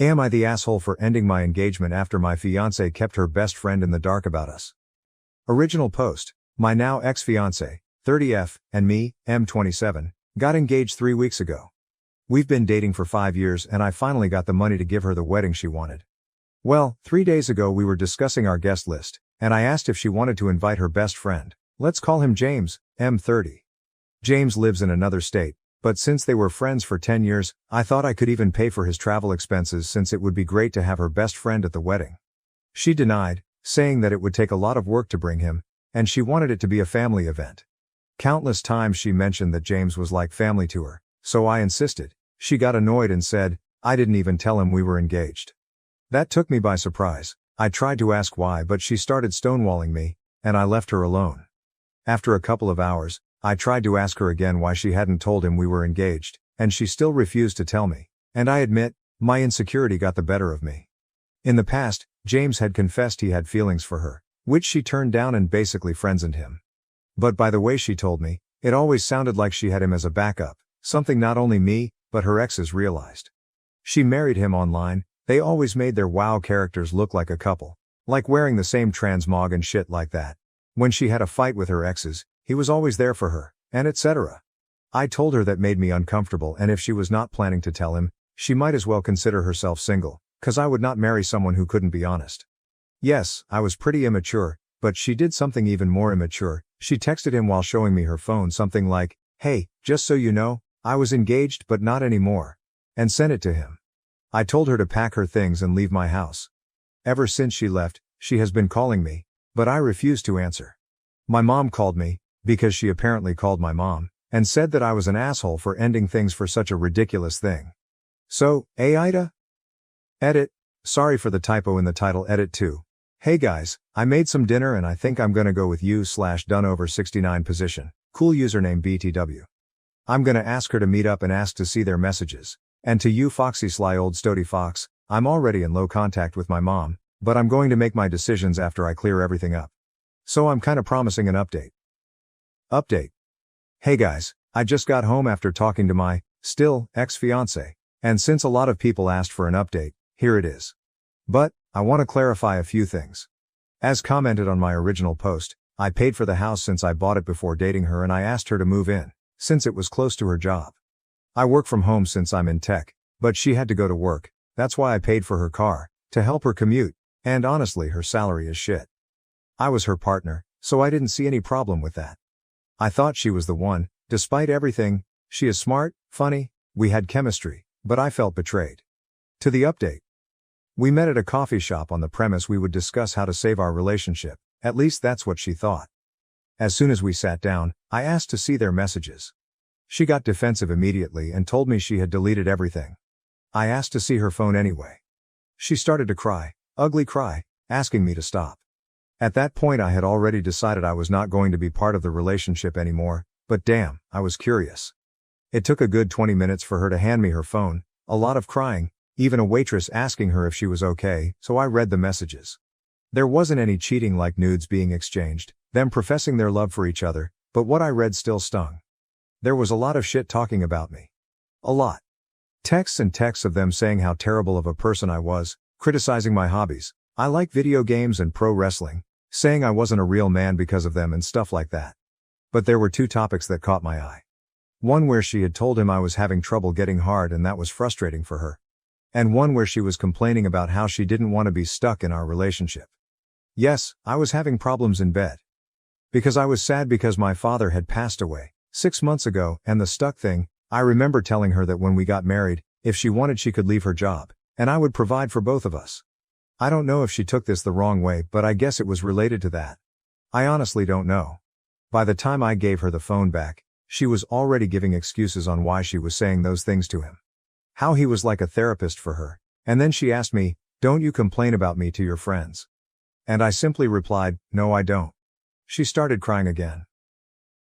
Am I the asshole for ending my engagement after my fiancée kept her best friend in the dark about us? Original post. My now ex-fiancée, 30F, and me, M27, got engaged 3 weeks ago. We've been dating for 5 years and I finally got the money to give her the wedding she wanted. Well, 3 days ago we were discussing our guest list, and I asked if she wanted to invite her best friend. Let's call him James, M30. James lives in another state, but since they were friends for 10 years, I thought I could even pay for his travel expenses since it would be great to have her best friend at the wedding. She denied, saying that it would take a lot of work to bring him, and she wanted it to be a family event. Countless times she mentioned that James was like family to her, so I insisted. She got annoyed and said, I didn't even tell him we were engaged. That took me by surprise. I tried to ask why, but she started stonewalling me, and I left her alone. After a couple of hours, I tried to ask her again why she hadn't told him we were engaged, and she still refused to tell me, and I admit, my insecurity got the better of me. In the past, James had confessed he had feelings for her, which she turned down and basically friendzoned him. But by the way she told me, it always sounded like she had him as a backup, something not only me, but her exes realized. She married him online. They always made their WoW characters look like a couple, like wearing the same transmog and shit like that. When she had a fight with her exes, he was always there for her, and etc. I told her that made me uncomfortable, and if she was not planning to tell him, she might as well consider herself single, cause I would not marry someone who couldn't be honest. Yes, I was pretty immature, but she did something even more immature. She texted him while showing me her phone something like, hey, just so you know, I was engaged but not anymore, and sent it to him. I told her to pack her things and leave my house. Ever since she left, she has been calling me, but I refused to answer. My mom called me, because she apparently called my mom, and said that I was an asshole for ending things for such a ridiculous thing. So, AITA? Edit. Sorry for the typo in the title. Edit 2. Hey guys, I made some dinner and I think I'm gonna go with you/done over69 position. Cool username BTW. I'm gonna ask her to meet up and ask to see their messages. And to you Foxy Sly Old Stody Fox, I'm already in low contact with my mom, but I'm going to make my decisions after I clear everything up. So I'm kinda promising an update. Update. Hey guys, I just got home after talking to my, still, ex-fiancé, and since a lot of people asked for an update, here it is. But, I want to clarify a few things. As commented on my original post, I paid for the house since I bought it before dating her and I asked her to move in, since it was close to her job. I work from home since I'm in tech, but she had to go to work, that's why I paid for her car, to help her commute, and honestly her salary is shit. I was her partner, so I didn't see any problem with that. I thought she was the one, despite everything. She is smart, funny, we had chemistry, but I felt betrayed. To the update. We met at a coffee shop on the premise we would discuss how to save our relationship, at least that's what she thought. As soon as we sat down, I asked to see their messages. She got defensive immediately and told me she had deleted everything. I asked to see her phone anyway. She started to cry, ugly cry, asking me to stop. At that point I had already decided I was not going to be part of the relationship anymore, but damn, I was curious. It took a good 20 minutes for her to hand me her phone, a lot of crying, even a waitress asking her if she was okay, so I read the messages. There wasn't any cheating like nudes being exchanged, them professing their love for each other, but what I read still stung. There was a lot of shit talking about me. A lot. Texts and texts of them saying how terrible of a person I was, criticizing my hobbies. I like video games and pro wrestling, saying I wasn't a real man because of them and stuff like that. But there were 2 topics that caught my eye. One where she had told him I was having trouble getting hard and that was frustrating for her. And one where she was complaining about how she didn't want to be stuck in our relationship. Yes, I was having problems in bed. Because I was sad because my father had passed away 6 months ago, and the stuck thing, I remember telling her that when we got married, if she wanted she could leave her job, and I would provide for both of us. I don't know if she took this the wrong way, but I guess it was related to that. I honestly don't know. By the time I gave her the phone back, she was already giving excuses on why she was saying those things to him. How he was like a therapist for her, and then she asked me, "Don't you complain about me to your friends?" And I simply replied, "No I don't." She started crying again.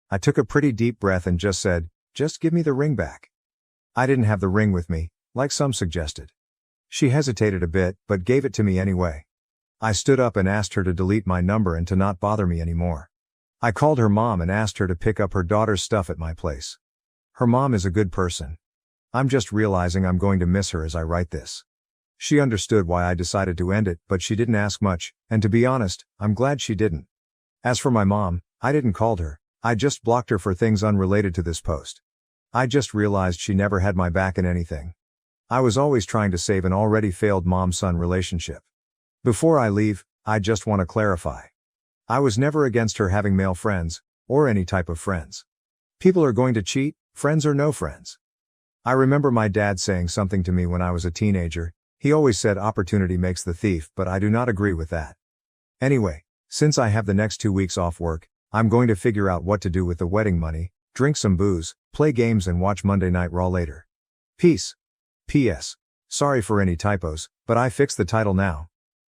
I took a pretty deep breath and just said, "Just give me the ring back." I didn't have the ring with me, like some suggested. She hesitated a bit, but gave it to me anyway. I stood up and asked her to delete my number and to not bother me anymore. I called her mom and asked her to pick up her daughter's stuff at my place. Her mom is a good person. I'm just realizing I'm going to miss her as I write this. She understood why I decided to end it, but she didn't ask much, and to be honest, I'm glad she didn't. As for my mom, I didn't call her, I just blocked her for things unrelated to this post. I just realized she never had my back in anything. I was always trying to save an already failed mom-son relationship. Before I leave, I just want to clarify. I was never against her having male friends, or any type of friends. People are going to cheat, friends or no friends. I remember my dad saying something to me when I was a teenager. He always said opportunity makes the thief, but I do not agree with that. Anyway, since I have the next 2 weeks off work, I'm going to figure out what to do with the wedding money, drink some booze, play games and watch Monday Night Raw later. Peace. P.S. Sorry for any typos, but I fixed the title now.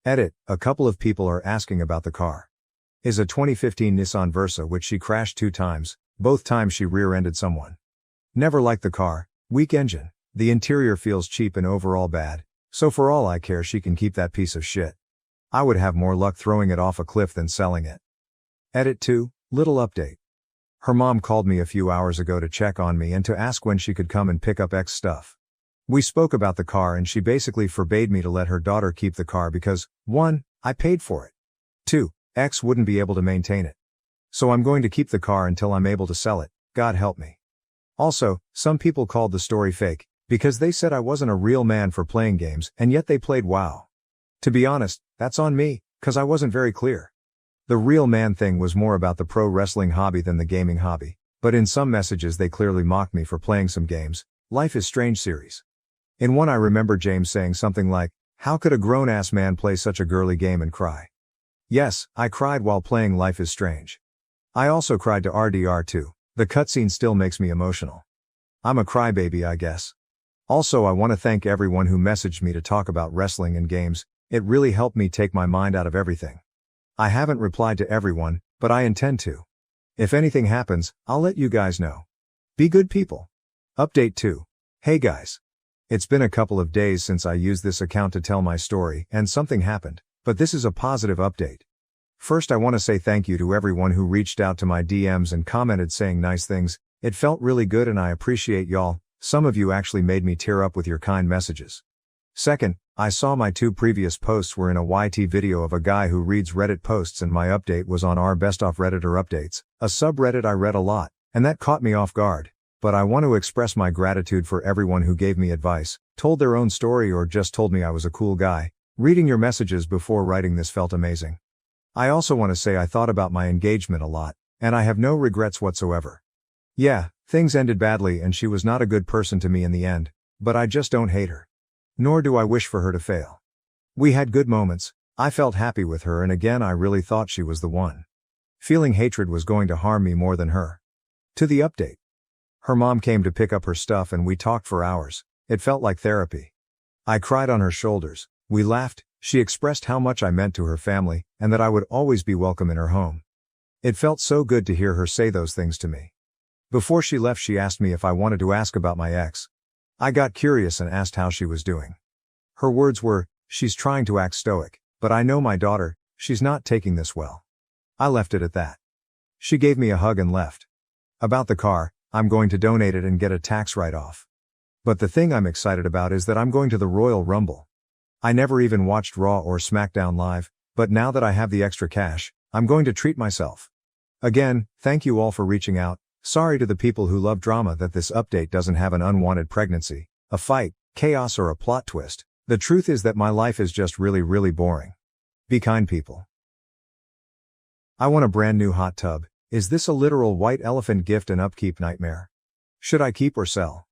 Edit, a couple of people are asking about the car. Is a 2015 Nissan Versa which she crashed 2 times, both times she rear-ended someone. Never liked the car, weak engine, the interior feels cheap and overall bad, so for all I care she can keep that piece of shit. I would have more luck throwing it off a cliff than selling it. Edit 2, little update. Her mom called me a few hours ago to check on me and to ask when she could come and pick up X stuff. We spoke about the car and she basically forbade me to let her daughter keep the car because, 1, I paid for it. 2, X wouldn't be able to maintain it. So I'm going to keep the car until I'm able to sell it, God help me. Also, some people called the story fake, because they said I wasn't a real man for playing games and yet they played WoW. To be honest, that's on me, cause I wasn't very clear. The real man thing was more about the pro wrestling hobby than the gaming hobby, but in some messages they clearly mocked me for playing some games, Life is Strange series. In one I remember James saying something like, how could a grown-ass man play such a girly game and cry? Yes, I cried while playing Life is Strange. I also cried to RDR2, the cutscene still makes me emotional. I'm a crybaby I guess. Also I want to thank everyone who messaged me to talk about wrestling and games, it really helped me take my mind out of everything. I haven't replied to everyone, but I intend to. If anything happens, I'll let you guys know. Be good people. Update 2. Hey guys. It's been a couple of days since I used this account to tell my story and something happened, but this is a positive update. First I want to say thank you to everyone who reached out to my DMs and commented saying nice things, it felt really good and I appreciate y'all, some of you actually made me tear up with your kind messages. Second, I saw my 2 previous posts were in a YT video of a guy who reads Reddit posts and my update was on our Best of Redditor updates, a subreddit I read a lot, and that caught me off guard. But I want to express my gratitude for everyone who gave me advice, told their own story or just told me I was a cool guy. Reading your messages before writing this felt amazing. I also want to say I thought about my engagement a lot, and I have no regrets whatsoever. Yeah, things ended badly and she was not a good person to me in the end, but I just don't hate her. Nor do I wish for her to fail. We had good moments, I felt happy with her and again I really thought she was the one. Feeling hatred was going to harm me more than her. To the update. Her mom came to pick up her stuff and we talked for hours, it felt like therapy. I cried on her shoulders, we laughed, she expressed how much I meant to her family, and that I would always be welcome in her home. It felt so good to hear her say those things to me. Before she left she asked me if I wanted to ask about my ex. I got curious and asked how she was doing. Her words were, she's trying to act stoic, but I know my daughter, she's not taking this well. I left it at that. She gave me a hug and left. About the car, I'm going to donate it and get a tax write-off. But the thing I'm excited about is that I'm going to the Royal Rumble. I never even watched Raw or SmackDown live, but now that I have the extra cash, I'm going to treat myself. Again, thank you all for reaching out. Sorry to the people who love drama that this update doesn't have an unwanted pregnancy, a fight, chaos or a plot twist. The truth is that my life is just really boring. Be kind people. I want a brand new hot tub. Is this a literal white elephant gift and upkeep nightmare? Should I keep or sell?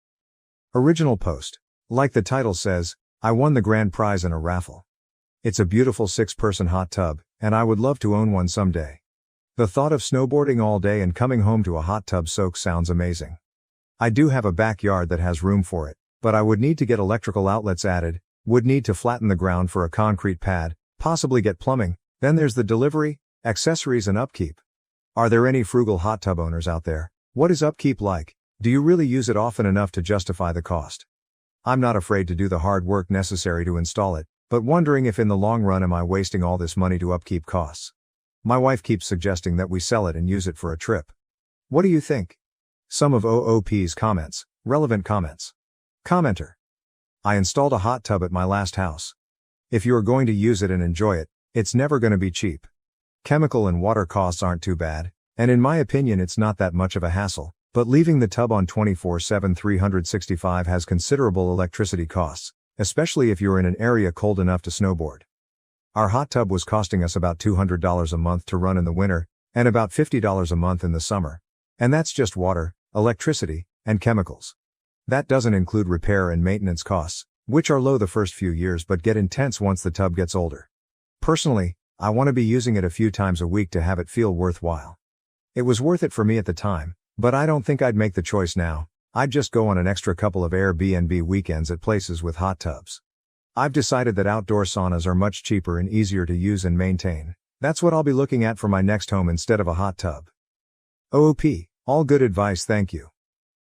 Original post. Like the title says, I won the grand prize in a raffle. It's a beautiful 6-person hot tub, and I would love to own one someday. The thought of snowboarding all day and coming home to a hot tub soak sounds amazing. I do have a backyard that has room for it, but I would need to get electrical outlets added, would need to flatten the ground for a concrete pad, possibly get plumbing, then there's the delivery, accessories and upkeep. Are there any frugal hot tub owners out there? What is upkeep like? Do you really use it often enough to justify the cost? I'm not afraid to do the hard work necessary to install it, but wondering if in the long run am I wasting all this money to upkeep costs? My wife keeps suggesting that we sell it and use it for a trip. What do you think? Some of OOP's comments, relevant comments. Commenter. I installed a hot tub at my last house. If you are going to use it and enjoy it, it's never going to be cheap. Chemical and water costs aren't too bad, and in my opinion it's not that much of a hassle, but leaving the tub on 24/7 365 has considerable electricity costs, especially if you're in an area cold enough to snowboard. Our hot tub was costing us about $200 a month to run in the winter, and about $50 a month in the summer. And that's just water, electricity, and chemicals. That doesn't include repair and maintenance costs, which are low the first few years but get intense once the tub gets older. Personally, I want to be using it a few times a week to have it feel worthwhile. It was worth it for me at the time, but I don't think I'd make the choice now. I'd just go on an extra couple of Airbnb weekends at places with hot tubs. I've decided that outdoor saunas are much cheaper and easier to use and maintain. That's what I'll be looking at for my next home instead of a hot tub. OOP, all good advice, thank you.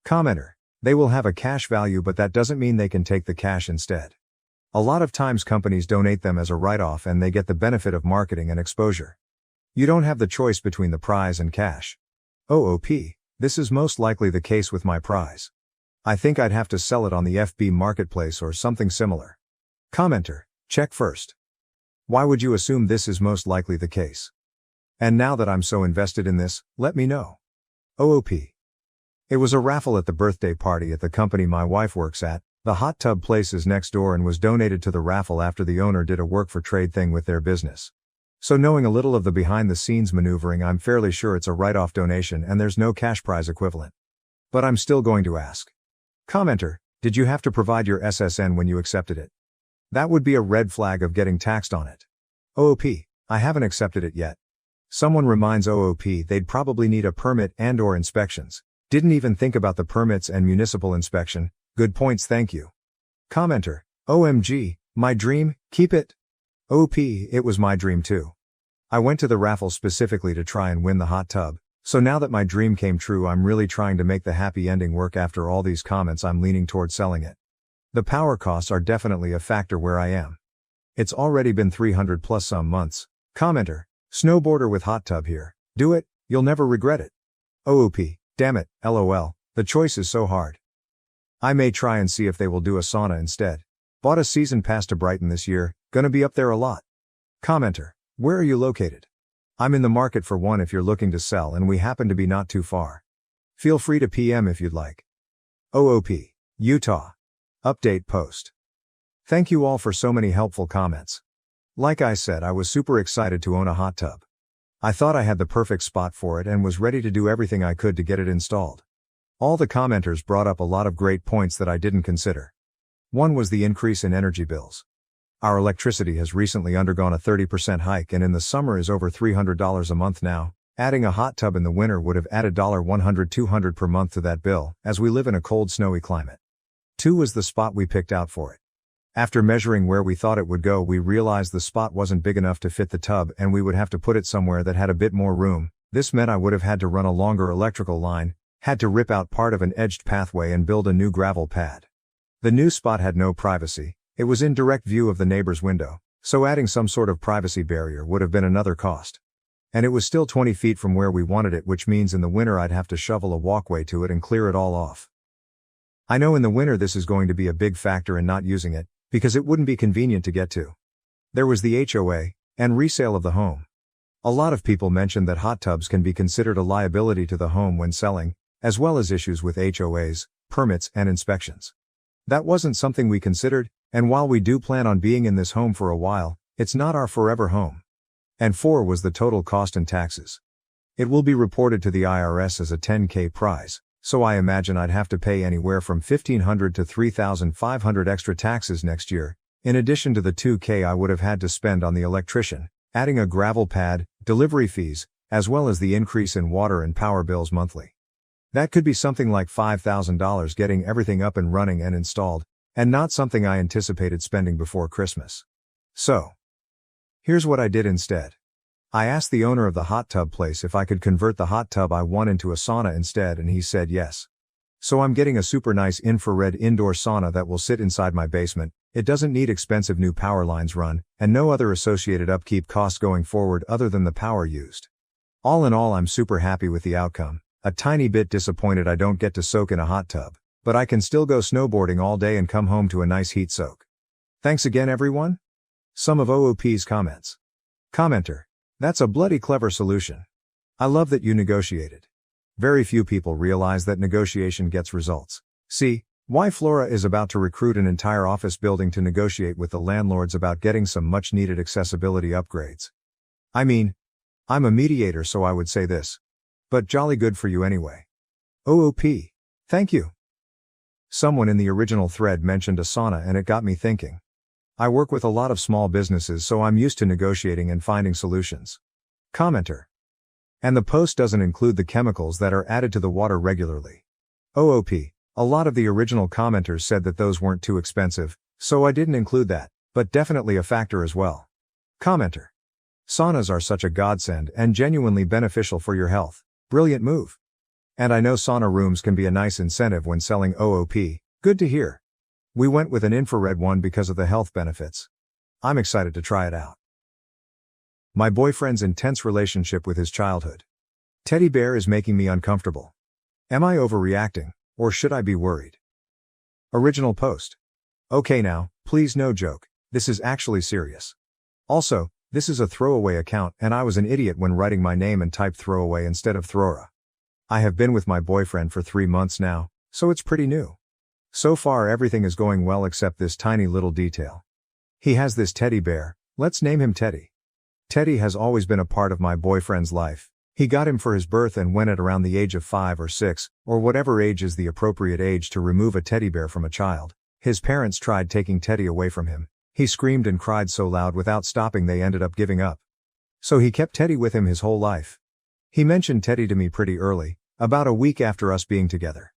Commenter, they will have a cash value but that doesn't mean they can take the cash instead. A lot of times companies donate them as a write-off and they get the benefit of marketing and exposure. You don't have the choice between the prize and cash. OOP, this is most likely the case with my prize. I think I'd have to sell it on the FB marketplace or something similar. Commenter, check first. Why would you assume this is most likely the case? And now that I'm so invested in this, let me know. OOP. It was a raffle at the birthday party at the company my wife works at. The hot tub place is next door and was donated to the raffle after the owner did a work for trade thing with their business. So knowing a little of the behind the scenes maneuvering, I'm fairly sure it's a write-off donation and there's no cash prize equivalent. But I'm still going to ask. Commenter, did you have to provide your SSN when you accepted it? That would be a red flag of getting taxed on it. OOP, I haven't accepted it yet. Someone reminds OOP they'd probably need a permit and/or inspections. Didn't even think about the permits and municipal inspection. Good points, thank you. Commenter, OMG, my dream, keep it. OP, it was my dream too. I went to the raffle specifically to try and win the hot tub, so now that my dream came true I'm really trying to make the happy ending work. After all these comments I'm leaning towards selling it. The power costs are definitely a factor where I am. It's already been 300 plus some months. Commenter, snowboarder with hot tub here. Do it, you'll never regret it. OOP, damn it, LOL, the choice is so hard. I may try and see if they will do a sauna instead. Bought a season pass to Brighton this year, gonna be up there a lot. Commenter, where are you located? I'm in the market for one if you're looking to sell and we happen to be not too far. Feel free to PM if you'd like. OOP, Utah. Update post. Thank you all for so many helpful comments. Like I said, I was super excited to own a hot tub. I thought I had the perfect spot for it and was ready to do everything I could to get it installed. All the commenters brought up a lot of great points that I didn't consider. One was the increase in energy bills. Our electricity has recently undergone a 30% hike and in the summer is over $300 a month now. Adding a hot tub in the winter would have added $100-$200 per month to that bill, as we live in a cold, snowy climate. 2 was the spot we picked out for it. After measuring where we thought it would go, we realized the spot wasn't big enough to fit the tub and we would have to put it somewhere that had a bit more room. This meant I would have had to run a longer electrical line, had to rip out part of an edged pathway and build a new gravel pad. The new spot had no privacy. It was in direct view of the neighbor's window, so adding some sort of privacy barrier would have been another cost. And it was still 20 feet from where we wanted it, which means in the winter I'd have to shovel a walkway to it and clear it all off. I know in the winter this is going to be a big factor in not using it, because it wouldn't be convenient to get to. There was the HOA, and resale of the home. A lot of people mentioned that hot tubs can be considered a liability to the home when selling, as well as issues with HOAs, permits, and inspections. That wasn't something we considered, and while we do plan on being in this home for a while, it's not our forever home. And 4 was the total cost and taxes. It will be reported to the IRS as a $10K prize. So I imagine I'd have to pay anywhere from $1,500 to $3,500 extra taxes next year, in addition to the $2K I would have had to spend on the electrician, adding a gravel pad, delivery fees, as well as the increase in water and power bills monthly. That could be something like $5,000 getting everything up and running and installed, and not something I anticipated spending before Christmas. So, here's what I did instead. I asked the owner of the hot tub place if I could convert the hot tub I want into a sauna instead, and he said yes. So I'm getting a super nice infrared indoor sauna that will sit inside my basement. It doesn't need expensive new power lines run, and no other associated upkeep costs going forward other than the power used. All in all, I'm super happy with the outcome. A tiny bit disappointed I don't get to soak in a hot tub, But I can still go snowboarding all day and come home to a nice heat soak. Thanks again everyone. Some of OOP's comments. Commenter. That's a bloody clever solution. I love that you negotiated. Very few people realize that negotiation gets results. See, why Flora is about to recruit an entire office building to negotiate with the landlords about getting some much needed accessibility upgrades. I mean, I'm a mediator, so I would say this. But jolly good for you anyway. OOP. Thank you. Someone in the original thread mentioned a sauna and it got me thinking. I work with a lot of small businesses, so I'm used to negotiating and finding solutions. Commenter. And the post doesn't include the chemicals that are added to the water regularly. OOP. A lot of the original commenters said that those weren't too expensive, so I didn't include that, but definitely a factor as well. Commenter. Saunas are such a godsend and genuinely beneficial for your health. Brilliant move. And I know sauna rooms can be a nice incentive when selling OOP. Good to hear. We went with an infrared one because of the health benefits. I'm excited to try it out. My boyfriend's intense relationship with his childhood teddy bear is making me uncomfortable. Am I overreacting, or should I be worried? Original post. Okay now, please no joke, this is actually serious. Also, this is a throwaway account and I was an idiot when writing my name and typed throwaway instead of throwra. I have been with my boyfriend for 3 months now, so it's pretty new. So far everything is going well except this tiny little detail. He has this teddy bear, let's name him Teddy. Teddy has always been a part of my boyfriend's life. He got him for his birth, and when at around the age of 5 or 6, or whatever age is the appropriate age to remove a teddy bear from a child, his parents tried taking Teddy away from him. He screamed and cried so loud without stopping they ended up giving up. So he kept Teddy with him his whole life. He mentioned Teddy to me pretty early, about a week after us being together.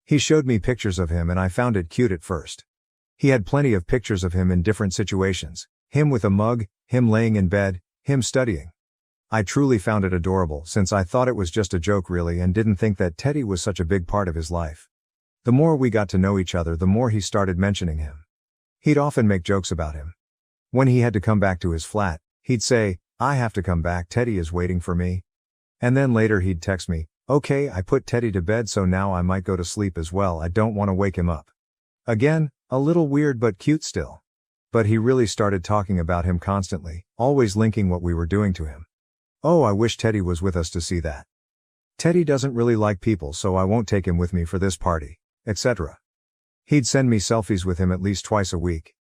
He showed me pictures of him and I found it cute at first. He had plenty of pictures of him in different situations, him with a mug, him laying in bed, him studying. I truly found it adorable since I thought it was just a joke really and didn't think that Teddy was such a big part of his life. The more we got to know each other, the more he started mentioning him. He'd often make jokes about him. When he had to come back to his flat, he'd say, "I have to come back, Teddy is waiting for me." And then later he'd text me, "Okay, I put Teddy to bed so now I might go to sleep as well, I don't want to wake him up." Again, a little weird but cute still. But he really started talking about him constantly, always linking what we were doing to him. Oh, I wish Teddy was with us to see that. Teddy doesn't really like people, so I won't take him with me for this party, etc. He'd send me selfies with him at least twice a week.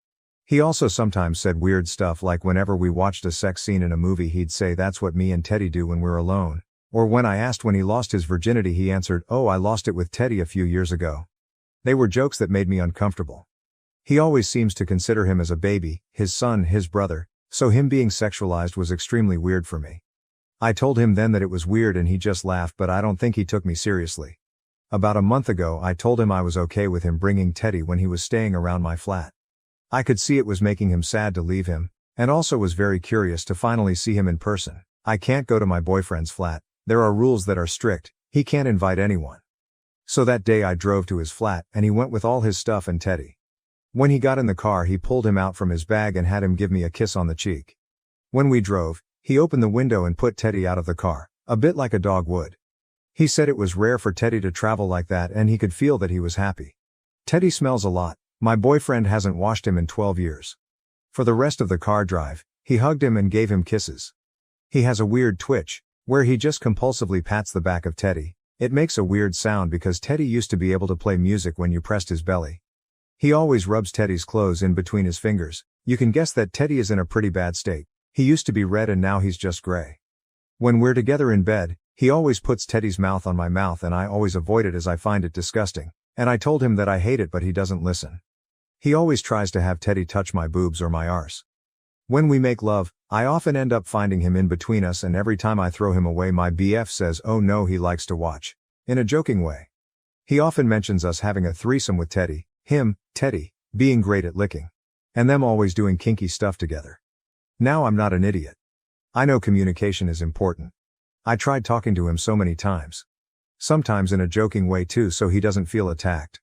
He also sometimes said weird stuff like whenever we watched a sex scene in a movie he'd say that's what me and Teddy do when we're alone. Or when I asked when he lost his virginity he answered, "Oh, I lost it with Teddy a few years ago." They were jokes that made me uncomfortable. He always seems to consider him as a baby, his son, his brother, so him being sexualized was extremely weird for me. I told him then that it was weird and he just laughed, but I don't think he took me seriously. About a month ago I told him I was okay with him bringing Teddy when he was staying around my flat. I could see it was making him sad to leave him, and also was very curious to finally see him in person. I can't go to my boyfriend's flat, there are rules that are strict, he can't invite anyone. So that day I drove to his flat and he went with all his stuff and Teddy. When he got in the car he pulled him out from his bag and had him give me a kiss on the cheek. When we drove, he opened the window and put Teddy out of the car, a bit like a dog would. He said it was rare for Teddy to travel like that and he could feel that he was happy. Teddy smells a lot, my boyfriend hasn't washed him in 12 years. For the rest of the car drive, he hugged him and gave him kisses. He has a weird twitch, where he just compulsively pats the back of Teddy. It makes a weird sound because Teddy used to be able to play music when you pressed his belly. He always rubs Teddy's clothes in between his fingers. You can guess that Teddy is in a pretty bad state. He used to be red and now he's just gray. When we're together in bed, he always puts Teddy's mouth on my mouth and I always avoid it as I find it disgusting, and I told him that I hate it but he doesn't listen. He always tries to have Teddy touch my boobs or my arse. When we make love, I often end up finding him in between us and every time I throw him away my BF says oh no he likes to watch. In a joking way. He often mentions us having a threesome with Teddy, him, Teddy, being great at licking. And them always doing kinky stuff together. Now I'm not an idiot. I know communication is important. I tried talking to him so many times. Sometimes in a joking way too so he doesn't feel attacked.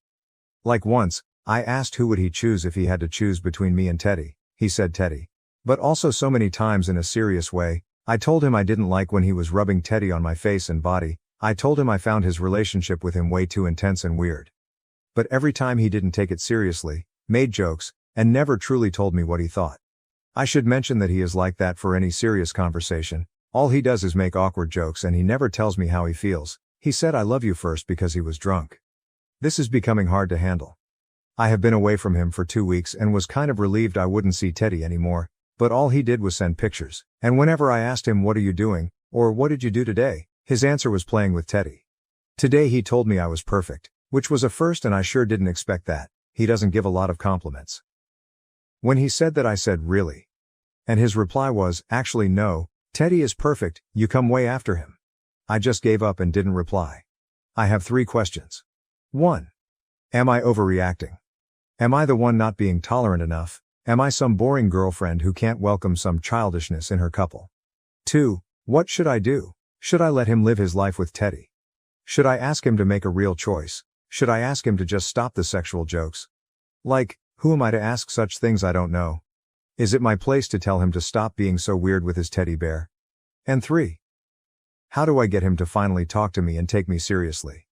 Like once, I asked who would he choose if he had to choose between me and Teddy, he said Teddy. But also so many times in a serious way, I told him I didn't like when he was rubbing Teddy on my face and body. I told him I found his relationship with him way too intense and weird. but every time he didn't take it seriously, made jokes, and never truly told me what he thought. I should mention that he is like that for any serious conversation. All he does is make awkward jokes and he never tells me how he feels. He said I love you first because he was drunk. This is becoming hard to handle. I have been away from him for 2 weeks and was kind of relieved I wouldn't see Teddy anymore, but all he did was send pictures. And whenever I asked him what are you doing, or what did you do today, his answer was playing with Teddy. Today he told me I was perfect, which was a first and I sure didn't expect that. He doesn't give a lot of compliments. When he said that I said really? And his reply was, actually no, Teddy is perfect, you come way after him. I just gave up and didn't reply. I have 3 questions. 1. Am I overreacting? Am I the one not being tolerant enough? Am I some boring girlfriend who can't welcome some childishness in her couple? 2. What should I do? Should I let him live his life with Teddy? Should I ask him to make a real choice? Should I ask him to just stop the sexual jokes? Like, who am I to ask such things I don't know? Is it my place to tell him to stop being so weird with his teddy bear? And 3. How do I get him to finally talk to me and take me seriously?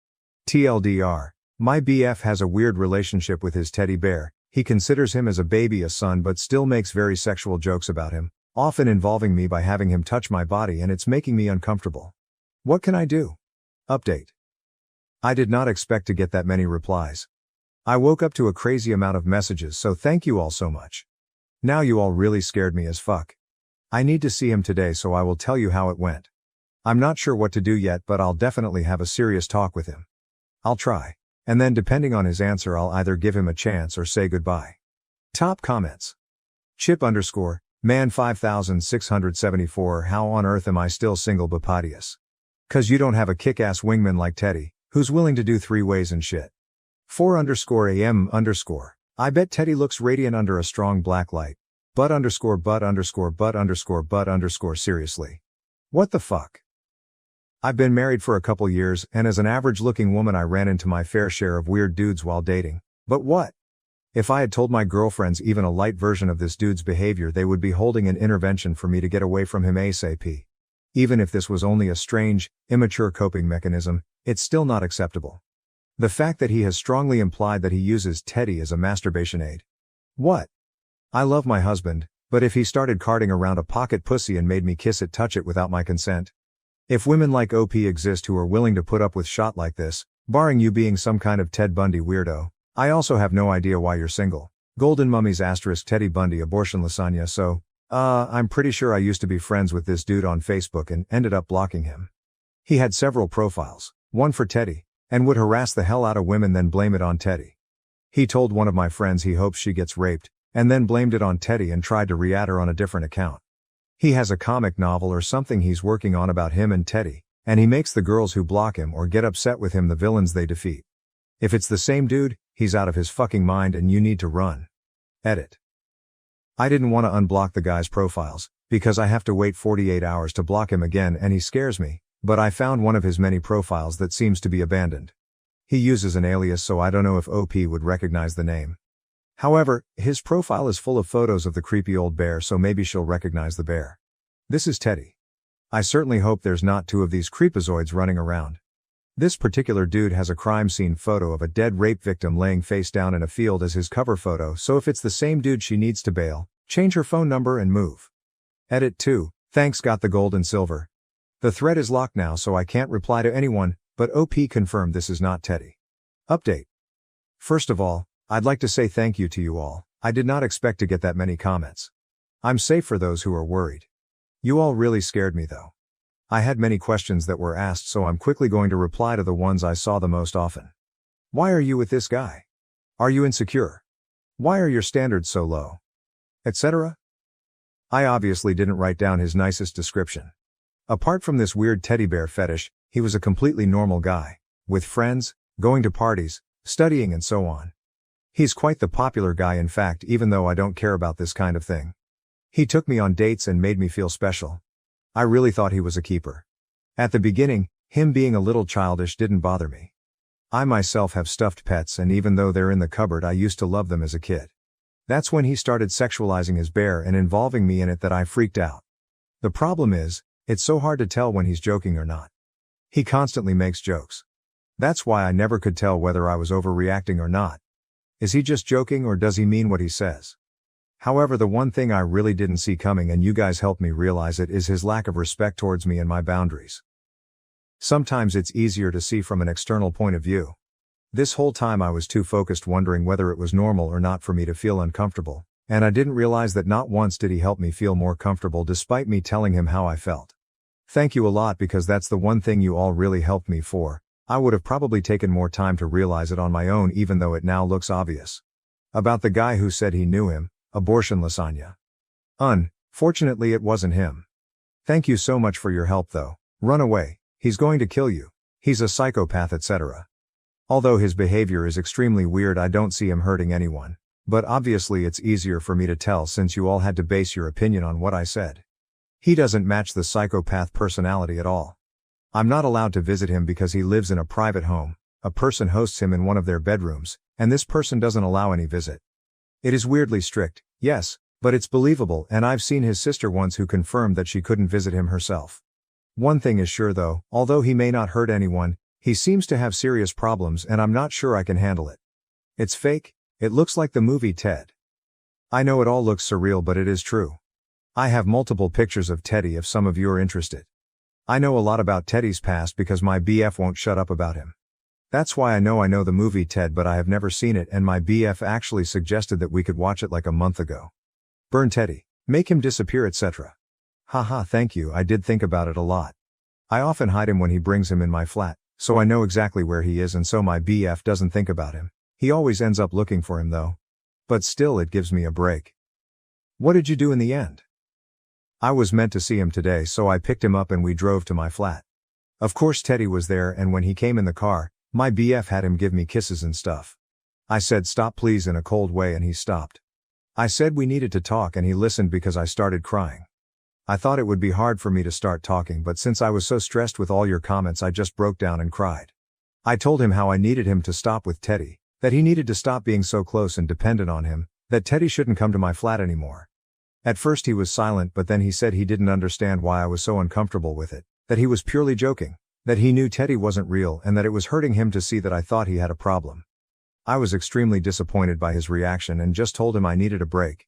TLDR, my BF has a weird relationship with his teddy bear. He considers him as a baby, a son, but still makes very sexual jokes about him, often involving me by having him touch my body, and it's making me uncomfortable. What can I do? Update. I did not expect to get that many replies. I woke up to a crazy amount of messages, so thank you all so much. Now you all really scared me as fuck. I need to see him today, so I will tell you how it went. I'm not sure what to do yet, but I'll definitely have a serious talk with him. I'll try. And then depending on his answer I'll either give him a chance or say goodbye. Top comments. Chip_man 5674 How on earth am I still single Bapadius? 'Cause you don't have a kick-ass wingman like Teddy, who's willing to do 3 ways and shit. 4_am_ I bet Teddy looks radiant under a strong black light. But seriously. What the fuck? I've been married for a couple years, and as an average-looking woman I ran into my fair share of weird dudes while dating. But what? If I had told my girlfriends even a light version of this dude's behavior, they would be holding an intervention for me to get away from him ASAP. Even if this was only a strange, immature coping mechanism, it's still not acceptable. The fact that he has strongly implied that he uses Teddy as a masturbation aid. What? I love my husband, but if he started carting around a pocket pussy and made me kiss it, touch it without my consent? If women like OP exist who are willing to put up with shit like this, barring you being some kind of Ted Bundy weirdo, I also have no idea why you're single. Golden Mummies * Teddy Bundy abortion lasagna. So, I'm pretty sure I used to be friends with this dude on Facebook and ended up blocking him. He had several profiles, one for Teddy, and would harass the hell out of women then blame it on Teddy. He told one of my friends he hopes she gets raped, and then blamed it on Teddy and tried to re-add her on a different account. He has a comic novel or something he's working on about him and Teddy, and he makes the girls who block him or get upset with him the villains they defeat. If it's the same dude, he's out of his fucking mind and you need to run. Edit. I didn't want to unblock the guy's profiles, because I have to wait 48 hours to block him again and he scares me, but I found one of his many profiles that seems to be abandoned. He uses an alias, so I don't know if OP would recognize the name. However, his profile is full of photos of the creepy old bear, so maybe she'll recognize the bear. This is Teddy. I certainly hope there's not 2 of these creepazoids running around. This particular dude has a crime scene photo of a dead rape victim laying face down in a field as his cover photo, so if it's the same dude she needs to bail, change her phone number and move. Edit 2, thanks, got the gold and silver. The thread is locked now, so I can't reply to anyone, but OP confirmed this is not Teddy. Update. First of all, I'd like to say thank you to you all. I did not expect to get that many comments. I'm safe for those who are worried. You all really scared me though. I had many questions that were asked, so I'm quickly going to reply to the ones I saw the most often. Why are you with this guy? Are you insecure? Why are your standards so low? Etc. I obviously didn't write down his nicest description. Apart from this weird teddy bear fetish, he was a completely normal guy, with friends, going to parties, studying and so on. He's quite the popular guy, in fact, even though I don't care about this kind of thing. He took me on dates and made me feel special. I really thought he was a keeper. At the beginning, him being a little childish didn't bother me. I myself have stuffed pets, and even though they're in the cupboard, I used to love them as a kid. That's when he started sexualizing his bear and involving me in it that I freaked out. The problem is, it's so hard to tell when he's joking or not. He constantly makes jokes. That's why I never could tell whether I was overreacting or not. Is he just joking or does he mean what he says? However, the one thing I really didn't see coming, and you guys helped me realize it, is his lack of respect towards me and my boundaries. Sometimes it's easier to see from an external point of view. This whole time I was too focused wondering whether it was normal or not for me to feel uncomfortable, and I didn't realize that not once did he help me feel more comfortable despite me telling him how I felt. Thank you a lot, because that's the one thing you all really helped me for. I would have probably taken more time to realize it on my own, even though it now looks obvious. About the guy who said he knew him, abortion lasagna. Fortunately it wasn't him. Thank you so much for your help though. Run away, he's going to kill you. He's a psychopath, etc. Although his behavior is extremely weird, I don't see him hurting anyone. But obviously it's easier for me to tell since you all had to base your opinion on what I said. He doesn't match the psychopath personality at all. I'm not allowed to visit him because he lives in a private home, a person hosts him in one of their bedrooms, and this person doesn't allow any visit. It is weirdly strict, yes, but it's believable, and I've seen his sister once who confirmed that she couldn't visit him herself. One thing is sure though, although he may not hurt anyone, he seems to have serious problems and I'm not sure I can handle it. It's fake, it looks like the movie Ted. I know it all looks surreal, but it is true. I have multiple pictures of Teddy if some of you are interested. I know a lot about Teddy's past because my BF won't shut up about him. That's why I know the movie Ted, but I have never seen it, and my BF actually suggested that we could watch it like a month ago. Burn Teddy. Make him disappear, etc. Haha, thank you, I did think about it a lot. I often hide him when he brings him in my flat, so I know exactly where he is, and so my BF doesn't think about him. He always ends up looking for him though. But still, it gives me a break. What did you do in the end? I was meant to see him today, so I picked him up and we drove to my flat. Of course Teddy was there, and when he came in the car, my BF had him give me kisses and stuff. I said stop please in a cold way and he stopped. I said we needed to talk and he listened because I started crying. I thought it would be hard for me to start talking, but since I was so stressed with all your comments I just broke down and cried. I told him how I needed him to stop with Teddy, that he needed to stop being so close and dependent on him, that Teddy shouldn't come to my flat anymore. At first he was silent, but then he said he didn't understand why I was so uncomfortable with it, that he was purely joking, that he knew Teddy wasn't real and that it was hurting him to see that I thought he had a problem. I was extremely disappointed by his reaction and just told him I needed a break.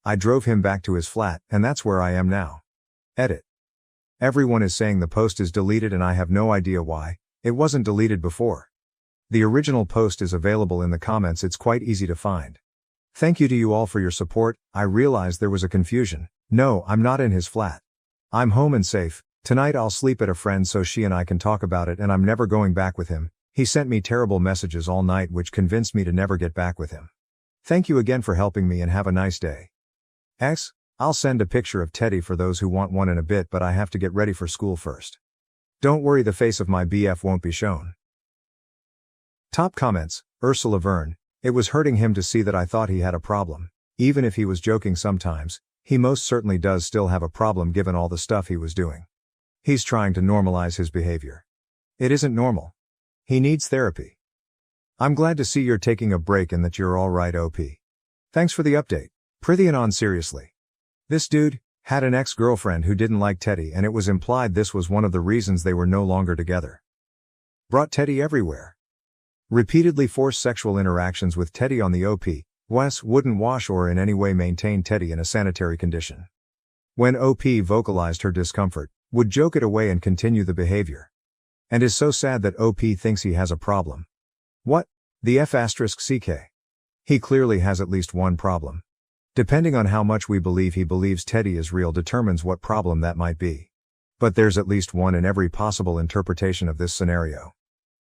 I drove him back to his flat, and that's where I am now. Edit. Everyone is saying the post is deleted and I have no idea why. It wasn't deleted before. The original post is available in the comments, it's quite easy to find. Thank you to you all for your support. I realized there was a confusion. No, I'm not in his flat. I'm home and safe. Tonight I'll sleep at a friend's so she and I can talk about it, and I'm never going back with him. He sent me terrible messages all night which convinced me to never get back with him. Thank you again for helping me and have a nice day. I'll send a picture of Teddy for those who want one in a bit, but I have to get ready for school first. Don't worry, the face of my BF won't be shown. Top comments. Ursula Verne. It was hurting him to see that I thought he had a problem. Even if he was joking sometimes, he most certainly does still have a problem given all the stuff he was doing. He's trying to normalize his behavior. It isn't normal. He needs therapy. I'm glad to see you're taking a break and that you're alright, OP. Thanks for the update. Prithian on seriously. This dude had an ex-girlfriend who didn't like Teddy, and it was implied this was one of the reasons they were no longer together. Brought Teddy everywhere. Repeatedly forced sexual interactions with Teddy on the OP. Wes wouldn't wash or in any way maintain Teddy in a sanitary condition. When OP vocalized her discomfort, would joke it away and continue the behavior. And is so sad that OP thinks he has a problem. What? The F*CK. He clearly has at least one problem. Depending on how much we believe he believes Teddy is real determines what problem that might be. But there's at least one in every possible interpretation of this scenario.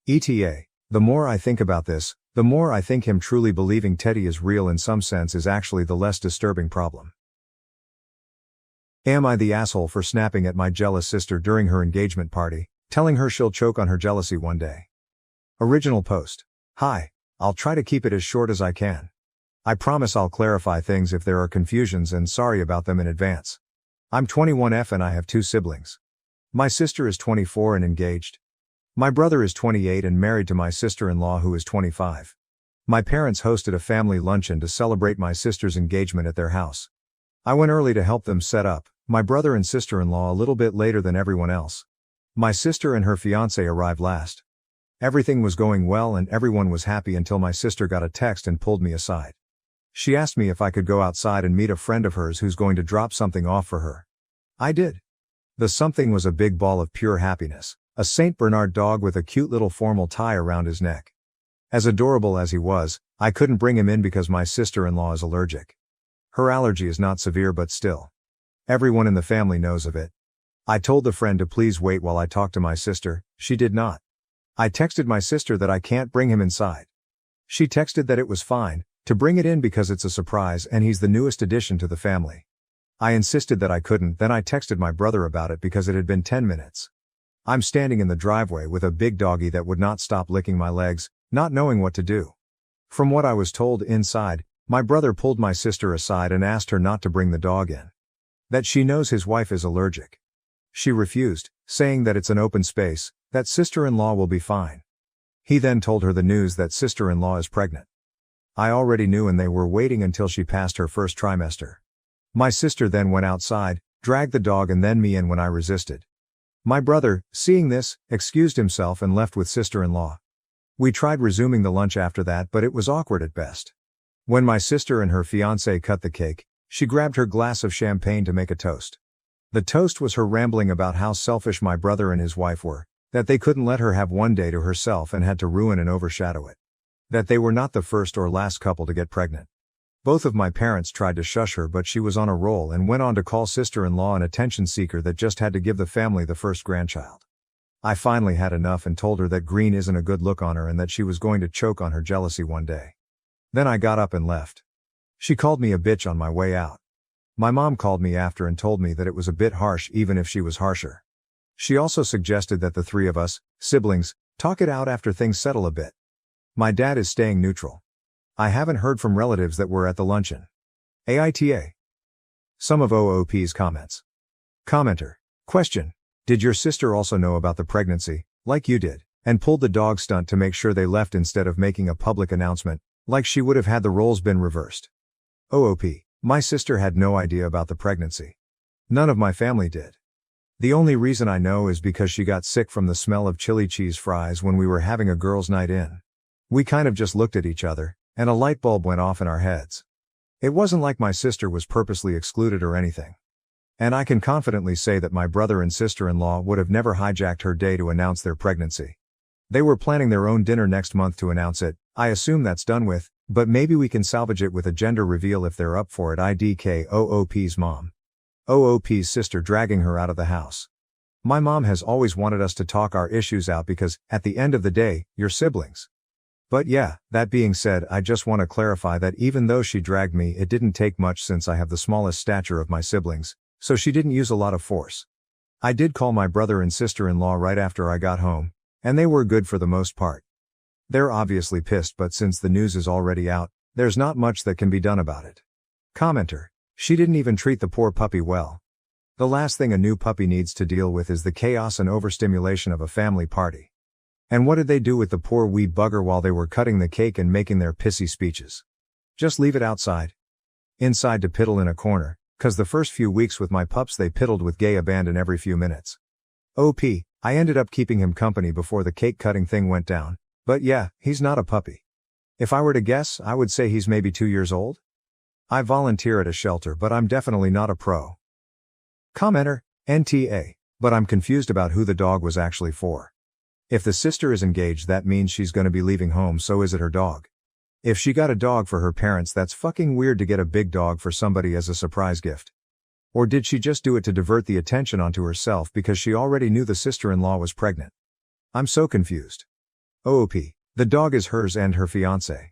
ETA. The more I think about this, the more I think him truly believing Teddy is real in some sense is actually the less disturbing problem. Am I the asshole for snapping at my jealous sister during her engagement party, telling her she'll choke on her jealousy one day? Original post. Hi. I'll try to keep it as short as I can. I promise I'll clarify things if there are confusions, and sorry about them in advance. I'm 21F and I have 2 siblings. My sister is 24 and engaged. My brother is 28 and married to my sister-in-law who is 25. My parents hosted a family luncheon to celebrate my sister's engagement at their house. I went early to help them set up, my brother and sister-in-law a little bit later than everyone else. My sister and her fiancé arrived last. Everything was going well and everyone was happy until my sister got a text and pulled me aside. She asked me if I could go outside and meet a friend of hers who's going to drop something off for her. I did. The something was a big ball of pure happiness, a Saint Bernard dog with a cute little formal tie around his neck. As adorable as he was, I couldn't bring him in because my sister-in-law is allergic. Her allergy is not severe but still. Everyone in the family knows of it. I told the friend to please wait while I talked to my sister. She did not. I texted my sister that I can't bring him inside. She texted that it was fine to bring it in because it's a surprise and he's the newest addition to the family. I insisted that I couldn't, then I texted my brother about it because it had been 10 minutes. I'm standing in the driveway with a big doggy that would not stop licking my legs, not knowing what to do. From what I was told inside, my brother pulled my sister aside and asked her not to bring the dog in. That she knows his wife is allergic. She refused, saying that it's an open space, that sister-in-law will be fine. He then told her the news that sister-in-law is pregnant. I already knew and they were waiting until she passed her first trimester. My sister then went outside, dragged the dog and then me in when I resisted. My brother, seeing this, excused himself and left with sister-in-law. We tried resuming the lunch after that but it was awkward at best. When my sister and her fiancé cut the cake, she grabbed her glass of champagne to make a toast. The toast was her rambling about how selfish my brother and his wife were, that they couldn't let her have one day to herself and had to ruin and overshadow it. That they were not the first or last couple to get pregnant. Both of my parents tried to shush her but she was on a roll and went on to call sister-in-law an attention seeker that just had to give the family the first grandchild. I finally had enough and told her that green isn't a good look on her and that she was going to choke on her jealousy one day. Then I got up and left. She called me a bitch on my way out. My mom called me after and told me that it was a bit harsh even if she was harsher. She also suggested that the three of us, siblings, talk it out after things settle a bit. My dad is staying neutral. I haven't heard from relatives that were at the luncheon. AITA. Some of OOP's comments. Commenter. Question. Did your sister also know about the pregnancy, like you did, and pulled the dog stunt to make sure they left instead of making a public announcement, like she would have had the roles been reversed? OOP. My sister had no idea about the pregnancy. None of my family did. The only reason I know is because she got sick from the smell of chili cheese fries when we were having a girls' night in. We kind of just looked at each other, and a light bulb went off in our heads. It wasn't like my sister was purposely excluded or anything. And I can confidently say that my brother and sister-in-law would have never hijacked her day to announce their pregnancy. They were planning their own dinner next month to announce it. I assume that's done with, but maybe we can salvage it with a gender reveal if they're up for it. IDK OOP's mom. OOP's sister dragging her out of the house. My mom has always wanted us to talk our issues out because, at the end of the day, you're siblings. But yeah, that being said, I just want to clarify that even though she dragged me, it didn't take much since I have the smallest stature of my siblings, so she didn't use a lot of force. I did call my brother and sister-in-law right after I got home, and they were good for the most part. They're obviously pissed, but since the news is already out, there's not much that can be done about it. Commenter. She didn't even treat the poor puppy well. The last thing a new puppy needs to deal with is the chaos and overstimulation of a family party. And what did they do with the poor wee bugger while they were cutting the cake and making their pissy speeches? Just leave it outside? Inside to piddle in a corner, 'cause the first few weeks with my pups they piddled with gay abandon every few minutes. OP, I ended up keeping him company before the cake cutting thing went down, but yeah, he's not a puppy. If I were to guess, I would say he's maybe 2 years old? I volunteer at a shelter but I'm definitely not a pro. Commenter, NTA, but I'm confused about who the dog was actually for. If the sister is engaged that means she's gonna be leaving home, so is it her dog? If she got a dog for her parents, that's fucking weird to get a big dog for somebody as a surprise gift. Or did she just do it to divert the attention onto herself because she already knew the sister-in-law was pregnant? I'm so confused. OOP, the dog is hers and her fiancé.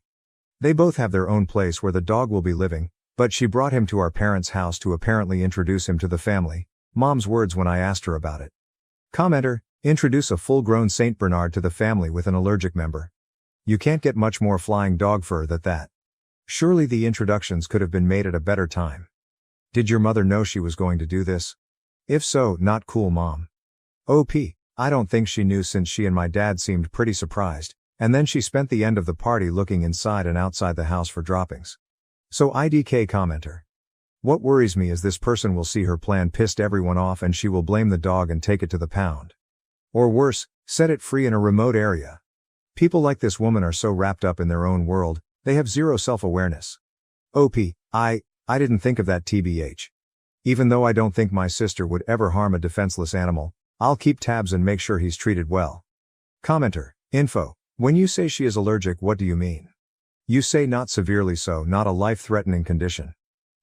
They both have their own place where the dog will be living, but she brought him to our parents' house to apparently introduce him to the family, mom's words when I asked her about it. Commenter, introduce a full-grown Saint Bernard to the family with an allergic member. You can't get much more flying dog fur than that. Surely the introductions could have been made at a better time. Did your mother know she was going to do this? If so, not cool, mom. OP, I don't think she knew since she and my dad seemed pretty surprised, and then she spent the end of the party looking inside and outside the house for droppings. So IDK commenter. What worries me is this person will see her plan pissed everyone off and she will blame the dog and take it to the pound. Or worse, set it free in a remote area. People like this woman are so wrapped up in their own world, they have zero self-awareness. OP, I didn't think of that tbh. Even though I don't think my sister would ever harm a defenseless animal, I'll keep tabs and make sure he's treated well. Commenter, info, when you say she is allergic, what do you mean? You say not severely so, not a life-threatening condition.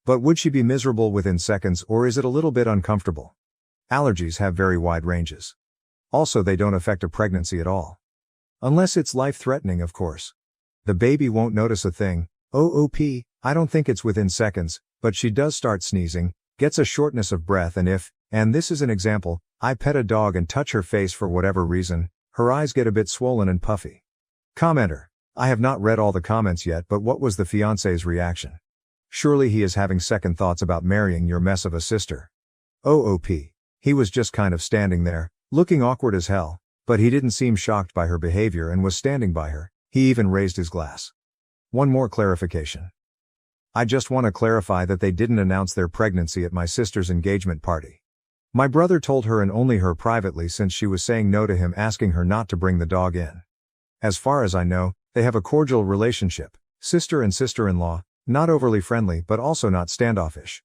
But would she be miserable within seconds, or is it a little bit uncomfortable? Allergies have very wide ranges. Also, they don't affect a pregnancy at all. Unless it's life-threatening, of course. The baby won't notice a thing. OOP, I don't think it's within seconds, but she does start sneezing, gets a shortness of breath, and this is an example, I pet a dog and touch her face for whatever reason, her eyes get a bit swollen and puffy. Commenter, I have not read all the comments yet, but what was the fiancé's reaction? Surely he is having second thoughts about marrying your mess of a sister. OOP, he was just kind of standing there, looking awkward as hell, but he didn't seem shocked by her behavior and was standing by her, he even raised his glass. One more clarification. I just want to clarify that they didn't announce their pregnancy at my sister's engagement party. My brother told her and only her privately, since she was saying no to him asking her not to bring the dog in. As far as I know, they have a cordial relationship, sister and sister-in-law, not overly friendly but also not standoffish.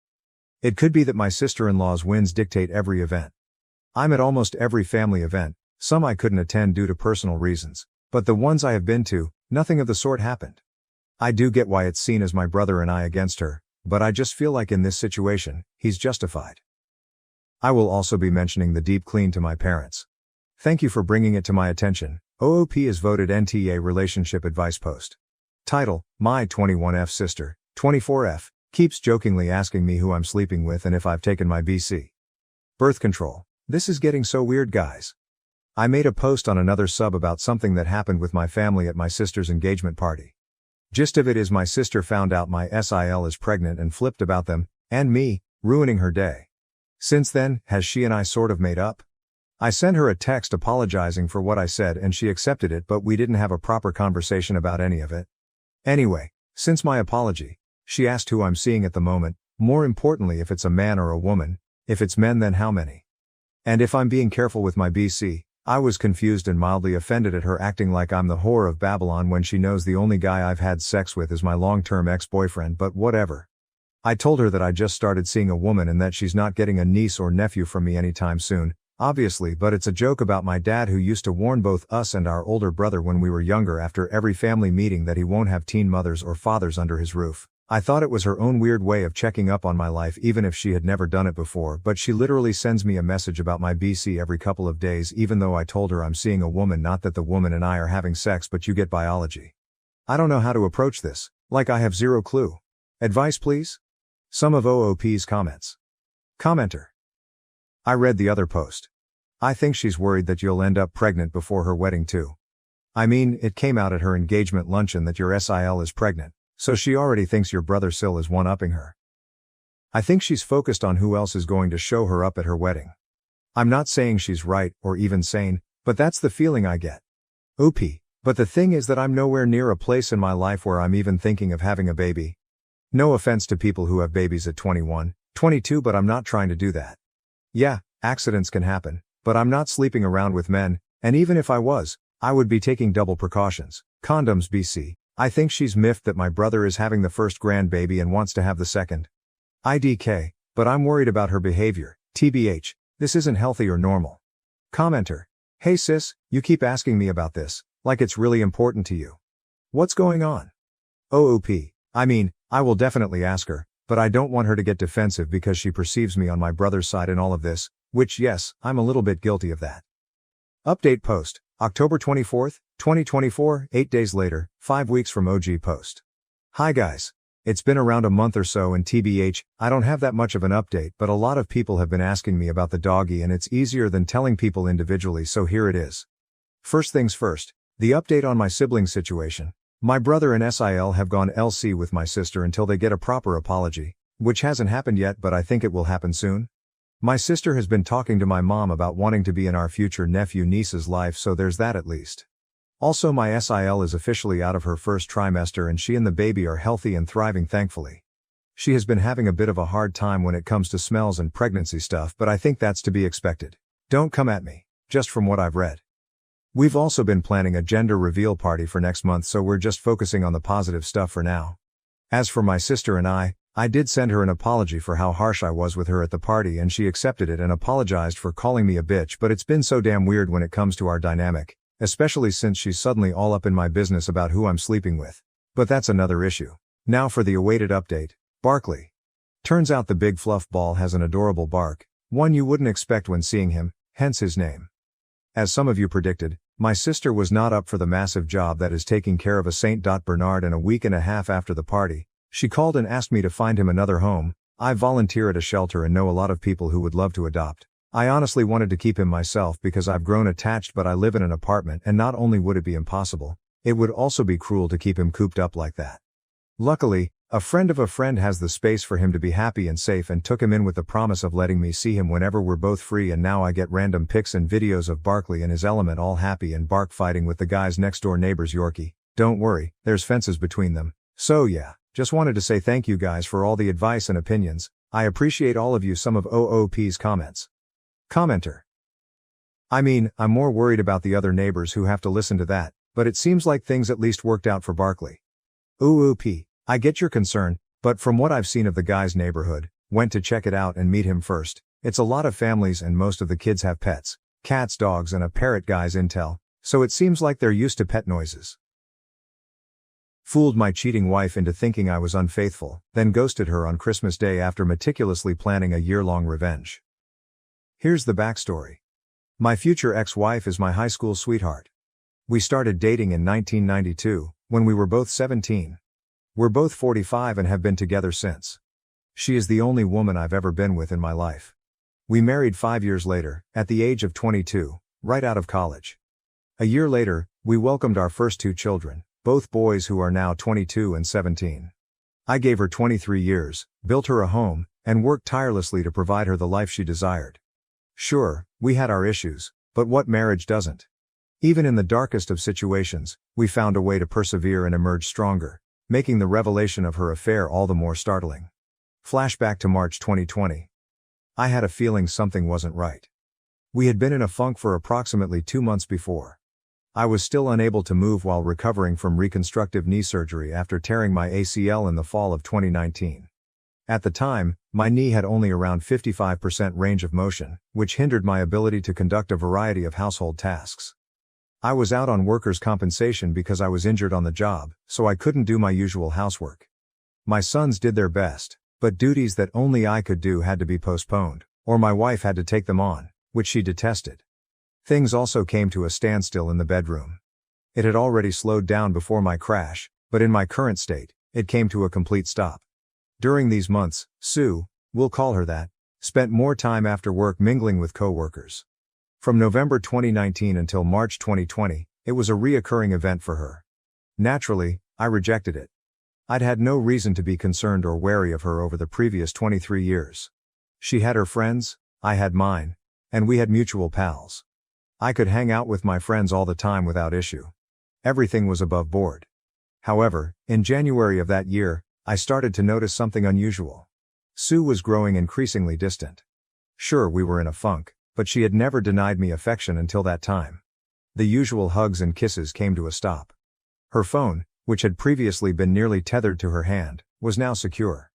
It could be that my sister-in-law's whims dictate every event. I'm at almost every family event, some I couldn't attend due to personal reasons, but the ones I have been to, nothing of the sort happened. I do get why it's seen as my brother and I against her, but I just feel like in this situation, he's justified. I will also be mentioning the deep clean to my parents. Thank you for bringing it to my attention. OOP is voted NTA Relationship Advice Post. Title, My 21F Sister, 24F, keeps jokingly asking me who I'm sleeping with and if I've taken my BC. Birth control. This is getting so weird, guys. I made a post on another sub about something that happened with my family at my sister's engagement party. Gist of it is my sister found out my SIL is pregnant and flipped about them, and me, ruining her day. Since then, has she and I sort of made up? I sent her a text apologizing for what I said and she accepted it, but we didn't have a proper conversation about any of it. Anyway, since my apology, she asked who I'm seeing at the moment, more importantly if it's a man or a woman, if it's men then how many. And if I'm being careful with my BC, I was confused and mildly offended at her acting like I'm the whore of Babylon when she knows the only guy I've had sex with is my long-term ex-boyfriend, but whatever. I told her that I just started seeing a woman and that she's not getting a niece or nephew from me anytime soon, obviously, but it's a joke about my dad who used to warn both us and our older brother when we were younger after every family meeting that he won't have teen mothers or fathers under his roof. I thought it was her own weird way of checking up on my life even if she had never done it before, but she literally sends me a message about my BC every couple of days even though I told her I'm seeing a woman, not that the woman and I are having sex, but you get biology. I don't know how to approach this, like I have zero clue. Advice please? Some of OOP's comments. Commenter. I read the other post. I think she's worried that you'll end up pregnant before her wedding too. I mean, it came out at her engagement luncheon that your SIL is pregnant. So she already thinks your brother Sil is one-upping her. I think she's focused on who else is going to show her up at her wedding. I'm not saying she's right, or even sane, but that's the feeling I get. OP, but the thing is that I'm nowhere near a place in my life where I'm even thinking of having a baby. No offense to people who have babies at 21, 22, but I'm not trying to do that. Yeah, accidents can happen, but I'm not sleeping around with men, and even if I was, I would be taking double precautions. Condoms BC. I think she's miffed that my brother is having the first grandbaby and wants to have the second. IDK, but I'm worried about her behavior. TBH, this isn't healthy or normal. Commenter. Hey sis, you keep asking me about this, like it's really important to you. What's going on? OOP, I mean, I will definitely ask her, but I don't want her to get defensive because she perceives me on my brother's side in all of this, which yes, I'm a little bit guilty of that. Update post, October 24th, 2024, 8 days later, 5 weeks from OG post. Hi guys. It's been around a month or so and TBH, I don't have that much of an update, but a lot of people have been asking me about the doggy and it's easier than telling people individually, so here it is. First things first, the update on my sibling situation. My brother and SIL have gone LC with my sister until they get a proper apology, which hasn't happened yet, but I think it will happen soon. My sister has been talking to my mom about wanting to be in our future nephew-niece's life, so there's that at least. Also, my SIL is officially out of her first trimester and she and the baby are healthy and thriving, thankfully. She has been having a bit of a hard time when it comes to smells and pregnancy stuff, but I think that's to be expected. Don't come at me, just from what I've read. We've also been planning a gender reveal party for next month, so we're just focusing on the positive stuff for now. As for my sister and I did send her an apology for how harsh I was with her at the party, and she accepted it and apologized for calling me a bitch, but it's been so damn weird when it comes to our dynamic, especially since she's suddenly all up in my business about who I'm sleeping with. But that's another issue. Now for the awaited update. Barkley. Turns out the big fluff ball has an adorable bark, one you wouldn't expect when seeing him, hence his name. As some of you predicted, my sister was not up for the massive job that is taking care of a Saint Bernard, and a week and a half after the party, she called and asked me to find him another home. I volunteer at a shelter and know a lot of people who would love to adopt. I honestly wanted to keep him myself because I've grown attached, but I live in an apartment and not only would it be impossible, it would also be cruel to keep him cooped up like that. Luckily, a friend of a friend has the space for him to be happy and safe and took him in with the promise of letting me see him whenever we're both free, and now I get random pics and videos of Barkley in his element, all happy and bark fighting with the guy's next door neighbor's Yorkie. Don't worry, there's fences between them. So yeah, just wanted to say thank you guys for all the advice and opinions. I appreciate all of you. Some of OOP's comments. Commenter. I mean, I'm more worried about the other neighbors who have to listen to that, but it seems like things at least worked out for Barkley. OOP, I get your concern, but from what I've seen of the guy's neighborhood, went to check it out and meet him first, it's a lot of families and most of the kids have pets, cats, dogs and a parrot, guy's intel, so it seems like they're used to pet noises. Fooled my cheating wife into thinking I was unfaithful, then ghosted her on Christmas Day after meticulously planning a year-long revenge. Here's the backstory. My future ex-wife is my high school sweetheart. We started dating in 1992, when we were both 17. We're both 45 and have been together since. She is the only woman I've ever been with in my life. We married 5 years later, at the age of 22, right out of college. A year later, we welcomed our first 2 children, both boys who are now 22 and 17. I gave her 23 years, built her a home, and worked tirelessly to provide her the life she desired. Sure, we had our issues, but what marriage doesn't? Even in the darkest of situations, we found a way to persevere and emerge stronger, making the revelation of her affair all the more startling. Flashback to March 2020. I had a feeling something wasn't right. We had been in a funk for approximately 2 months before. I was still unable to move while recovering from reconstructive knee surgery after tearing my ACL in the fall of 2019. At the time, my knee had only around 55% range of motion, which hindered my ability to conduct a variety of household tasks. I was out on workers' compensation because I was injured on the job, so I couldn't do my usual housework. My sons did their best, but duties that only I could do had to be postponed, or my wife had to take them on, which she detested. Things also came to a standstill in the bedroom. It had already slowed down before my crash, but in my current state, it came to a complete stop. During these months, Sue, we'll call her that, spent more time after work mingling with co-workers. From November 2019 until March 2020, it was a reoccurring event for her. Naturally, I rejected it. I'd had no reason to be concerned or wary of her over the previous 23 years. She had her friends, I had mine, and we had mutual pals. I could hang out with my friends all the time without issue. Everything was above board. However, in January of that year, I started to notice something unusual. Sue was growing increasingly distant. Sure, we were in a funk, but she had never denied me affection until that time. The usual hugs and kisses came to a stop. Her phone, which had previously been nearly tethered to her hand, was now secure.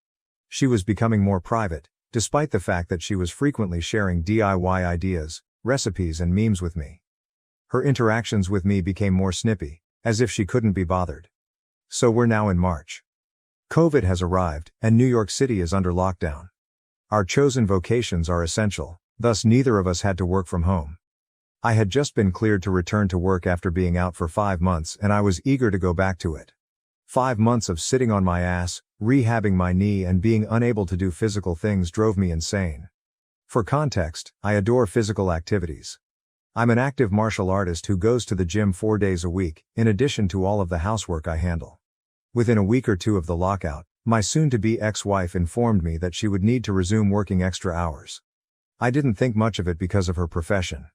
She was becoming more private, despite the fact that she was frequently sharing DIY ideas, recipes and memes with me. Her interactions with me became more snippy, as if she couldn't be bothered. So we're now in March. COVID has arrived, and New York City is under lockdown. Our chosen vocations are essential, thus neither of us had to work from home. I had just been cleared to return to work after being out for 5 months, and I was eager to go back to it. 5 months of sitting on my ass, rehabbing my knee and being unable to do physical things drove me insane. For context, I adore physical activities. I'm an active martial artist who goes to the gym 4 days a week, in addition to all of the housework I handle. Within a week or two of the lockout, my soon-to-be ex-wife informed me that she would need to resume working extra hours. I didn't think much of it because of her profession.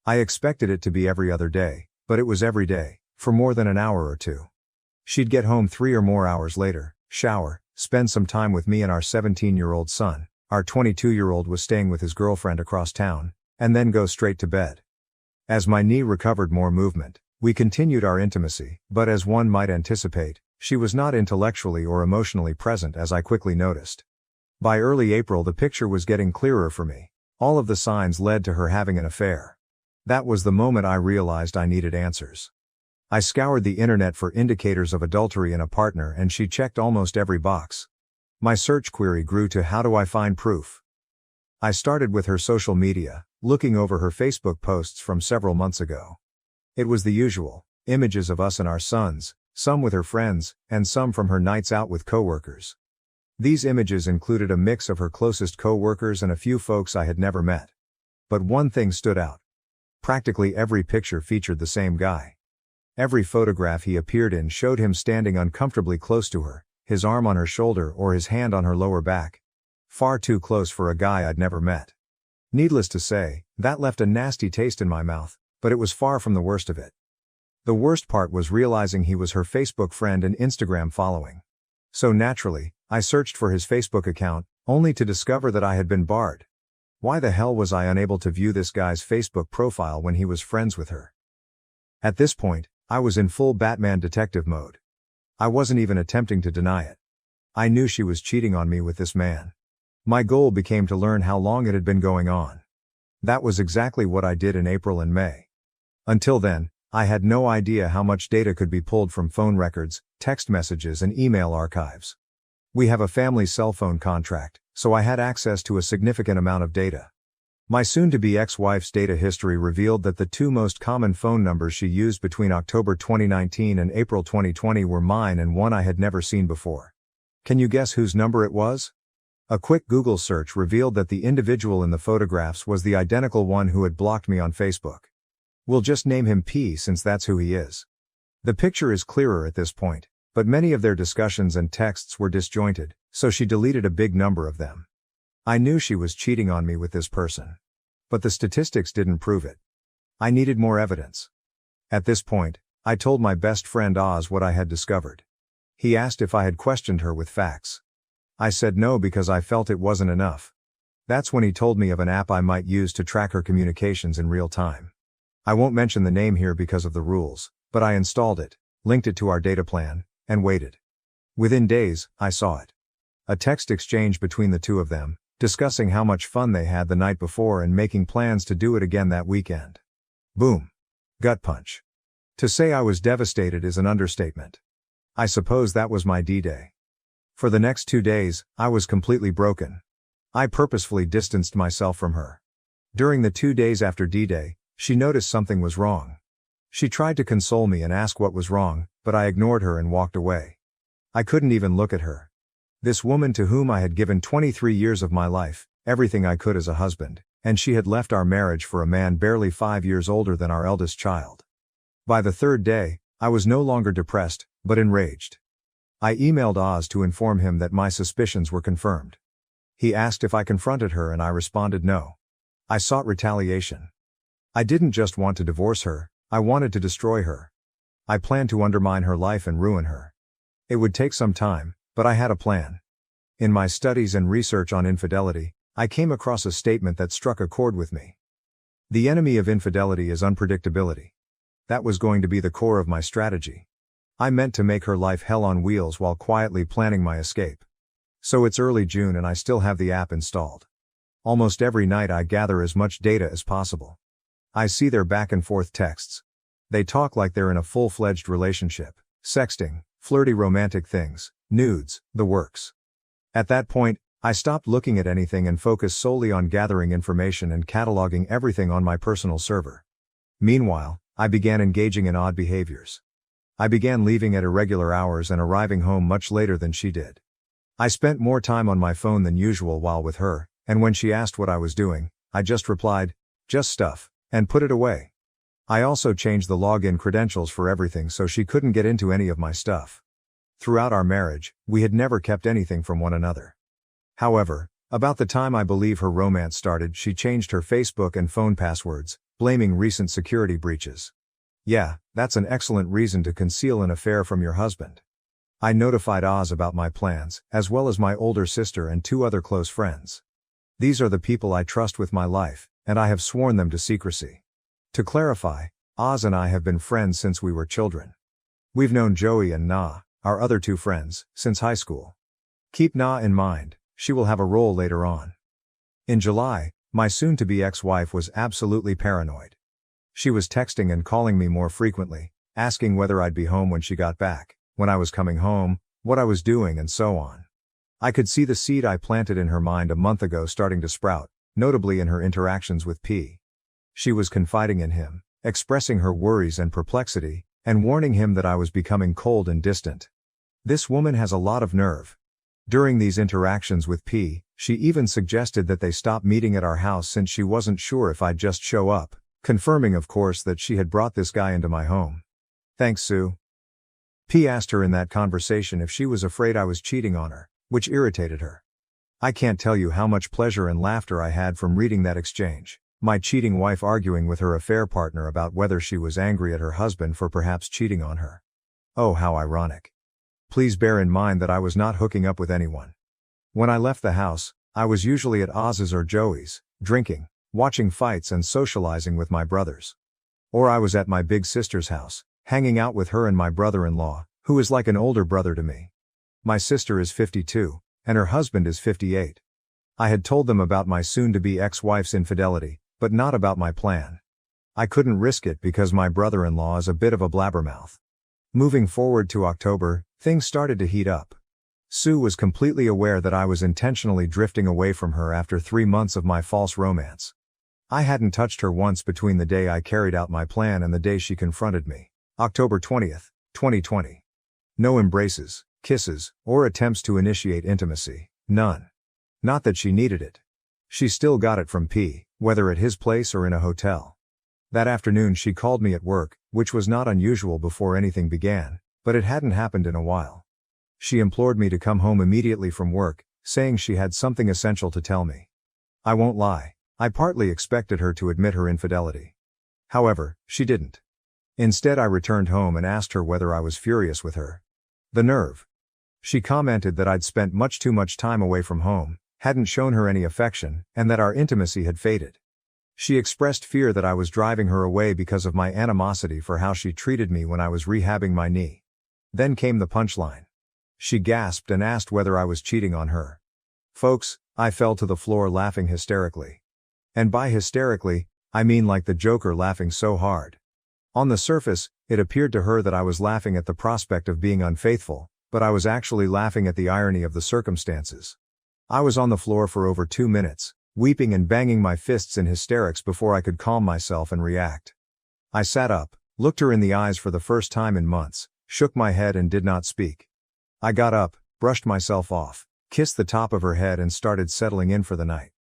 I expected it to be every other day, but it was every day, for more than an hour or two. She'd get home 3 or more hours later, shower, spend some time with me and our 17-year-old son, our 22-year-old was staying with his girlfriend across town, and then go straight to bed. As my knee recovered more movement, we continued our intimacy, but as one might anticipate, she was not intellectually or emotionally present, as I quickly noticed. By early April, the picture was getting clearer for me. All of the signs led to her having an affair. That was the moment I realized I needed answers. I scoured the internet for indicators of adultery in a partner, and she checked almost every box. My search query grew to, how do I find proof? I started with her social media, looking over her Facebook posts from several months ago. It was the usual: images of us and our sons, some with her friends, and some from her nights out with coworkers. These images included a mix of her closest coworkers and a few folks I had never met. But one thing stood out. Practically every picture featured the same guy. Every photograph he appeared in showed him standing uncomfortably close to her, his arm on her shoulder or his hand on her lower back. Far too close for a guy I'd never met. Needless to say, that left a nasty taste in my mouth, but it was far from the worst of it. The worst part was realizing he was her Facebook friend and Instagram following. So naturally, I searched for his Facebook account, only to discover that I had been barred. Why the hell was I unable to view this guy's Facebook profile when he was friends with her? At this point, I was in full Batman detective mode. I wasn't even attempting to deny it. I knew she was cheating on me with this man. My goal became to learn how long it had been going on. That was exactly what I did in April and May. Until then, I had no idea how much data could be pulled from phone records, text messages, and email archives. We have a family cell phone contract, so I had access to a significant amount of data. My soon-to-be ex-wife's data history revealed that the two most common phone numbers she used between October 2019 and April 2020 were mine and one I had never seen before. Can you guess whose number it was? A quick Google search revealed that the individual in the photographs was the identical one who had blocked me on Facebook. We'll just name him P since that's who he is. The picture is clearer at this point, but many of their discussions and texts were disjointed, so she deleted a big number of them. I knew she was cheating on me with this person. But the statistics didn't prove it. I needed more evidence. At this point, I told my best friend Oz what I had discovered. He asked if I had questioned her with facts. I said no because I felt it wasn't enough. That's when he told me of an app I might use to track her communications in real time. I won't mention the name here because of the rules, but I installed it, linked it to our data plan, and waited. Within days, I saw it. A text exchange between the two of them, discussing how much fun they had the night before and making plans to do it again that weekend. Boom. Gut punch. To say I was devastated is an understatement. I suppose that was my D-Day. For the next 2 days, I was completely broken. I purposefully distanced myself from her. During the 2 days after D-Day, she noticed something was wrong. She tried to console me and ask what was wrong, but I ignored her and walked away. I couldn't even look at her. This woman to whom I had given 23 years of my life, everything I could as a husband, and she had left our marriage for a man barely 5 years older than our eldest child. By the 3rd day, I was no longer depressed, but enraged. I emailed Oz to inform him that my suspicions were confirmed. He asked if I confronted her and I responded no. I sought retaliation. I didn't just want to divorce her, I wanted to destroy her. I planned to undermine her life and ruin her. It would take some time, but I had a plan. In my studies and research on infidelity, I came across a statement that struck a chord with me. The enemy of infidelity is unpredictability. That was going to be the core of my strategy. I meant to make her life hell on wheels while quietly planning my escape. So it's early June and I still have the app installed. Almost every night I gather as much data as possible. I see their back and forth texts. They talk like they're in a full-fledged relationship, sexting, flirty romantic things, nudes, the works. At that point, I stopped looking at anything and focused solely on gathering information and cataloging everything on my personal server. Meanwhile, I began engaging in odd behaviors. I began leaving at irregular hours and arriving home much later than she did. I spent more time on my phone than usual while with her, and when she asked what I was doing, I just replied, "Just stuff," and put it away. I also changed the login credentials for everything so she couldn't get into any of my stuff. Throughout our marriage, we had never kept anything from one another. However, about the time I believe her romance started, she changed her Facebook and phone passwords, blaming recent security breaches. Yeah, that's an excellent reason to conceal an affair from your husband. I notified Oz about my plans, as well as my older sister and 2 other close friends. These are the people I trust with my life, and I have sworn them to secrecy. To clarify, Oz and I have been friends since we were children. We've known Joey and Na, our other two friends, since high school. Keep Na in mind, she will have a role later on. In July, my soon-to-be ex-wife was absolutely paranoid. She was texting and calling me more frequently, asking whether I'd be home when she got back, when I was coming home, what I was doing and so on. I could see the seed I planted in her mind a month ago starting to sprout, notably in her interactions with P. She was confiding in him, expressing her worries and perplexity, and warning him that I was becoming cold and distant. This woman has a lot of nerve. During these interactions with P, she even suggested that they stop meeting at our house since she wasn't sure if I'd just show up, confirming of course that she had brought this guy into my home. Thanks, Sue. P asked her in that conversation if she was afraid I was cheating on her, which irritated her. I can't tell you how much pleasure and laughter I had from reading that exchange, my cheating wife arguing with her affair partner about whether she was angry at her husband for perhaps cheating on her. Oh, how ironic. Please bear in mind that I was not hooking up with anyone. When I left the house, I was usually at Oz's or Joey's, drinking, watching fights and socializing with my brothers. Or I was at my big sister's house, hanging out with her and my brother-in-law, who is like an older brother to me. My sister is 52, and her husband is 58. I had told them about my soon-to-be ex-wife's infidelity, but not about my plan. I couldn't risk it because my brother-in-law is a bit of a blabbermouth. Moving forward to October, things started to heat up. Sue was completely aware that I was intentionally drifting away from her after 3 months of my false romance. I hadn't touched her once between the day I carried out my plan and the day she confronted me, October 20th, 2020. No embraces, kisses, or attempts to initiate intimacy, none. Not that she needed it. She still got it from P, whether at his place or in a hotel. That afternoon she called me at work, which was not unusual before anything began, but it hadn't happened in a while. She implored me to come home immediately from work, saying she had something essential to tell me. I won't lie, I partly expected her to admit her infidelity. However, she didn't. Instead, I returned home and asked her whether I was furious with her. The nerve. She commented that I'd spent much too much time away from home, hadn't shown her any affection, and that our intimacy had faded. She expressed fear that I was driving her away because of my animosity for how she treated me when I was rehabbing my knee. Then came the punchline. She gasped and asked whether I was cheating on her. Folks, I fell to the floor laughing hysterically. And by hysterically, I mean like the Joker laughing so hard. On the surface, it appeared to her that I was laughing at the prospect of being unfaithful, but I was actually laughing at the irony of the circumstances. I was on the floor for over 2 minutes, weeping and banging my fists in hysterics before I could calm myself and react. I sat up, looked her in the eyes for the first time in months, shook my head and did not speak. I got up, brushed myself off, kissed the top of her head and started settling in for the night.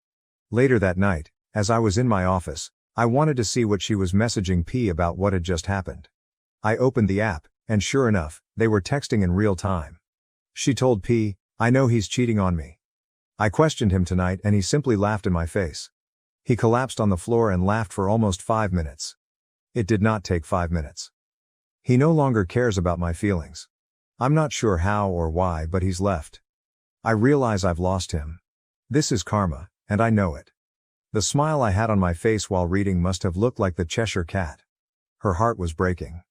Later that night, as I was in my office, I wanted to see what she was messaging P about what had just happened. I opened the app, and sure enough, they were texting in real time. She told P, "I know he's cheating on me." I questioned him tonight and he simply laughed in my face. He collapsed on the floor and laughed for almost 5 minutes. It did not take 5 minutes. He no longer cares about my feelings. I'm not sure how or why, but he's left. I realize I've lost him. This is karma, and I know it. The smile I had on my face while reading must have looked like the Cheshire Cat. Her heart was breaking.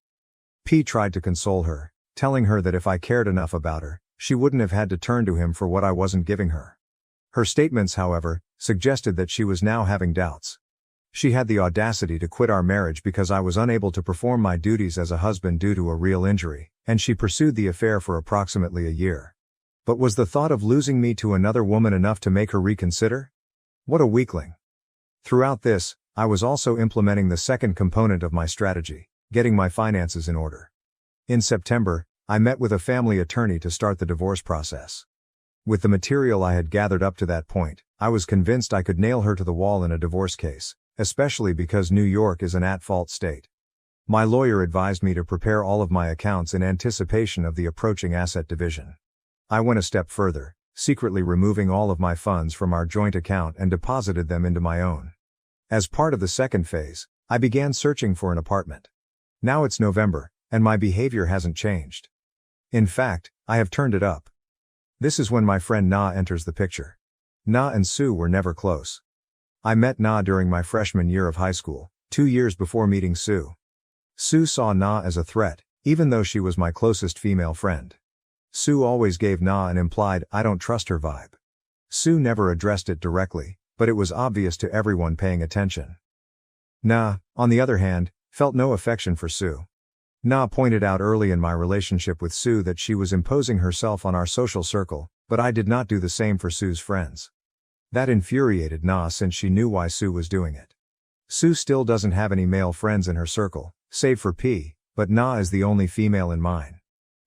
P tried to console her, telling her that if I cared enough about her, she wouldn't have had to turn to him for what I wasn't giving her. Her statements, however, suggested that she was now having doubts. She had the audacity to quit our marriage because I was unable to perform my duties as a husband due to a real injury, and she pursued the affair for approximately a year. But was the thought of losing me to another woman enough to make her reconsider? What a weakling. Throughout this, I was also implementing the second component of my strategy, getting my finances in order. In September, I met with a family attorney to start the divorce process. With the material I had gathered up to that point, I was convinced I could nail her to the wall in a divorce case, especially because New York is an at-fault state. My lawyer advised me to prepare all of my accounts in anticipation of the approaching asset division. I went a step further, secretly removing all of my funds from our joint account and deposited them into my own. As part of the second phase, I began searching for an apartment. Now it's November, and my behavior hasn't changed. In fact, I have turned it up. This is when my friend Na enters the picture. Na and Sue were never close. I met Na during my freshman year of high school, 2 years before meeting Sue. Sue saw Na as a threat, even though she was my closest female friend. Sue always gave Na an implied, "I don't trust her" vibe. Sue never addressed it directly, but it was obvious to everyone paying attention. Na, on the other hand, felt no affection for Sue. Na pointed out early in my relationship with Sue that she was imposing herself on our social circle, but I did not do the same for Sue's friends. That infuriated Na since she knew why Sue was doing it. Sue still doesn't have any male friends in her circle, save for P, but Na is the only female in mine.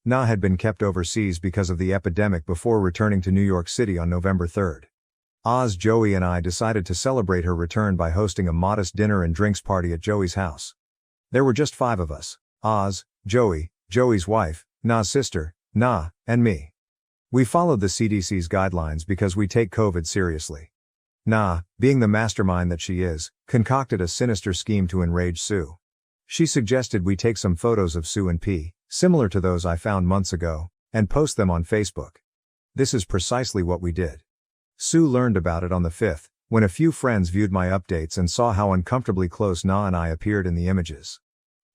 Na had been kept overseas because of the epidemic before returning to New York City on November 3rd. Oz, Joey and I decided to celebrate her return by hosting a modest dinner and drinks party at Joey's house. There were just 5 of us: Oz, Joey, Joey's wife, Na's sister, Na, and me. We followed the CDC's guidelines because we take COVID seriously. Na, being the mastermind that she is, concocted a sinister scheme to enrage Sue. She suggested we take some photos of Sue and P, similar to those I found months ago, and post them on Facebook. This is precisely what we did. Sue learned about it on the 5th, when a few friends viewed my updates and saw how uncomfortably close Na and I appeared in the images.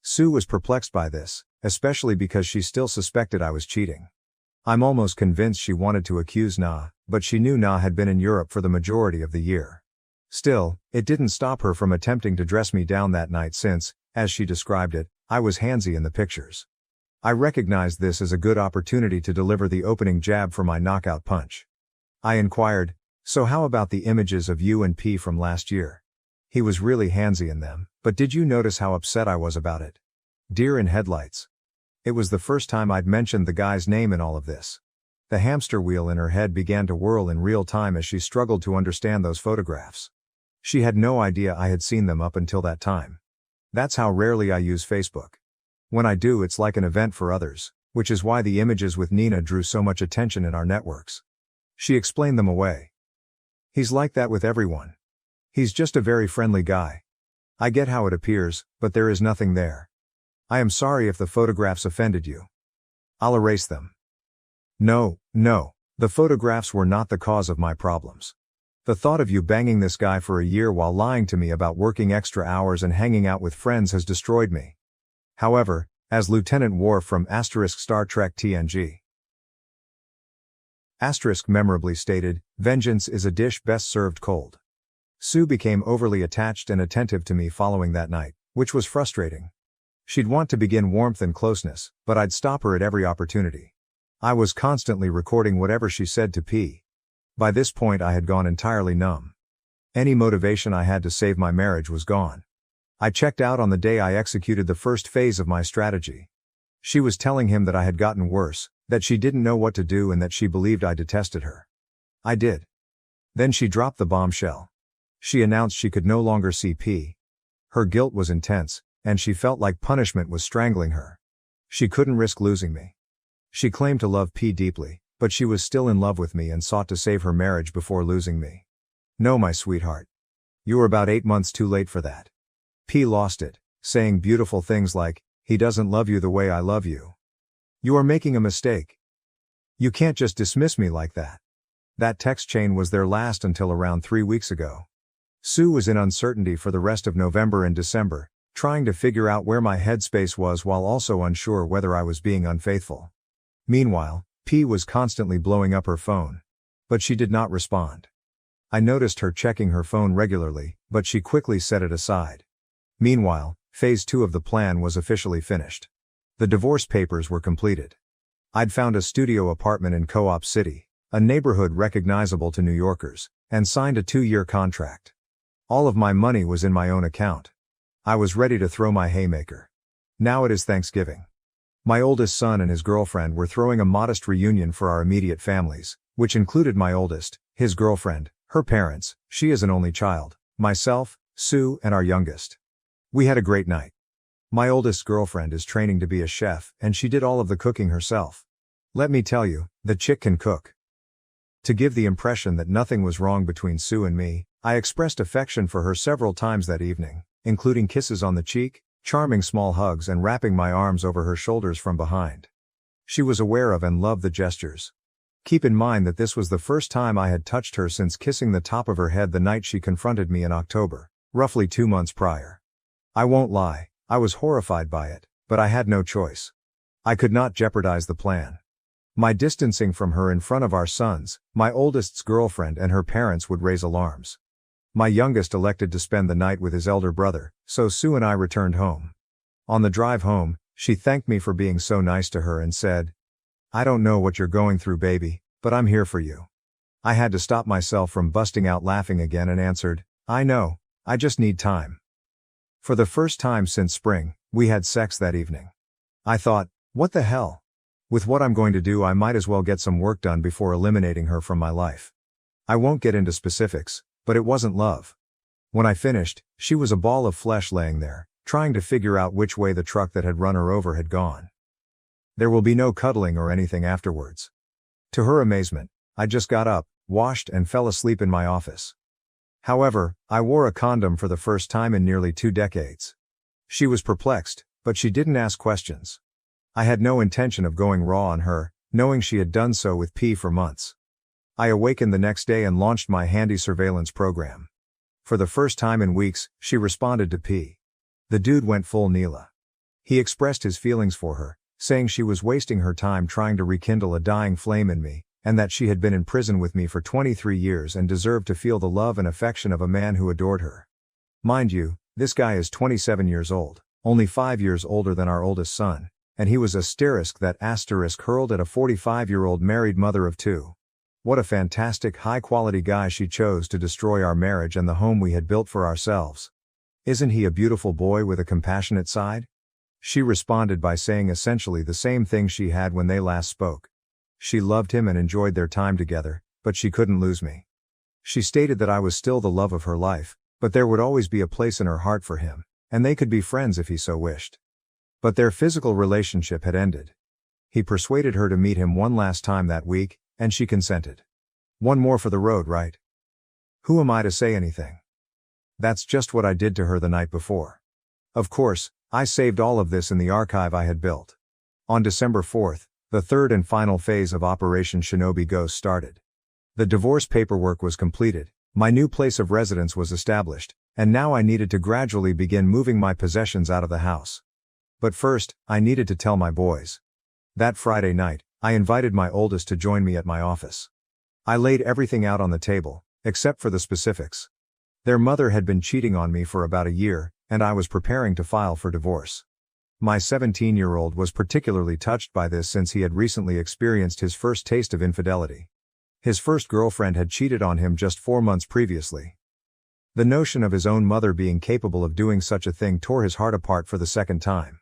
Sue was perplexed by this, especially because she still suspected I was cheating. I'm almost convinced she wanted to accuse Na, but she knew Na had been in Europe for the majority of the year. Still, it didn't stop her from attempting to dress me down that night since, as she described it, I was handsy in the pictures. I recognized this as a good opportunity to deliver the opening jab for my knockout punch. I inquired, "So how about the images of you and P from last year?" He was really handsy in them, but did you notice how upset I was about it? Deer in headlights. It was the first time I'd mentioned the guy's name in all of this. The hamster wheel in her head began to whirl in real time as she struggled to understand those photographs. She had no idea I had seen them up until that time. That's how rarely I use Facebook. When I do, it's like an event for others, which is why the images with Nina drew so much attention in our networks. She explained them away. "He's like that with everyone. He's just a very friendly guy. I get how it appears, but there is nothing there. I am sorry if the photographs offended you. I'll erase them." No, the photographs were not the cause of my problems. The thought of you banging this guy for a year while lying to me about working extra hours and hanging out with friends has destroyed me. However, as Lieutenant Worf from Star Trek TNG memorably stated, "Vengeance is a dish best served cold." Sue became overly attached and attentive to me following that night, which was frustrating. She'd want to begin warmth and closeness, but I'd stop her at every opportunity. I was constantly recording whatever she said to P. By this point I had gone entirely numb. Any motivation I had to save my marriage was gone. I checked out on the day I executed the first phase of my strategy. She was telling him that I had gotten worse, that she didn't know what to do and that she believed I detested her. I did. Then she dropped the bombshell. She announced she could no longer see P. Her guilt was intense, and she felt like punishment was strangling her. She couldn't risk losing me. She claimed to love P deeply, but she was still in love with me and sought to save her marriage before losing me. No, my sweetheart. You were about 8 months too late for that. P lost it, saying beautiful things like, "He doesn't love you the way I love you. You are making a mistake. You can't just dismiss me like that." That text chain was their last until around 3 weeks ago. Sue was in uncertainty for the rest of November and December, trying to figure out where my headspace was while also unsure whether I was being unfaithful. Meanwhile, P was constantly blowing up her phone. But she did not respond. I noticed her checking her phone regularly, but she quickly set it aside. Meanwhile, phase 2 of the plan was officially finished. The divorce papers were completed. I'd found a studio apartment in Co-op City, a neighborhood recognizable to New Yorkers, and signed a 2-year contract. All of my money was in my own account. I was ready to throw my haymaker. Now it is Thanksgiving. My oldest son and his girlfriend were throwing a modest reunion for our immediate families, which included my oldest, his girlfriend, her parents, she is an only child, myself, Sue, and our youngest. We had a great night. My oldest girlfriend is training to be a chef, and she did all of the cooking herself. Let me tell you, the chick can cook. To give the impression that nothing was wrong between Sue and me, I expressed affection for her several times that evening, including kisses on the cheek, charming small hugs, and wrapping my arms over her shoulders from behind. She was aware of and loved the gestures. Keep in mind that this was the first time I had touched her since kissing the top of her head the night she confronted me in October, roughly 2 months prior. I won't lie, I was horrified by it, but I had no choice. I could not jeopardize the plan. My distancing from her in front of our sons, my oldest's girlfriend and her parents would raise alarms. My youngest elected to spend the night with his elder brother, so Sue and I returned home. On the drive home, she thanked me for being so nice to her and said, "I don't know what you're going through, baby, but I'm here for you." I had to stop myself from busting out laughing again and answered, "I know, I just need time." For the first time since spring, we had sex that evening. I thought, what the hell? With what I'm going to do, I might as well get some work done before eliminating her from my life. I won't get into specifics, but it wasn't love. When I finished, she was a ball of flesh laying there, trying to figure out which way the truck that had run her over had gone. There will be no cuddling or anything afterwards. To her amazement, I just got up, washed and fell asleep in my office. However, I wore a condom for the first time in nearly 2 decades. She was perplexed, but she didn't ask questions. I had no intention of going raw on her, knowing she had done so with P for months. I awakened the next day and launched my handy surveillance program. For the first time in weeks, she responded to P. The dude went full Neela. He expressed his feelings for her, saying she was wasting her time trying to rekindle a dying flame in me, and that she had been in prison with me for 23 years and deserved to feel the love and affection of a man who adored her. Mind you, this guy is 27 years old, only 5 years older than our oldest son, and he was that asterisk hurled at a 45-year-old married mother of 2. What a fantastic high-quality guy she chose to destroy our marriage and the home we had built for ourselves. Isn't he a beautiful boy with a compassionate side? She responded by saying essentially the same thing she had when they last spoke. She loved him and enjoyed their time together, but she couldn't lose me. She stated that I was still the love of her life, but there would always be a place in her heart for him, and they could be friends if he so wished. But their physical relationship had ended. He persuaded her to meet him one last time that week, and she consented. One more for the road, right? Who am I to say anything? That's just what I did to her the night before. Of course, I saved all of this in the archive I had built. On December 4th, the third and final phase of Operation Shinobi Ghost started. The divorce paperwork was completed, my new place of residence was established, and now I needed to gradually begin moving my possessions out of the house. But first, I needed to tell my boys. That Friday night, I invited my oldest to join me at my office. I laid everything out on the table, except for the specifics. Their mother had been cheating on me for about a year, and I was preparing to file for divorce. My 17-year-old was particularly touched by this since he had recently experienced his first taste of infidelity. His first girlfriend had cheated on him just 4 months previously. The notion of his own mother being capable of doing such a thing tore his heart apart for the second time.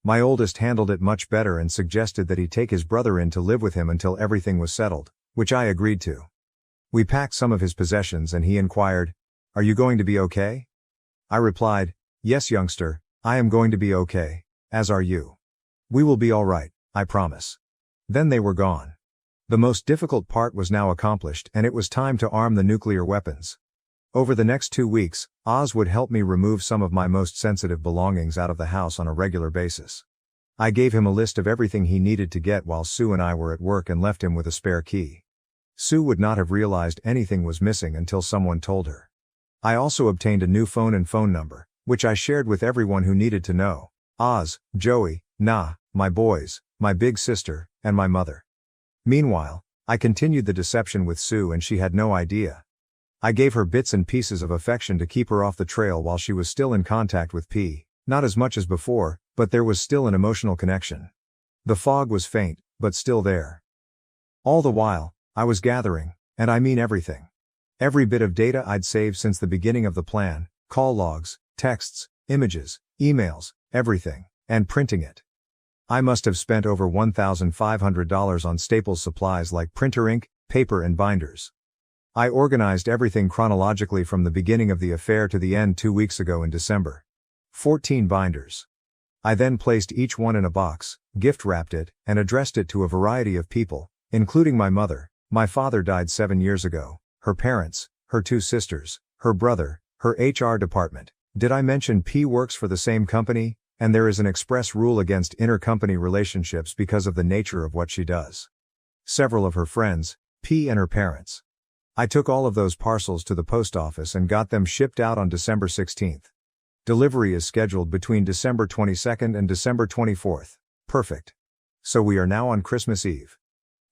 My oldest handled it much better and suggested that he take his brother in to live with him until everything was settled, which I agreed to. We packed some of his possessions and he inquired, "Are you going to be okay?" I replied, "Yes, youngster, I am going to be okay, as are you. We will be all right, I promise." Then they were gone. The most difficult part was now accomplished and it was time to arm the nuclear weapons. Over the next 2 weeks, Oz would help me remove some of my most sensitive belongings out of the house on a regular basis. I gave him a list of everything he needed to get while Sue and I were at work and left him with a spare key. Sue would not have realized anything was missing until someone told her. I also obtained a new phone and phone number, which I shared with everyone who needed to know: Oz, Joey, my boys, my big sister, and my mother. Meanwhile, I continued the deception with Sue and she had no idea. I gave her bits and pieces of affection to keep her off the trail while she was still in contact with P, not as much as before, but there was still an emotional connection. The fog was faint, but still there. All the while, I was gathering, and I mean everything. Every bit of data I'd saved since the beginning of the plan, call logs, texts, images, emails, everything, and printing it. I must have spent over $1,500 on staples supplies like printer ink, paper and binders. I organized everything chronologically from the beginning of the affair to the end 2 weeks ago in December. 14 binders. I then placed each one in a box, gift-wrapped it, and addressed it to a variety of people, including my mother. My father died 7 years ago, her parents, her 2 sisters, her brother, her HR department. Did I mention P works for the same company, and there is an express rule against intercompany relationships because of the nature of what she does. Several of her friends, P and her parents. I took all of those parcels to the post office and got them shipped out on December 16th. Delivery is scheduled between December 22nd and December 24th. Perfect. So we are now on Christmas Eve.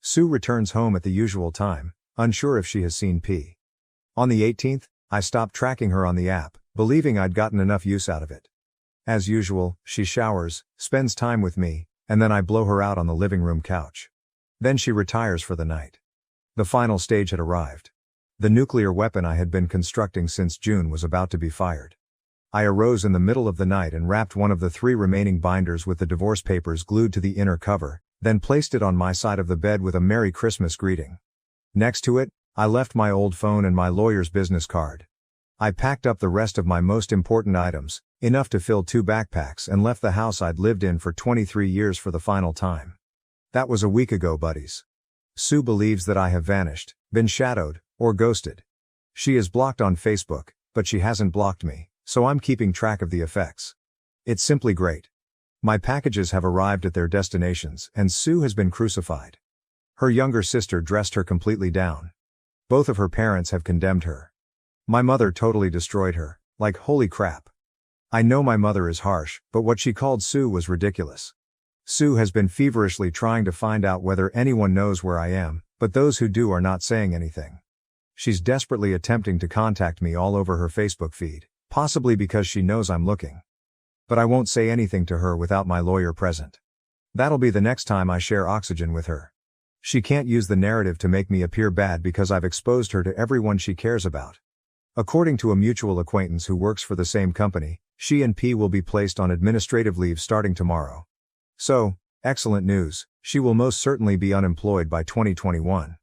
Sue returns home at the usual time, unsure if she has seen P. On the 18th, I stopped tracking her on the app, believing I'd gotten enough use out of it. As usual, she showers, spends time with me, and then I blow her out on the living room couch. Then she retires for the night. The final stage had arrived. The nuclear weapon I had been constructing since June was about to be fired. I arose in the middle of the night and wrapped one of the 3 remaining binders with the divorce papers glued to the inner cover, then placed it on my side of the bed with a Merry Christmas greeting. Next to it, I left my old phone and my lawyer's business card. I packed up the rest of my most important items, enough to fill 2 backpacks, and left the house I'd lived in for 23 years for the final time. That was a week ago, buddies. Sue believes that I have vanished, been shadowed, or ghosted. She is blocked on Facebook, but she hasn't blocked me, so I'm keeping track of the effects. It's simply great. My packages have arrived at their destinations, and Sue has been crucified. Her younger sister dressed her completely down. Both of her parents have condemned her. My mother totally destroyed her, like holy crap. I know my mother is harsh, but what she called Sue was ridiculous. Sue has been feverishly trying to find out whether anyone knows where I am, but those who do are not saying anything. She's desperately attempting to contact me all over her Facebook feed, possibly because she knows I'm looking. But I won't say anything to her without my lawyer present. That'll be the next time I share oxygen with her. She can't use the narrative to make me appear bad because I've exposed her to everyone she cares about. According to a mutual acquaintance who works for the same company, she and P will be placed on administrative leave starting tomorrow. So, excellent news, she will most certainly be unemployed by 2021.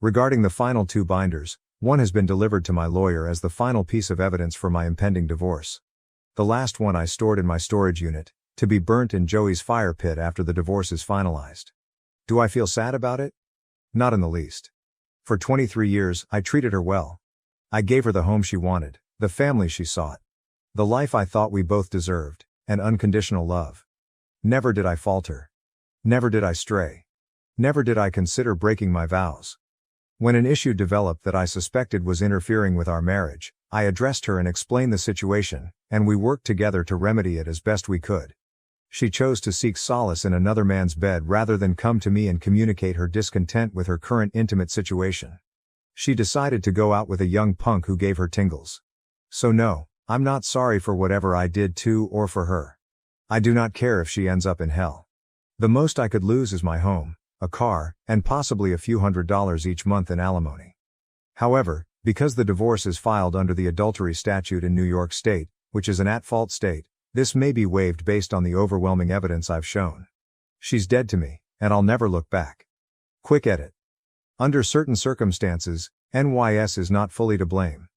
Regarding the final 2 binders, one has been delivered to my lawyer as the final piece of evidence for my impending divorce. The last one I stored in my storage unit, to be burnt in Joey's fire pit after the divorce is finalized. Do I feel sad about it? Not in the least. For 23 years, I treated her well. I gave her the home she wanted, the family she sought, the life I thought we both deserved, and unconditional love. Never did I falter. Never did I stray. Never did I consider breaking my vows. When an issue developed that I suspected was interfering with our marriage, I addressed her and explained the situation, and we worked together to remedy it as best we could. She chose to seek solace in another man's bed rather than come to me and communicate her discontent with her current intimate situation. She decided to go out with a young punk who gave her tingles. So no, I'm not sorry for whatever I did to or for her. I do not care if she ends up in hell. The most I could lose is my home, a car, and possibly a few $100s each month in alimony. However, because the divorce is filed under the adultery statute in New York State, which is an at-fault state, this may be waived based on the overwhelming evidence I've shown. She's dead to me, and I'll never look back. Quick edit. Under certain circumstances, NYS is not fully to blame.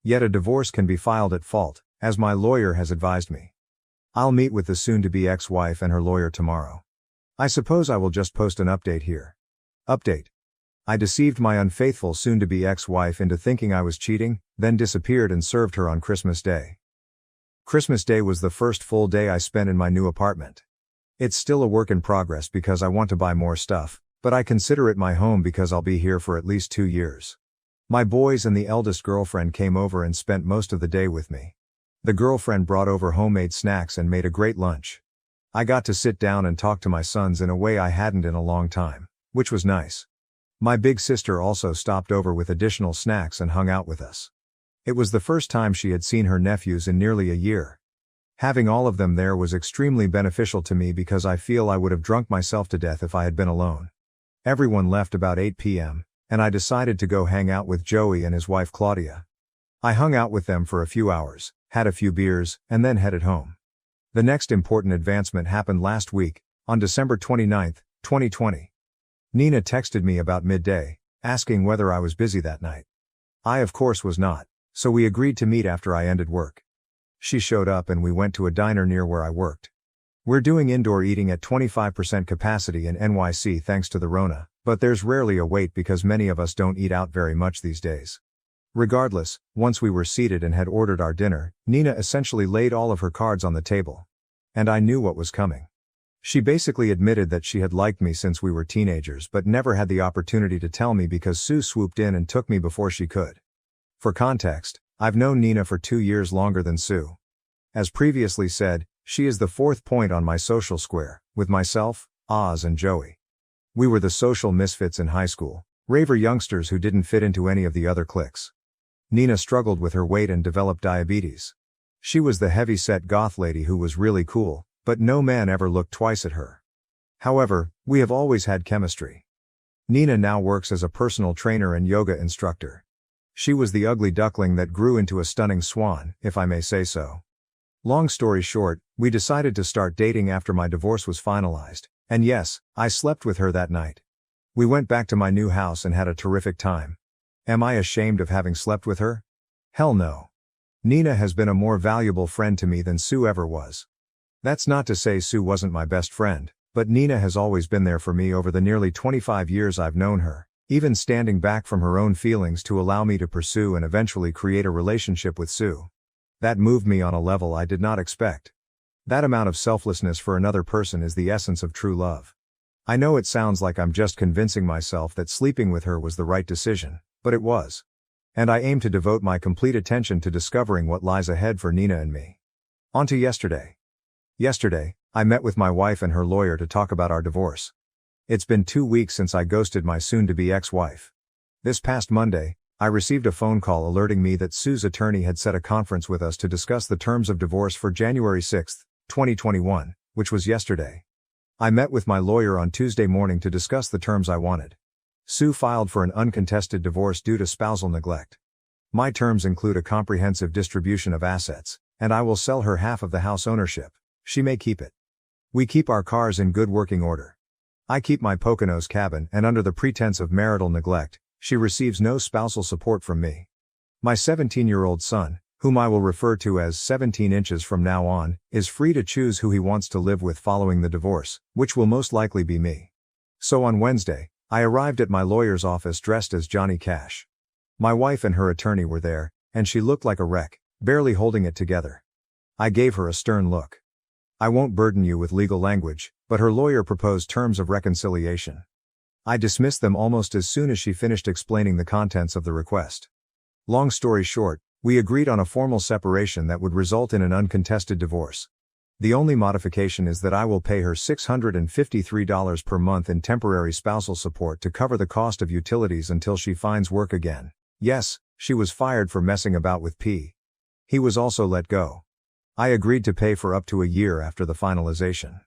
Yet a divorce can be filed at fault, as my lawyer has advised me. I'll meet with the soon-to-be ex-wife and her lawyer tomorrow. I suppose I will just post an update here. Update. I deceived my unfaithful soon-to-be ex-wife into thinking I was cheating, then disappeared and served her on Christmas Day. Christmas Day was the first full day I spent in my new apartment. It's still a work in progress because I want to buy more stuff, but I consider it my home because I'll be here for at least 2 years. My boys and the eldest girlfriend came over and spent most of the day with me. The girlfriend brought over homemade snacks and made a great lunch. I got to sit down and talk to my sons in a way I hadn't in a long time, which was nice. My big sister also stopped over with additional snacks and hung out with us. It was the first time she had seen her nephews in nearly a year. Having all of them there was extremely beneficial to me because I feel I would have drunk myself to death if I had been alone. Everyone left about 8 p.m., and I decided to go hang out with Joey and his wife Claudia. I hung out with them for a few hours, had a few beers, and then headed home. The next important advancement happened last week, on December 29, 2020. Nina texted me about midday, asking whether I was busy that night. I of course was not, so we agreed to meet after I ended work. She showed up and we went to a diner near where I worked. We're doing indoor eating at 25% capacity in NYC thanks to the Rona, but there's rarely a wait because many of us don't eat out very much these days. Regardless, once we were seated and had ordered our dinner, Nina essentially laid all of her cards on the table. And I knew what was coming. She basically admitted that she had liked me since we were teenagers but never had the opportunity to tell me because Sue swooped in and took me before she could. For context, I've known Nina for 2 years longer than Sue. As previously said, she is the fourth point on my social square, with myself, Oz and Joey. We were the social misfits in high school, raver youngsters who didn't fit into any of the other cliques. Nina struggled with her weight and developed diabetes. She was the heavy-set goth lady who was really cool, but no man ever looked twice at her. However, we have always had chemistry. Nina now works as a personal trainer and yoga instructor. She was the ugly duckling that grew into a stunning swan, if I may say so. Long story short, we decided to start dating after my divorce was finalized, and yes, I slept with her that night. We went back to my new house and had a terrific time. Am I ashamed of having slept with her? Hell no. Nina has been a more valuable friend to me than Sue ever was. That's not to say Sue wasn't my best friend, but Nina has always been there for me over the nearly 25 years I've known her, even standing back from her own feelings to allow me to pursue and eventually create a relationship with Sue. That moved me on a level I did not expect. That amount of selflessness for another person is the essence of true love. I know it sounds like I'm just convincing myself that sleeping with her was the right decision, but it was. And I aim to devote my complete attention to discovering what lies ahead for Nina and me. On to yesterday. Yesterday, I met with my wife and her lawyer to talk about our divorce. It's been 2 weeks since I ghosted my soon-to-be ex-wife. This past Monday, I received a phone call alerting me that Sue's attorney had set a conference with us to discuss the terms of divorce for January 6, 2021, which was yesterday. I met with my lawyer on Tuesday morning to discuss the terms I wanted. Sue filed for an uncontested divorce due to spousal neglect. My terms include a comprehensive distribution of assets, and I will sell her half of the house ownership. She may keep it. We keep our cars in good working order. I keep my Poconos cabin, and under the pretense of marital neglect, she receives no spousal support from me. My 17-year-old son, whom I will refer to as 17 inches from now on, is free to choose who he wants to live with following the divorce, which will most likely be me. So on Wednesday, I arrived at my lawyer's office dressed as Johnny Cash. My wife and her attorney were there, and she looked like a wreck, barely holding it together. I gave her a stern look. I won't burden you with legal language, but her lawyer proposed terms of reconciliation. I dismissed them almost as soon as she finished explaining the contents of the request. Long story short, we agreed on a formal separation that would result in an uncontested divorce. The only modification is that I will pay her $653 per month in temporary spousal support to cover the cost of utilities until she finds work again. Yes, she was fired for messing about with P. He was also let go. I agreed to pay for up to a year after the finalization.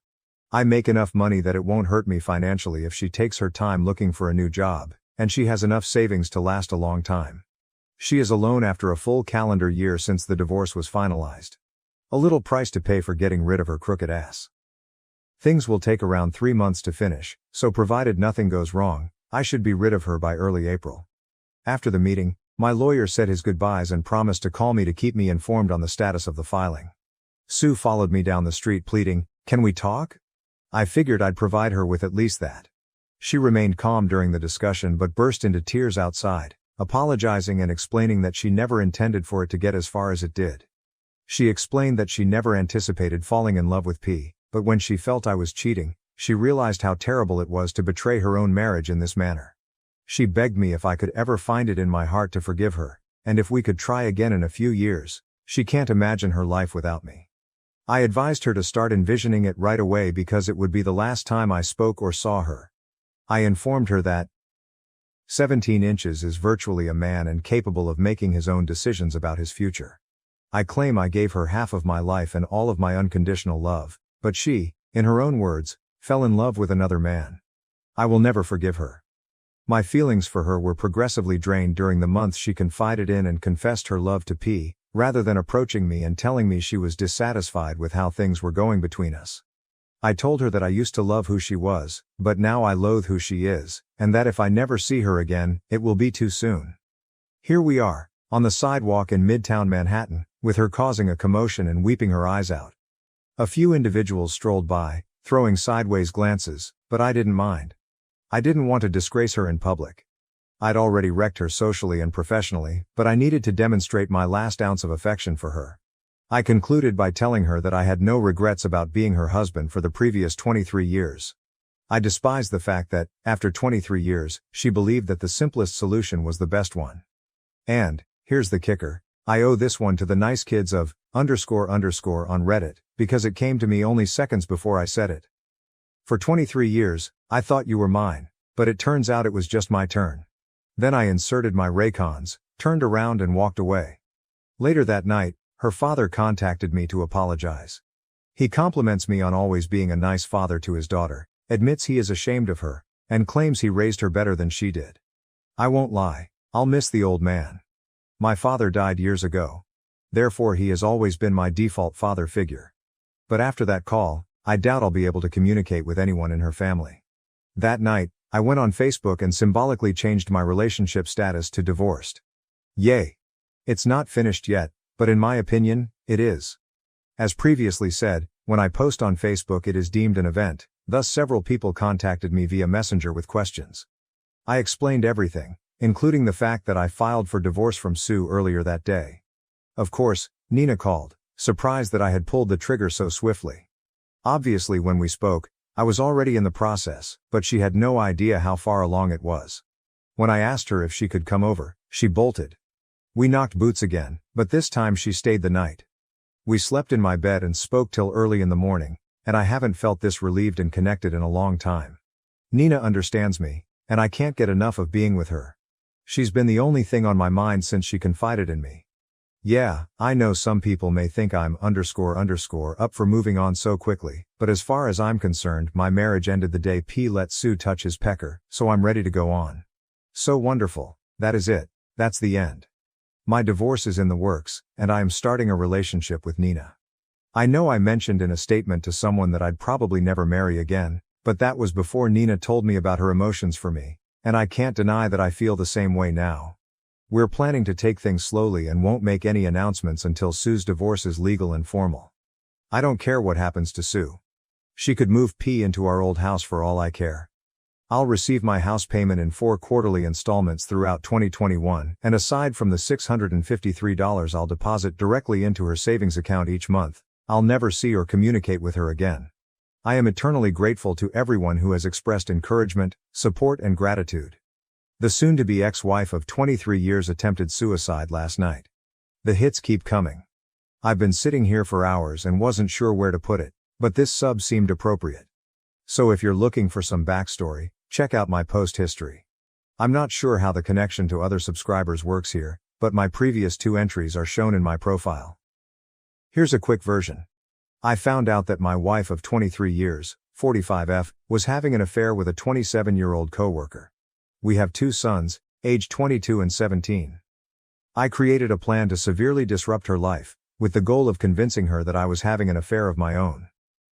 I make enough money that it won't hurt me financially if she takes her time looking for a new job, and she has enough savings to last a long time. She is alone after a full calendar year since the divorce was finalized. A little price to pay for getting rid of her crooked ass. Things will take around 3 months to finish, so provided nothing goes wrong, I should be rid of her by early April. After the meeting, my lawyer said his goodbyes and promised to call me to keep me informed on the status of the filing. Sue followed me down the street pleading, "Can we talk?" I figured I'd provide her with at least that. She remained calm during the discussion but burst into tears outside, apologizing and explaining that she never intended for it to get as far as it did. She explained that she never anticipated falling in love with P, but when she felt I was cheating, she realized how terrible it was to betray her own marriage in this manner. She begged me if I could ever find it in my heart to forgive her, and if we could try again in a few years. She can't imagine her life without me. I advised her to start envisioning it right away because it would be the last time I spoke or saw her. I informed her that 17 inches is virtually a man and capable of making his own decisions about his future. I claim I gave her half of my life and all of my unconditional love, but she, in her own words, fell in love with another man. I will never forgive her. My feelings for her were progressively drained during the months she confided in and confessed her love to P, rather than approaching me and telling me she was dissatisfied with how things were going between us. I told her that I used to love who she was, but now I loathe who she is, and that if I never see her again, it will be too soon. Here we are, on the sidewalk in Midtown Manhattan, with her causing a commotion and weeping her eyes out. A few individuals strolled by, throwing sideways glances, but I didn't mind. I didn't want to disgrace her in public. I'd already wrecked her socially and professionally, but I needed to demonstrate my last ounce of affection for her. I concluded by telling her that I had no regrets about being her husband for the previous 23 years. I despised the fact that, after 23 years, she believed that the simplest solution was the best one. And, here's the kicker, I owe this one to the nice kids of underscore underscore on Reddit, because it came to me only seconds before I said it. For 23 years, I thought you were mine, but it turns out it was just my turn. Then I inserted my Raycons, turned around and walked away. Later that night, her father contacted me to apologize. He compliments me on always being a nice father to his daughter, admits he is ashamed of her, and claims he raised her better than she did. I won't lie, I'll miss the old man. My father died years ago. Therefore he has always been my default father figure. But after that call, I doubt I'll be able to communicate with anyone in her family. That night, I went on Facebook and symbolically changed my relationship status to divorced. Yay! It's not finished yet, but in my opinion, it is. As previously said, when I post on Facebook it is deemed an event, thus several people contacted me via Messenger with questions. I explained everything, including the fact that I filed for divorce from Sue earlier that day. Of course, Nina called, surprised that I had pulled the trigger so swiftly. Obviously when we spoke, I was already in the process, but she had no idea how far along it was. When I asked her if she could come over, she bolted. We knocked boots again, but this time she stayed the night. We slept in my bed and spoke till early in the morning, and I haven't felt this relieved and connected in a long time. Nina understands me, and I can't get enough of being with her. She's been the only thing on my mind since she confided in me. Yeah, I know some people may think I'm underscore underscore up for moving on so quickly, but as far as I'm concerned, my marriage ended the day P let Sue touch his pecker, so I'm ready to go on. So wonderful, that is it, that's the end. My divorce is in the works, and I am starting a relationship with Nina. I know I mentioned in a statement to someone that I'd probably never marry again, but that was before Nina told me about her emotions for me, and I can't deny that I feel the same way now. We're planning to take things slowly and won't make any announcements until Sue's divorce is legal and formal. I don't care what happens to Sue. She could move P into our old house for all I care. I'll receive my house payment in 4 quarterly installments throughout 2021, and aside from the $653 I'll deposit directly into her savings account each month, I'll never see or communicate with her again. I am eternally grateful to everyone who has expressed encouragement, support and gratitude. The soon-to-be ex-wife of 23 years attempted suicide last night. The hits keep coming. I've been sitting here for hours and wasn't sure where to put it, but this sub seemed appropriate. So if you're looking for some backstory, check out my post history. I'm not sure how the connection to other subscribers works here, but my previous 2 entries are shown in my profile. Here's a quick version. I found out that my wife of 23 years, 45F, was having an affair with a 27-year-old coworker. We have 2 sons, aged 22 and 17. I created a plan to severely disrupt her life, with the goal of convincing her that I was having an affair of my own.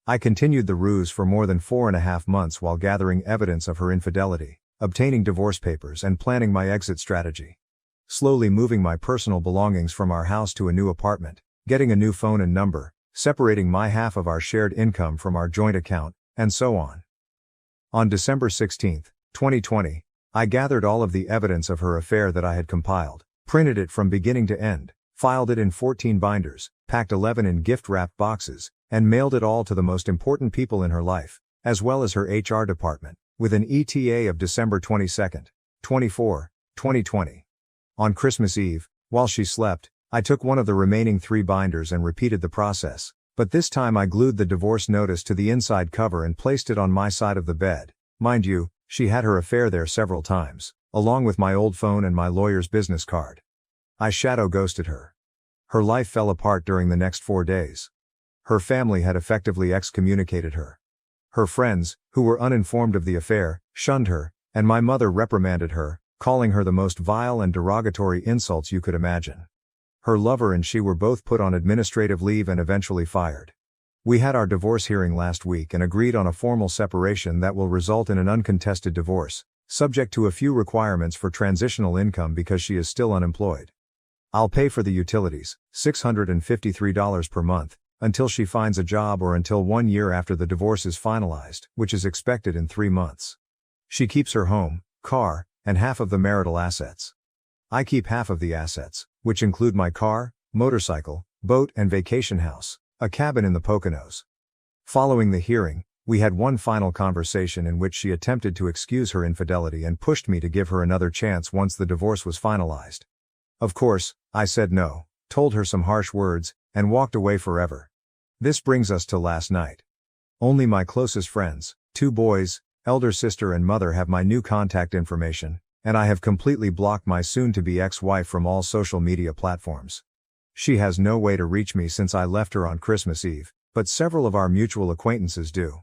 I continued the ruse for more than 4.5 months while gathering evidence of her infidelity, obtaining divorce papers and planning my exit strategy. Slowly moving my personal belongings from our house to a new apartment, getting a new phone and number, separating my half of our shared income from our joint account, and so on. On December 16, 2020, I gathered all of the evidence of her affair that I had compiled, printed it from beginning to end, filed it in 14 binders, packed 11 in gift-wrapped boxes, and mailed it all to the most important people in her life, as well as her HR department, with an ETA of December 22, 2020. On Christmas Eve, while she slept, I took one of the remaining 3 binders and repeated the process, but this time I glued the divorce notice to the inside cover and placed it on my side of the bed. Mind you, she had her affair there several times, along with my old phone and my lawyer's business card. I shadow ghosted her. Her life fell apart during the next 4 days. Her family had effectively excommunicated her. Her friends, who were uninformed of the affair, shunned her, and my mother reprimanded her, calling her the most vile and derogatory insults you could imagine. Her lover and she were both put on administrative leave and eventually fired. We had our divorce hearing last week and agreed on a formal separation that will result in an uncontested divorce, subject to a few requirements for transitional income because she is still unemployed. I'll pay for the utilities, $653 per month, until she finds a job or until 1 year after the divorce is finalized, which is expected in 3 months. She keeps her home, car, and half of the marital assets. I keep half of the assets, which include my car, motorcycle, boat and vacation house, a cabin in the Poconos. Following the hearing, we had one final conversation in which she attempted to excuse her infidelity and pushed me to give her another chance once the divorce was finalized. Of course, I said no, told her some harsh words, and walked away forever. This brings us to last night. Only my closest friends, 2 boys, elder sister and mother have my new contact information, and I have completely blocked my soon-to-be ex-wife from all social media platforms. She has no way to reach me since I left her on Christmas Eve, but several of our mutual acquaintances do.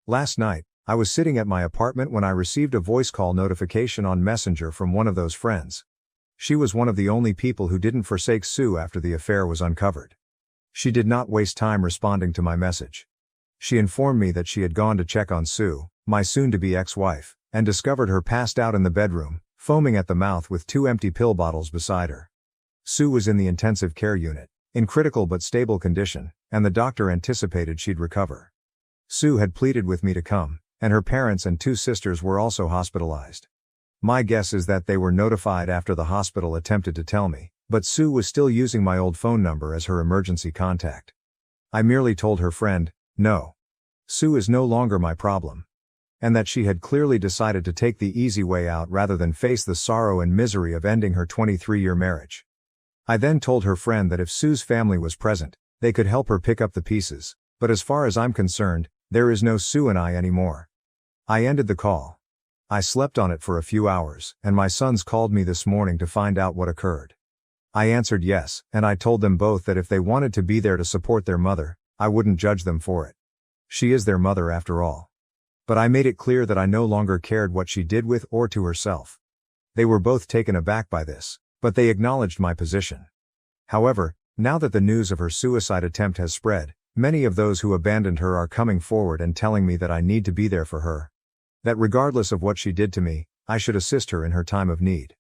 Last night, I was sitting at my apartment when I received a voice call notification on Messenger from one of those friends. She was one of the only people who didn't forsake Sue after the affair was uncovered. She did not waste time responding to my message. She informed me that she had gone to check on Sue, my soon-to-be ex-wife, and discovered her passed out in the bedroom, foaming at the mouth with 2 empty pill bottles beside her. Sue was in the intensive care unit, in critical but stable condition, and the doctor anticipated she'd recover. Sue had pleaded with me to come, and her parents and 2 sisters were also hospitalized. My guess is that they were notified after the hospital attempted to tell me, but Sue was still using my old phone number as her emergency contact. I merely told her friend, no. Sue is no longer my problem. And that she had clearly decided to take the easy way out rather than face the sorrow and misery of ending her 23-year marriage. I then told her friend that if Sue's family was present, they could help her pick up the pieces, but as far as I'm concerned, there is no Sue and I anymore. I ended the call. I slept on it for a few hours, and my sons called me this morning to find out what occurred. I answered yes, and I told them both that if they wanted to be there to support their mother, I wouldn't judge them for it. She is their mother after all. But I made it clear that I no longer cared what she did with or to herself. They were both taken aback by this, but they acknowledged my position. However, now that the news of her suicide attempt has spread, many of those who abandoned her are coming forward and telling me that I need to be there for her. That regardless of what she did to me, I should assist her in her time of need.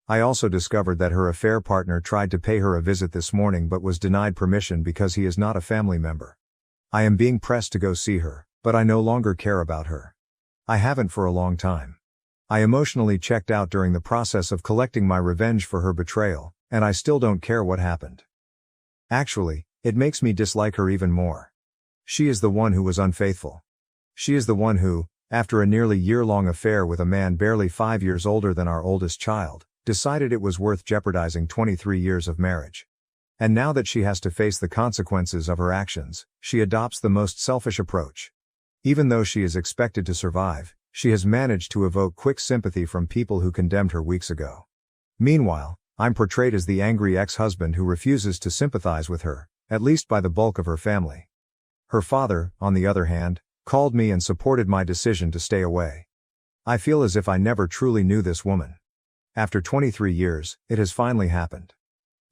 I also discovered that her affair partner tried to pay her a visit this morning but was denied permission because he is not a family member. I am being pressed to go see her, but I no longer care about her. I haven't for a long time. I emotionally checked out during the process of collecting my revenge for her betrayal, and I still don't care what happened. Actually, it makes me dislike her even more. She is the one who was unfaithful. She is the one who, after a nearly year-long affair with a man barely 5 years older than our oldest child, decided it was worth jeopardizing 23 years of marriage. And now that she has to face the consequences of her actions, she adopts the most selfish approach. Even though she is expected to survive, she has managed to evoke quick sympathy from people who condemned her weeks ago. Meanwhile, I'm portrayed as the angry ex-husband who refuses to sympathize with her, at least by the bulk of her family. Her father, on the other hand, called me and supported my decision to stay away. I feel as if I never truly knew this woman. After 23 years, it has finally happened.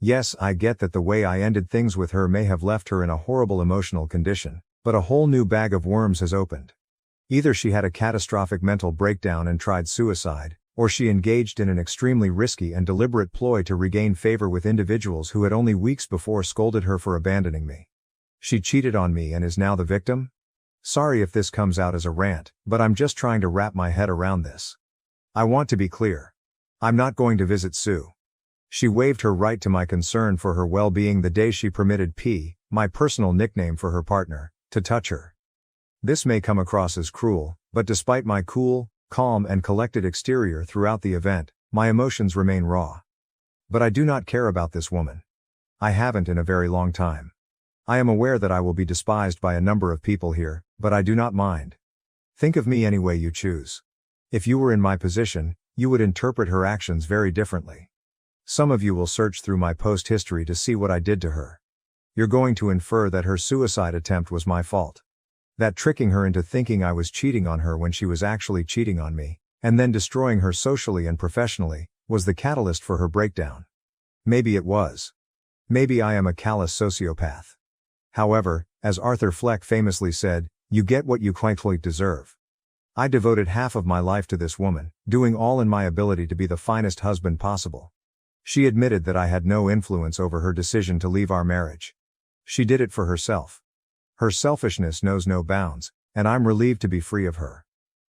Yes, I get that the way I ended things with her may have left her in a horrible emotional condition, but a whole new bag of worms has opened. Either she had a catastrophic mental breakdown and tried suicide, or she engaged in an extremely risky and deliberate ploy to regain favor with individuals who had only weeks before scolded her for abandoning me. She cheated on me and is now the victim? Sorry if this comes out as a rant, but I'm just trying to wrap my head around this. I want to be clear. I'm not going to visit Sue. She waived her right to my concern for her well-being the day she permitted P, my personal nickname for her partner, to touch her. This may come across as cruel, but despite my cool, calm and collected exterior throughout the event, my emotions remain raw. But I do not care about this woman. I haven't in a very long time. I am aware that I will be despised by a number of people here, but I do not mind. Think of me any way you choose. If you were in my position, you would interpret her actions very differently. Some of you will search through my post history to see what I did to her. You're going to infer that her suicide attempt was my fault. That tricking her into thinking I was cheating on her when she was actually cheating on me, and then destroying her socially and professionally, was the catalyst for her breakdown. Maybe it was. Maybe I am a callous sociopath. However, as Arthur Fleck famously said, you get what you quite deserve. I devoted half of my life to this woman, doing all in my ability to be the finest husband possible. She admitted that I had no influence over her decision to leave our marriage. She did it for herself. Her selfishness knows no bounds, and I'm relieved to be free of her.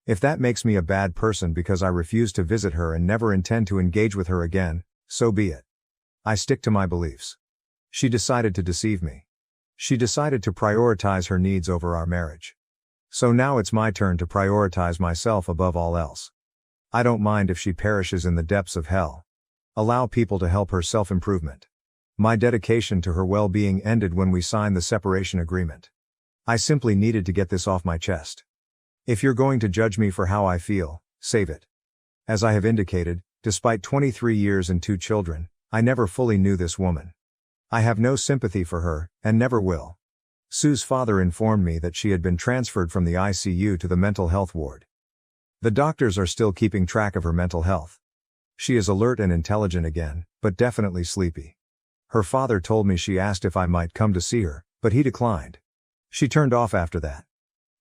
If that makes me a bad person because I refuse to visit her and never intend to engage with her again, so be it. I stick to my beliefs. She decided to deceive me. She decided to prioritize her needs over our marriage. So now it's my turn to prioritize myself above all else. I don't mind if she perishes in the depths of hell. Allow people to help her self-improvement. My dedication to her well-being ended when we signed the separation agreement. I simply needed to get this off my chest. If you're going to judge me for how I feel, save it. As I have indicated, despite 23 years and 2 children, I never fully knew this woman. I have no sympathy for her, and never will. Sue's father informed me that she had been transferred from the ICU to the mental health ward. The doctors are still keeping track of her mental health. She is alert and intelligent again, but definitely sleepy. Her father told me she asked if I might come to see her, but he declined. She turned off after that.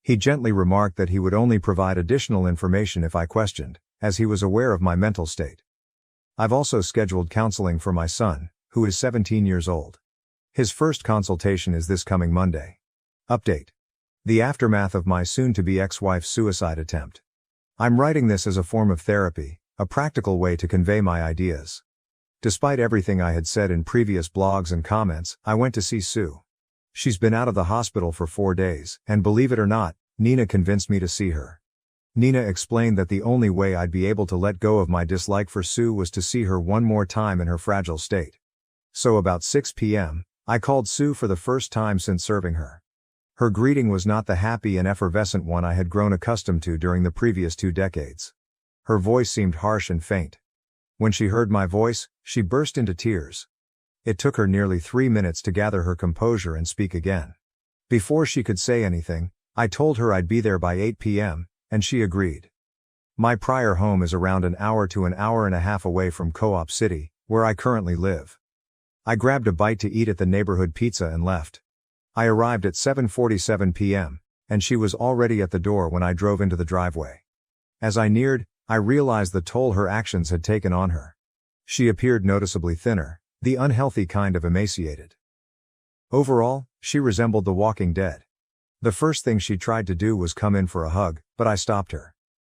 He gently remarked that he would only provide additional information if I questioned, as he was aware of my mental state. I've also scheduled counseling for my son, who is 17 years old. His first consultation is this coming Monday. Update. The aftermath of my soon-to-be ex-wife's suicide attempt. I'm writing this as a form of therapy, a practical way to convey my ideas. Despite everything I had said in previous blogs and comments, I went to see Sue. She's been out of the hospital for 4 days, and believe it or not, Nina convinced me to see her. Nina explained that the only way I'd be able to let go of my dislike for Sue was to see her one more time in her fragile state. So about 6 p.m., I called Sue for the first time since serving her. Her greeting was not the happy and effervescent one I had grown accustomed to during the previous 2 decades. Her voice seemed harsh and faint. When she heard my voice, she burst into tears. It took her nearly 3 minutes to gather her composure and speak again. Before she could say anything, I told her I'd be there by 8 p.m., and she agreed. My prior home is around an hour to an hour and a half away from Co-op City, where I currently live. I grabbed a bite to eat at the neighborhood pizza and left. I arrived at 7:47 p.m., and she was already at the door when I drove into the driveway. As I neared, I realized the toll her actions had taken on her. She appeared noticeably thinner, the unhealthy kind of emaciated. Overall, she resembled the walking dead. The first thing she tried to do was come in for a hug, but I stopped her.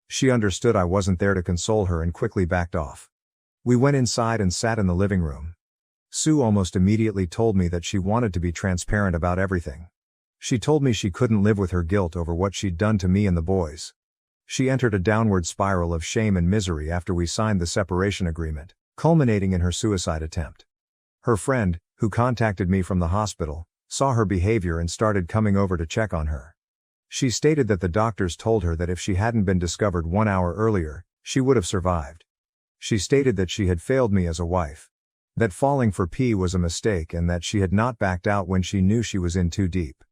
She understood I wasn't there to console her and quickly backed off. We went inside and sat in the living room. Sue almost immediately told me that she wanted to be transparent about everything. She told me she couldn't live with her guilt over what she'd done to me and the boys. She entered a downward spiral of shame and misery after we signed the separation agreement, culminating in her suicide attempt. Her friend, who contacted me from the hospital, saw her behavior and started coming over to check on her. She stated that the doctors told her that if she hadn't been discovered 1 hour earlier, she would have survived. She stated that she had failed me as a wife. That falling for P was a mistake and that she had not backed out when she knew she was in too deep.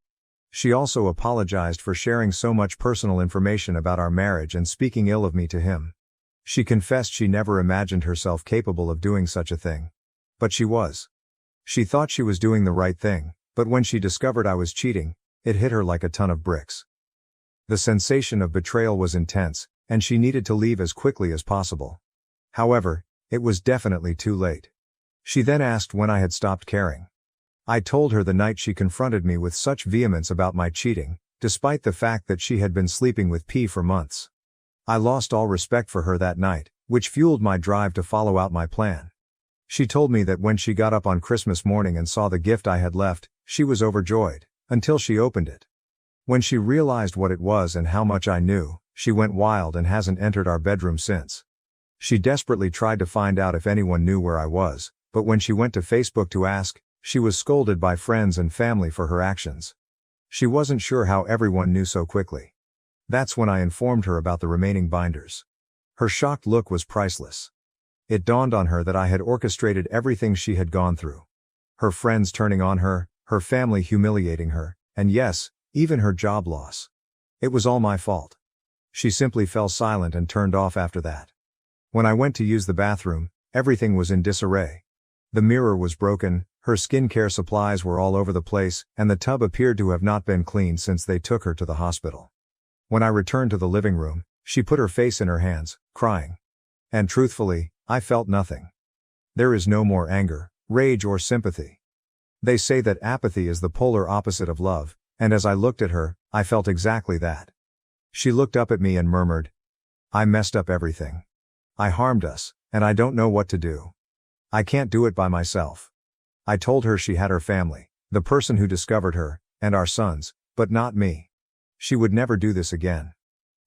She also apologized for sharing so much personal information about our marriage and speaking ill of me to him. She confessed she never imagined herself capable of doing such a thing. But she was. She thought she was doing the right thing, but when she discovered I was cheating, it hit her like a ton of bricks. The sensation of betrayal was intense, and she needed to leave as quickly as possible. However, it was definitely too late. She then asked when I had stopped caring. I told her the night she confronted me with such vehemence about my cheating, despite the fact that she had been sleeping with P for months. I lost all respect for her that night, which fueled my drive to follow out my plan. She told me that when she got up on Christmas morning and saw the gift I had left, she was overjoyed, until she opened it. When she realized what it was and how much I knew, she went wild and hasn't entered our bedroom since. She desperately tried to find out if anyone knew where I was, but when she went to Facebook to ask, she was scolded by friends and family for her actions. She wasn't sure how everyone knew so quickly. That's when I informed her about the remaining binders. Her shocked look was priceless. It dawned on her that I had orchestrated everything she had gone through. Her friends turning on her, her family humiliating her, and yes, even her job loss. It was all my fault. She simply fell silent and turned off after that. When I went to use the bathroom, everything was in disarray. The mirror was broken, her skincare supplies were all over the place, and the tub appeared to have not been cleaned since they took her to the hospital. When I returned to the living room, she put her face in her hands, crying. And truthfully, I felt nothing. There is no more anger, rage or sympathy. They say that apathy is the polar opposite of love, and as I looked at her, I felt exactly that. She looked up at me and murmured, "I messed up everything. I harmed us, and I don't know what to do. I can't do it by myself." I told her she had her family, the person who discovered her, and our sons, but not me. She would never do this again.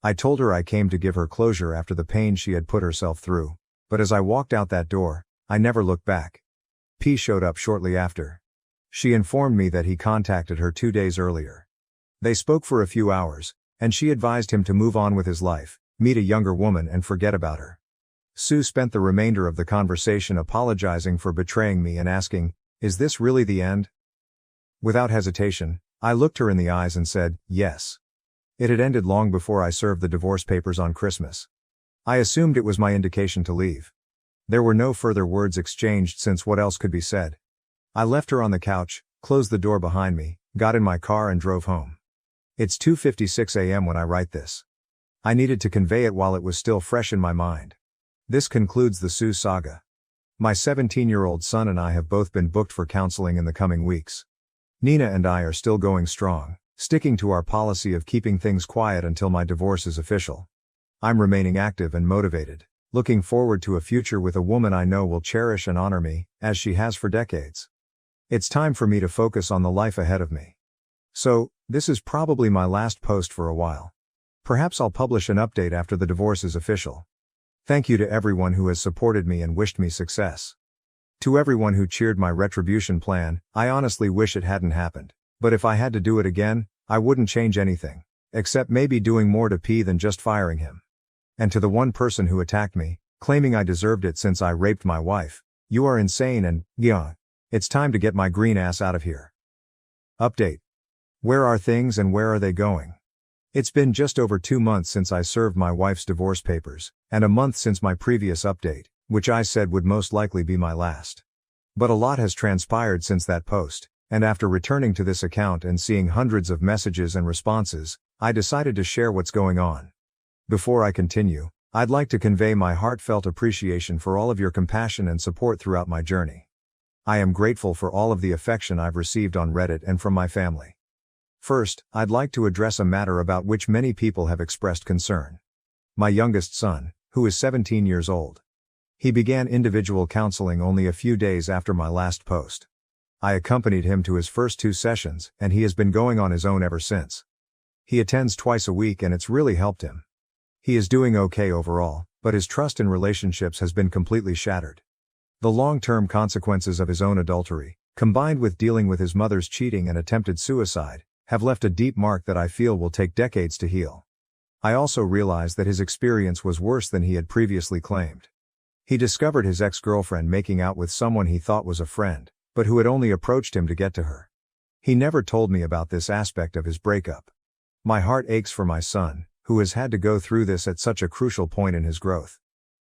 I told her I came to give her closure after the pain she had put herself through, but as I walked out that door, I never looked back. P showed up shortly after. She informed me that he contacted her 2 days earlier. They spoke for a few hours, and she advised him to move on with his life, meet a younger woman and forget about her. Sue spent the remainder of the conversation apologizing for betraying me and asking, "Is this really the end?" Without hesitation, I looked her in the eyes and said, "Yes." It had ended long before I served the divorce papers on Christmas. I assumed it was my indication to leave. There were no further words exchanged since what else could be said. I left her on the couch, closed the door behind me, got in my car and drove home. It's 2:56 a.m. when I write this. I needed to convey it while it was still fresh in my mind. This concludes the Sue saga. My 17-year-old son and I have both been booked for counseling in the coming weeks. Nina and I are still going strong, sticking to our policy of keeping things quiet until my divorce is official. I'm remaining active and motivated, looking forward to a future with a woman I know will cherish and honor me, as she has for decades. It's time for me to focus on the life ahead of me. So, this is probably my last post for a while. Perhaps I'll publish an update after the divorce is official. Thank you to everyone who has supported me and wished me success. To everyone who cheered my retribution plan, I honestly wish it hadn't happened. But if I had to do it again, I wouldn't change anything, except maybe doing more to P than just firing him. And to the one person who attacked me, claiming I deserved it since I raped my wife, you are insane and, yeah, it's time to get my green ass out of here. Update. Where are things and where are they going? It's been just over 2 months since I served my wife's divorce papers, and a month since my previous update, which I said would most likely be my last. But a lot has transpired since that post, and after returning to this account and seeing hundreds of messages and responses, I decided to share what's going on. Before I continue, I'd like to convey my heartfelt appreciation for all of your compassion and support throughout my journey. I am grateful for all of the affection I've received on Reddit and from my family. First, I'd like to address a matter about which many people have expressed concern. My youngest son, who is 17 years old. He began individual counseling only a few days after my last post. I accompanied him to his first 2 sessions, and he has been going on his own ever since. He attends twice a week and it's really helped him. He is doing okay overall, but his trust in relationships has been completely shattered. The long-term consequences of his own adultery, combined with dealing with his mother's cheating and attempted suicide, have left a deep mark that I feel will take decades to heal. I also realized that his experience was worse than he had previously claimed. He discovered his ex-girlfriend making out with someone he thought was a friend, but who had only approached him to get to her. He never told me about this aspect of his breakup. My heart aches for my son, who has had to go through this at such a crucial point in his growth.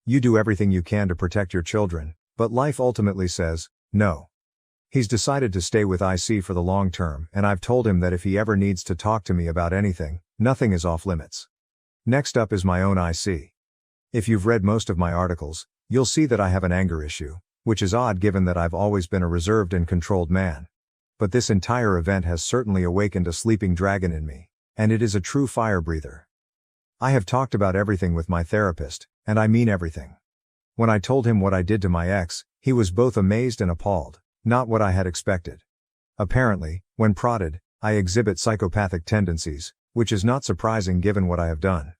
You do everything you can to protect your children, but life ultimately says, no. He's decided to stay with IC for the long term, and I've told him that if he ever needs to talk to me about anything, nothing is off limits. Next up is my own IC. If you've read most of my articles, you'll see that I have an anger issue, which is odd given that I've always been a reserved and controlled man. But this entire event has certainly awakened a sleeping dragon in me, and it is a true fire breather. I have talked about everything with my therapist, and I mean everything. When I told him what I did to my ex, he was both amazed and appalled, not what I had expected. Apparently, when prodded, I exhibit psychopathic tendencies, which is not surprising given what I have done.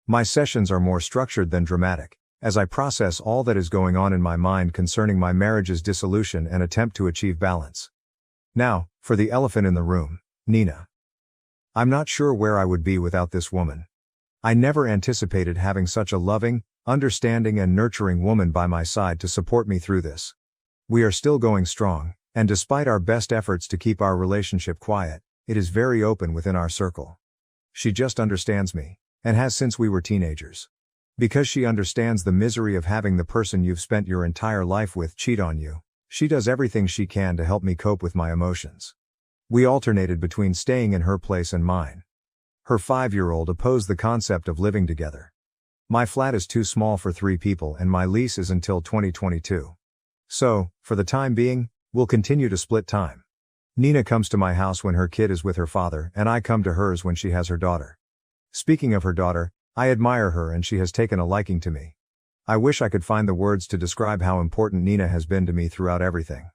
My sessions are more structured than dramatic, as I process all that is going on in my mind concerning my marriage's dissolution and attempt to achieve balance. Now, for the elephant in the room, Nina. I'm not sure where I would be without this woman. I never anticipated having such a loving, understanding and nurturing woman by my side to support me through this. We are still going strong, and despite our best efforts to keep our relationship quiet, it is very open within our circle. She just understands me, and has since we were teenagers. Because she understands the misery of having the person you've spent your entire life with cheat on you, she does everything she can to help me cope with my emotions. We alternated between staying in her place and mine. Her 5-year-old opposed the concept of living together. My flat is too small for 3 people and my lease is until 2022. So, for the time being, we'll continue to split time. Nina comes to my house when her kid is with her father and I come to hers when she has her daughter. Speaking of her daughter, I admire her and she has taken a liking to me. I wish I could find the words to describe how important Nina has been to me throughout everything.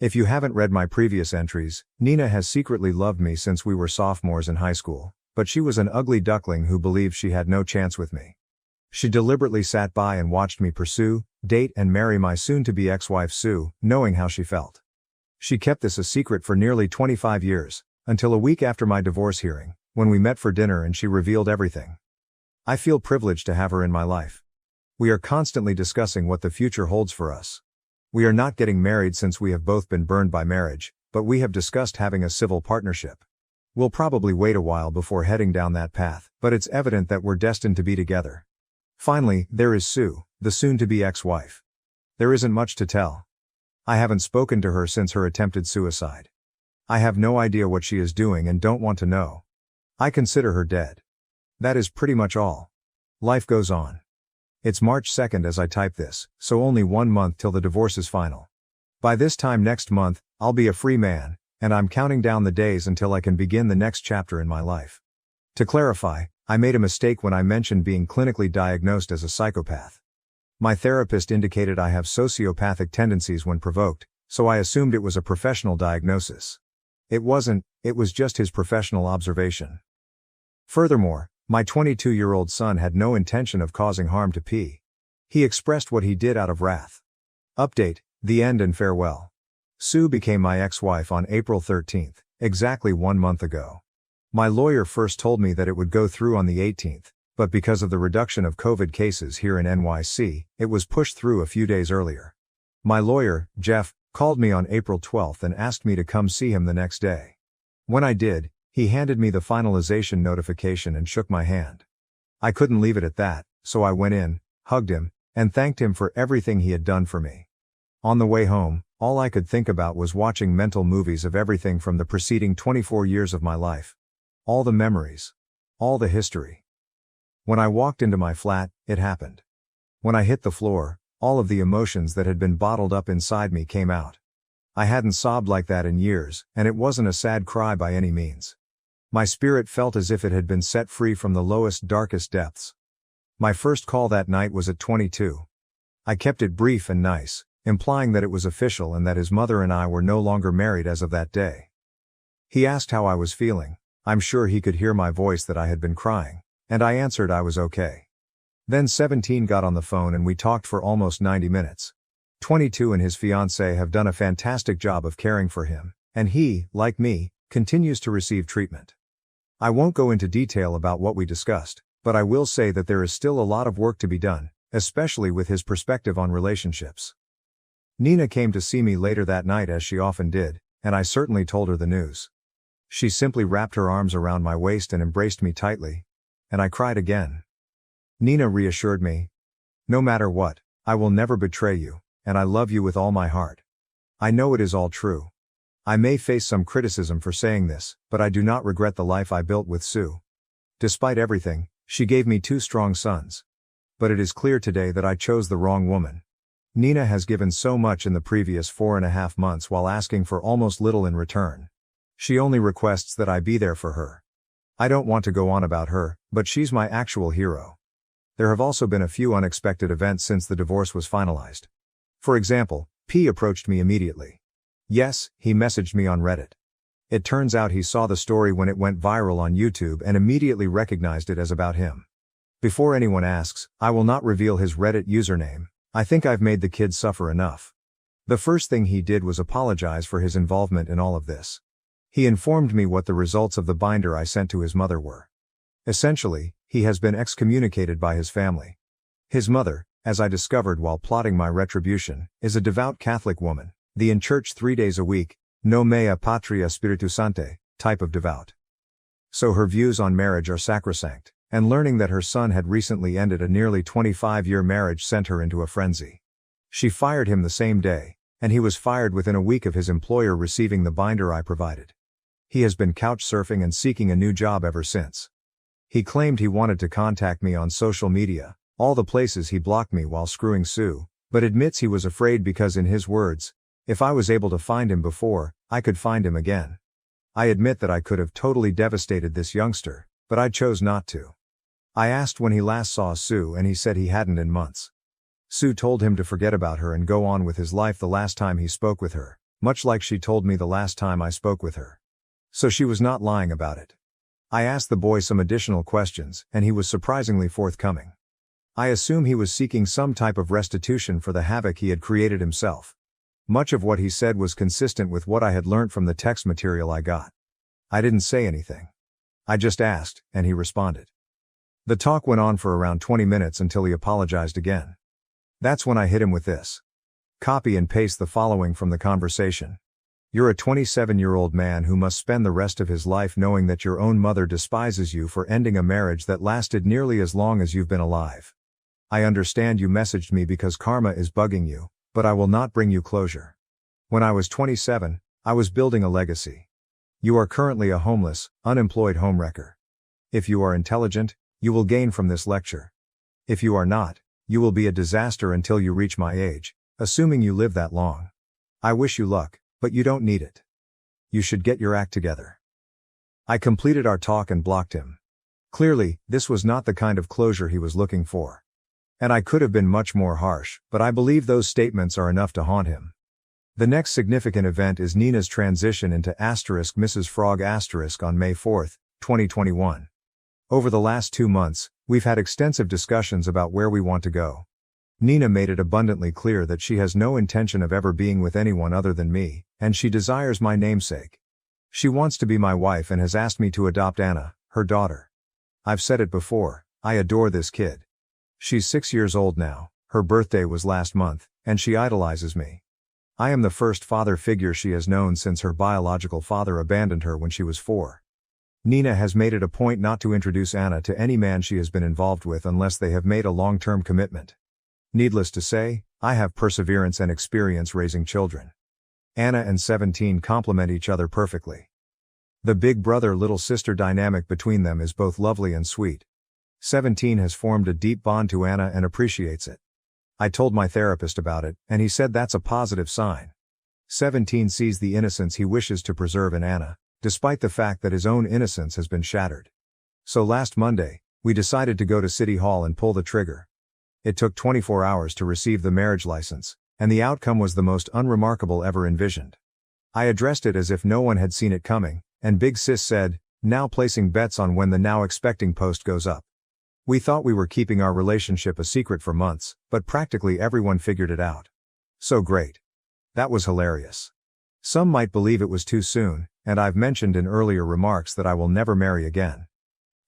If you haven't read my previous entries, Nina has secretly loved me since we were sophomores in high school, but she was an ugly duckling who believed she had no chance with me. She deliberately sat by and watched me pursue, date and marry my soon-to-be ex-wife Sue, knowing how she felt. She kept this a secret for nearly 25 years, until a week after my divorce hearing, when we met for dinner and she revealed everything. I feel privileged to have her in my life. We are constantly discussing what the future holds for us. We are not getting married since we have both been burned by marriage, but we have discussed having a civil partnership. We'll probably wait a while before heading down that path, but it's evident that we're destined to be together. Finally, there is Sue, the soon-to-be ex-wife. There isn't much to tell. I haven't spoken to her since her attempted suicide. I have no idea what she is doing and don't want to know. I consider her dead. That is pretty much all. Life goes on. It's March 2nd as I type this, so only 1 month till the divorce is final. By this time next month, I'll be a free man, and I'm counting down the days until I can begin the next chapter in my life. To clarify, I made a mistake when I mentioned being clinically diagnosed as a psychopath. My therapist indicated I have sociopathic tendencies when provoked, so I assumed it was a professional diagnosis. It wasn't, it was just his professional observation. Furthermore, my 22-year-old son had no intention of causing harm to P. He expressed what he did out of wrath. Update, the end and farewell. Sue became my ex-wife on April 13th, exactly 1 month ago. My lawyer first told me that it would go through on the 18th, but because of the reduction of COVID cases here in NYC, it was pushed through a few days earlier. My lawyer, Jeff, called me on April 12th and asked me to come see him the next day. When I did, he handed me the finalization notification and shook my hand. I couldn't leave it at that, so I went in, hugged him, and thanked him for everything he had done for me. On the way home, all I could think about was watching mental movies of everything from the preceding 24 years of my life. All the memories. All the history. When I walked into my flat, it happened. When I hit the floor, all of the emotions that had been bottled up inside me came out. I hadn't sobbed like that in years, and it wasn't a sad cry by any means. My spirit felt as if it had been set free from the lowest, darkest depths. My first call that night was at 22. I kept it brief and nice, implying that it was official and that his mother and I were no longer married as of that day. He asked how I was feeling. I'm sure he could hear my voice that I had been crying, and I answered I was okay. Then 17 got on the phone and we talked for almost 90 minutes. 22 and his fiancée have done a fantastic job of caring for him, and he, like me, continues to receive treatment. I won't go into detail about what we discussed, but I will say that there is still a lot of work to be done, especially with his perspective on relationships. Nina came to see me later that night as she often did, and I certainly told her the news. She simply wrapped her arms around my waist and embraced me tightly. And I cried again. Nina reassured me. No matter what, I will never betray you, and I love you with all my heart. I know it is all true. I may face some criticism for saying this, but I do not regret the life I built with Sue. Despite everything, she gave me 2 strong sons. But it is clear today that I chose the wrong woman. Nina has given so much in the previous 4.5 months while asking for almost little in return. She only requests that I be there for her. I don't want to go on about her, but she's my actual hero. There have also been a few unexpected events since the divorce was finalized. For example, P approached me immediately. Yes, he messaged me on Reddit. It turns out he saw the story when it went viral on YouTube and immediately recognized it as about him. Before anyone asks, I will not reveal his Reddit username. I think I've made the kids suffer enough. The first thing he did was apologize for his involvement in all of this. He informed me what the results of the binder I sent to his mother were. Essentially, he has been excommunicated by his family. His mother, as I discovered while plotting my retribution, is a devout Catholic woman, the in church 3 days a week, no mea patria spiritus sancti, type of devout. So her views on marriage are sacrosanct, and learning that her son had recently ended a nearly 25-year marriage sent her into a frenzy. She fired him the same day, and he was fired within a week of his employer receiving the binder I provided. He has been couch surfing and seeking a new job ever since. He claimed he wanted to contact me on social media, all the places he blocked me while screwing Sue, but admits he was afraid because, in his words, if I was able to find him before, I could find him again. I admit that I could have totally devastated this youngster, but I chose not to. I asked when he last saw Sue and he said he hadn't in months. Sue told him to forget about her and go on with his life the last time he spoke with her, much like she told me the last time I spoke with her. So she was not lying about it. I asked the boy some additional questions, and he was surprisingly forthcoming. I assume he was seeking some type of restitution for the havoc he had created himself. Much of what he said was consistent with what I had learnt from the text material I got. I didn't say anything. I just asked, and he responded. The talk went on for around 20 minutes until he apologized again. That's when I hit him with this. Copy and paste the following from the conversation. You're a 27-year-old man who must spend the rest of his life knowing that your own mother despises you for ending a marriage that lasted nearly as long as you've been alive. I understand you messaged me because karma is bugging you, but I will not bring you closure. When I was 27, I was building a legacy. You are currently a homeless, unemployed homewrecker. If you are intelligent, you will gain from this lecture. If you are not, you will be a disaster until you reach my age, assuming you live that long. I wish you luck, but you don't need it. You should get your act together. I completed our talk and blocked him. Clearly, this was not the kind of closure he was looking for. And I could have been much more harsh, but I believe those statements are enough to haunt him. The next significant event is Nina's transition into Mrs. Frog on May 4, 2021. Over the last 2 months, we've had extensive discussions about where we want to go. Nina made it abundantly clear that she has no intention of ever being with anyone other than me, and she desires my namesake. She wants to be my wife and has asked me to adopt Anna, her daughter. I've said it before, I adore this kid. She's 6 years old now, her birthday was last month, and she idolizes me. I am the first father figure she has known since her biological father abandoned her when she was 4. Nina has made it a point not to introduce Anna to any man she has been involved with unless they have made a long-term commitment. Needless to say, I have perseverance and experience raising children. Anna and 17 complement each other perfectly. The big brother-little sister dynamic between them is both lovely and sweet. 17 has formed a deep bond to Anna and appreciates it. I told my therapist about it, and he said that's a positive sign. 17 sees the innocence he wishes to preserve in Anna, despite the fact that his own innocence has been shattered. So last Monday, we decided to go to City Hall and pull the trigger. It took 24 hours to receive the marriage license, and the outcome was the most unremarkable ever envisioned. I addressed it as if no one had seen it coming, and Big Sis said, now placing bets on when the now expecting post goes up. We thought we were keeping our relationship a secret for months, but practically everyone figured it out. So great. That was hilarious. Some might believe it was too soon, and I've mentioned in earlier remarks that I will never marry again.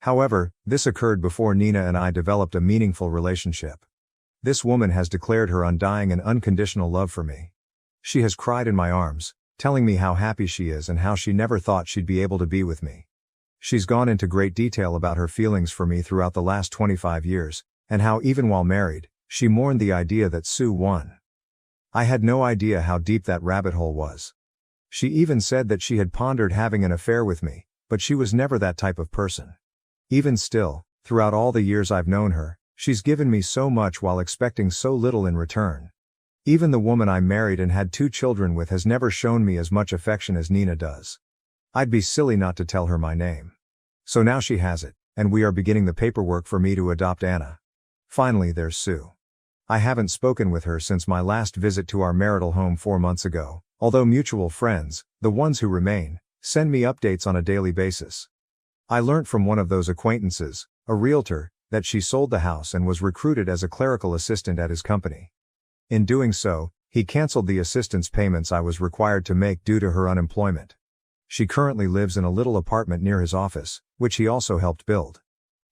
However, this occurred before Nina and I developed a meaningful relationship. This woman has declared her undying and unconditional love for me. She has cried in my arms, telling me how happy she is and how she never thought she'd be able to be with me. She's gone into great detail about her feelings for me throughout the last 25 years, and how even while married, she mourned the idea that Sue won. I had no idea how deep that rabbit hole was. She even said that she had pondered having an affair with me, but she was never that type of person. Even still, throughout all the years I've known her, she's given me so much while expecting so little in return. Even the woman I married and had 2 children with has never shown me as much affection as Nina does. I'd be silly not to tell her my name. So now she has it, and we are beginning the paperwork for me to adopt Anna. Finally there's Sue. I haven't spoken with her since my last visit to our marital home 4 months ago, although mutual friends, the ones who remain, send me updates on a daily basis. I learnt from one of those acquaintances, a realtor, that she sold the house and was recruited as a clerical assistant at his company. In doing so, he cancelled the assistance payments I was required to make due to her unemployment. She currently lives in a little apartment near his office, which he also helped build.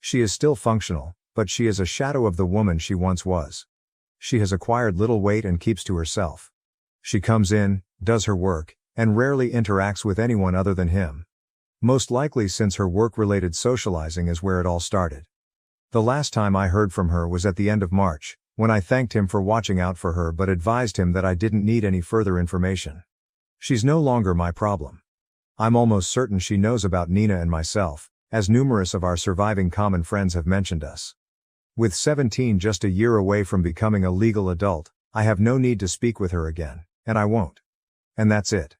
She is still functional, but she is a shadow of the woman she once was. She has acquired little weight and keeps to herself. She comes in, does her work, and rarely interacts with anyone other than him. Most likely since her work-related socializing is where it all started. The last time I heard from her was at the end of March, when I thanked him for watching out for her but advised him that I didn't need any further information. She's no longer my problem. I'm almost certain she knows about Nina and myself, as numerous of our surviving common friends have mentioned us. With 17 just a year away from becoming a legal adult, I have no need to speak with her again, and I won't. And that's it.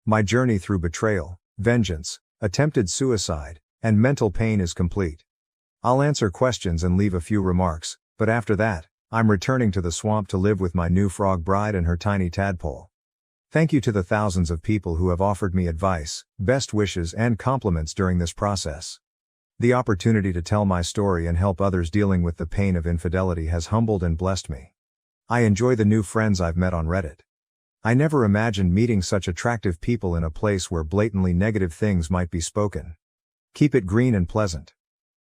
My journey through betrayal, vengeance, attempted suicide, and mental pain is complete. I'll answer questions and leave a few remarks, but after that, I'm returning to the swamp to live with my new frog bride and her tiny tadpole. Thank you to the thousands of people who have offered me advice, best wishes and compliments during this process. The opportunity to tell my story and help others dealing with the pain of infidelity has humbled and blessed me. I enjoy the new friends I've met on Reddit. I never imagined meeting such attractive people in a place where blatantly negative things might be spoken. Keep it green and pleasant.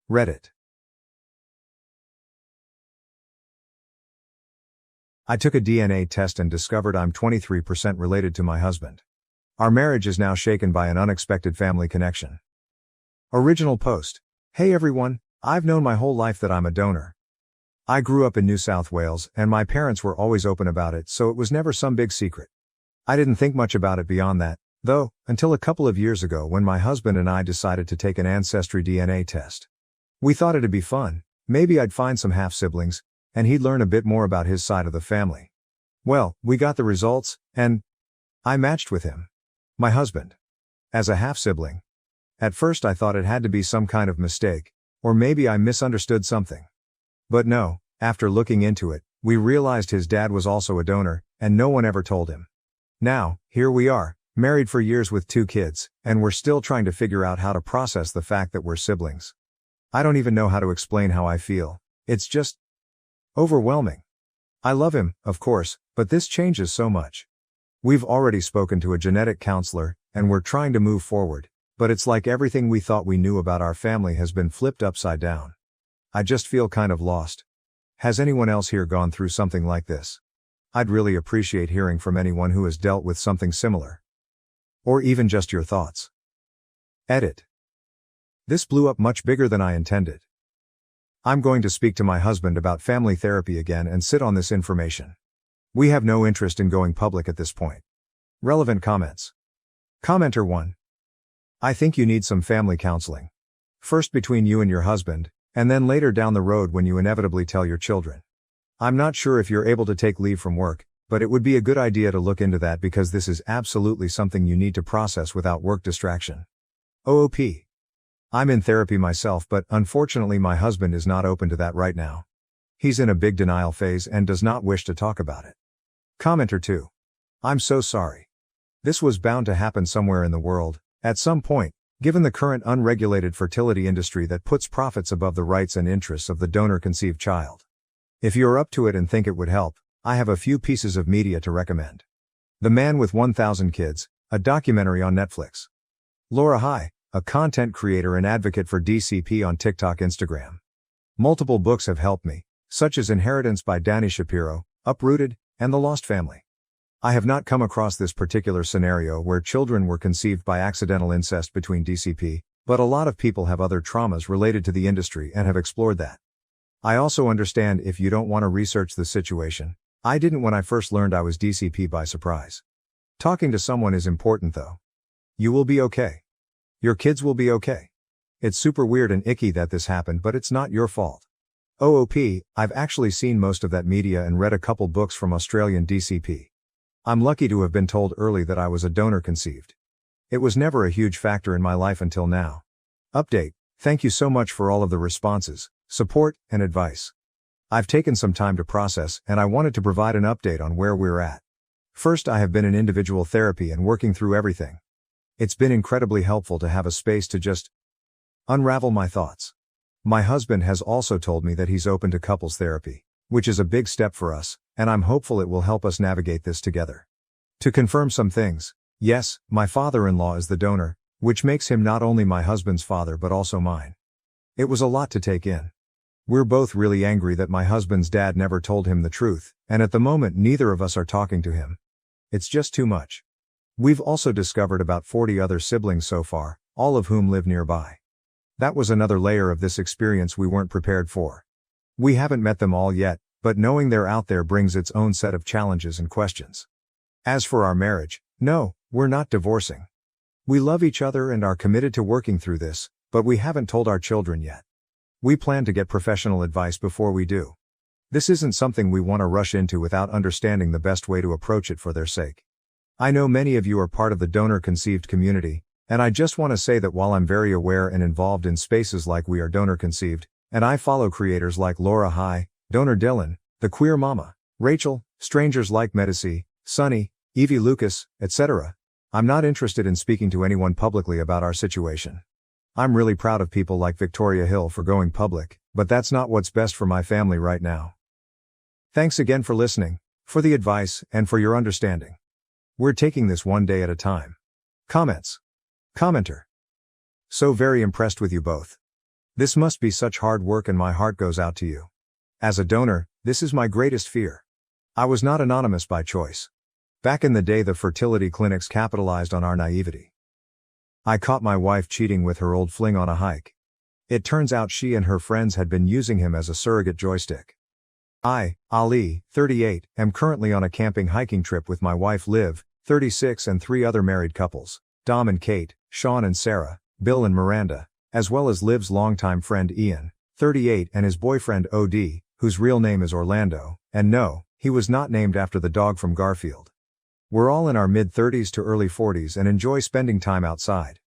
Reddit. I took a DNA test and discovered I'm 23% related to my husband. Our marriage is now shaken by an unexpected family connection. Original post. Hey everyone, I've known my whole life that I'm a donor. I grew up in New South Wales, and my parents were always open about it, so it was never some big secret. I didn't think much about it beyond that, though, until a couple of years ago when my husband and I decided to take an ancestry DNA test. We thought it'd be fun, maybe I'd find some half-siblings, and he'd learn a bit more about his side of the family. Well, we got the results, and I matched with him. My husband. As a half-sibling. At first I thought it had to be some kind of mistake, or maybe I misunderstood something. But no, after looking into it, we realized his dad was also a donor, and no one ever told him. Now, here we are, married for years with 2 kids, and we're still trying to figure out how to process the fact that we're siblings. I don't even know how to explain how I feel. It's just overwhelming. I love him, of course, but this changes so much. We've already spoken to a genetic counselor, and we're trying to move forward, but it's like everything we thought we knew about our family has been flipped upside down. I just feel kind of lost. Has anyone else here gone through something like this? I'd really appreciate hearing from anyone who has dealt with something similar. Or even just your thoughts. Edit. This blew up much bigger than I intended. I'm going to speak to my husband about family therapy again and sit on this information. We have no interest in going public at this point. Relevant comments. Commenter 1. I think you need some family counseling. First between you and your husband, and then later down the road when you inevitably tell your children. I'm not sure if you're able to take leave from work, but it would be a good idea to look into that because this is absolutely something you need to process without work distraction. OOP. I'm in therapy myself, but unfortunately my husband is not open to that right now. He's in a big denial phase and does not wish to talk about it. Commenter 2. I'm so sorry. This was bound to happen somewhere in the world, at some point, given the current unregulated fertility industry that puts profits above the rights and interests of the donor-conceived child. If you're up to it and think it would help, I have a few pieces of media to recommend. The Man with 1,000 Kids, a documentary on Netflix. Laura Hai, a content creator and advocate for DCP on TikTok, Instagram. Multiple books have helped me, such as Inheritance by Dani Shapiro, Uprooted, and The Lost Family. I have not come across this particular scenario where children were conceived by accidental incest between DCP, but a lot of people have other traumas related to the industry and have explored that. I also understand if you don't want to research the situation. I didn't when I first learned I was DCP by surprise. Talking to someone is important though. You will be okay. Your kids will be okay. It's super weird and icky that this happened, but it's not your fault. OOP, I've actually seen most of that media and read a couple books from Australian DCP. I'm lucky to have been told early that I was a donor conceived. It was never a huge factor in my life until now. Update, thank you so much for all of the responses, support, and advice. I've taken some time to process, and I wanted to provide an update on where we're at. First, I have been in individual therapy and working through everything. It's been incredibly helpful to have a space to just unravel my thoughts. My husband has also told me that he's open to couples therapy, which is a big step for us, and I'm hopeful it will help us navigate this together. To confirm some things, yes, my father-in-law is the donor, which makes him not only my husband's father but also mine. It was a lot to take in. We're both really angry that my husband's dad never told him the truth, and at the moment neither of us are talking to him. It's just too much. We've also discovered about 40 other siblings so far, all of whom live nearby. That was another layer of this experience we weren't prepared for. We haven't met them all yet, but knowing they're out there brings its own set of challenges and questions. As for our marriage, no, we're not divorcing. We love each other and are committed to working through this, but we haven't told our children yet. We plan to get professional advice before we do. This isn't something we want to rush into without understanding the best way to approach it for their sake. I know many of you are part of the donor-conceived community, and I just want to say that while I'm very aware and involved in spaces like We Are Donor-Conceived, and I follow creators like Laura Hai, Donor Dylan, The Queer Mama, Rachel, strangers like Medici, Sunny, Evie Lucas, etc., I'm not interested in speaking to anyone publicly about our situation. I'm really proud of people like Victoria Hill for going public, but that's not what's best for my family right now. Thanks again for listening, for the advice, and for your understanding. We're taking this one day at a time. Comments. Commenter. So very impressed with you both. This must be such hard work and my heart goes out to you. As a donor, this is my greatest fear. I was not anonymous by choice. Back in the day the fertility clinics capitalized on our naivety. I caught my wife cheating with her old fling on a hike. It turns out she and her friends had been using him as a surrogate joystick. I, Ali, 38, am currently on a camping hiking trip with my wife Liv, 36 and 3 other married couples, Dom and Kate, Sean and Sarah, Bill and Miranda, as well as Liv's longtime friend Ian, 38 and his boyfriend OD, whose real name is Orlando, and no, he was not named after the dog from Garfield. We're all in our mid-30s to early 40s and enjoy spending time outside.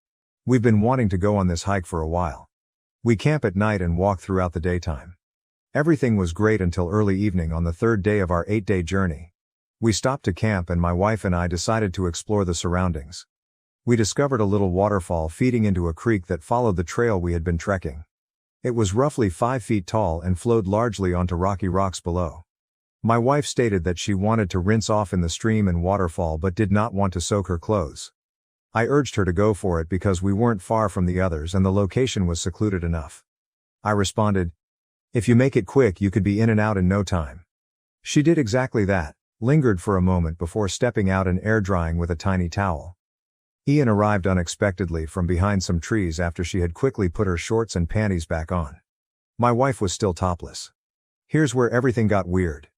We've been wanting to go on this hike for a while. We camp at night and walk throughout the daytime. Everything was great until early evening on the 3rd day of our 8-day journey. We stopped to camp and my wife and I decided to explore the surroundings. We discovered a little waterfall feeding into a creek that followed the trail we had been trekking. It was roughly 5 feet tall and flowed largely onto rocky rocks below. My wife stated that she wanted to rinse off in the stream and waterfall but did not want to soak her clothes. I urged her to go for it because we weren't far from the others and the location was secluded enough. I responded, "If you make it quick you could be in and out in no time." She did exactly that, lingered for a moment before stepping out and air drying with a tiny towel. Ian arrived unexpectedly from behind some trees after she had quickly put her shorts and panties back on. My wife was still topless. Here's where everything got weird.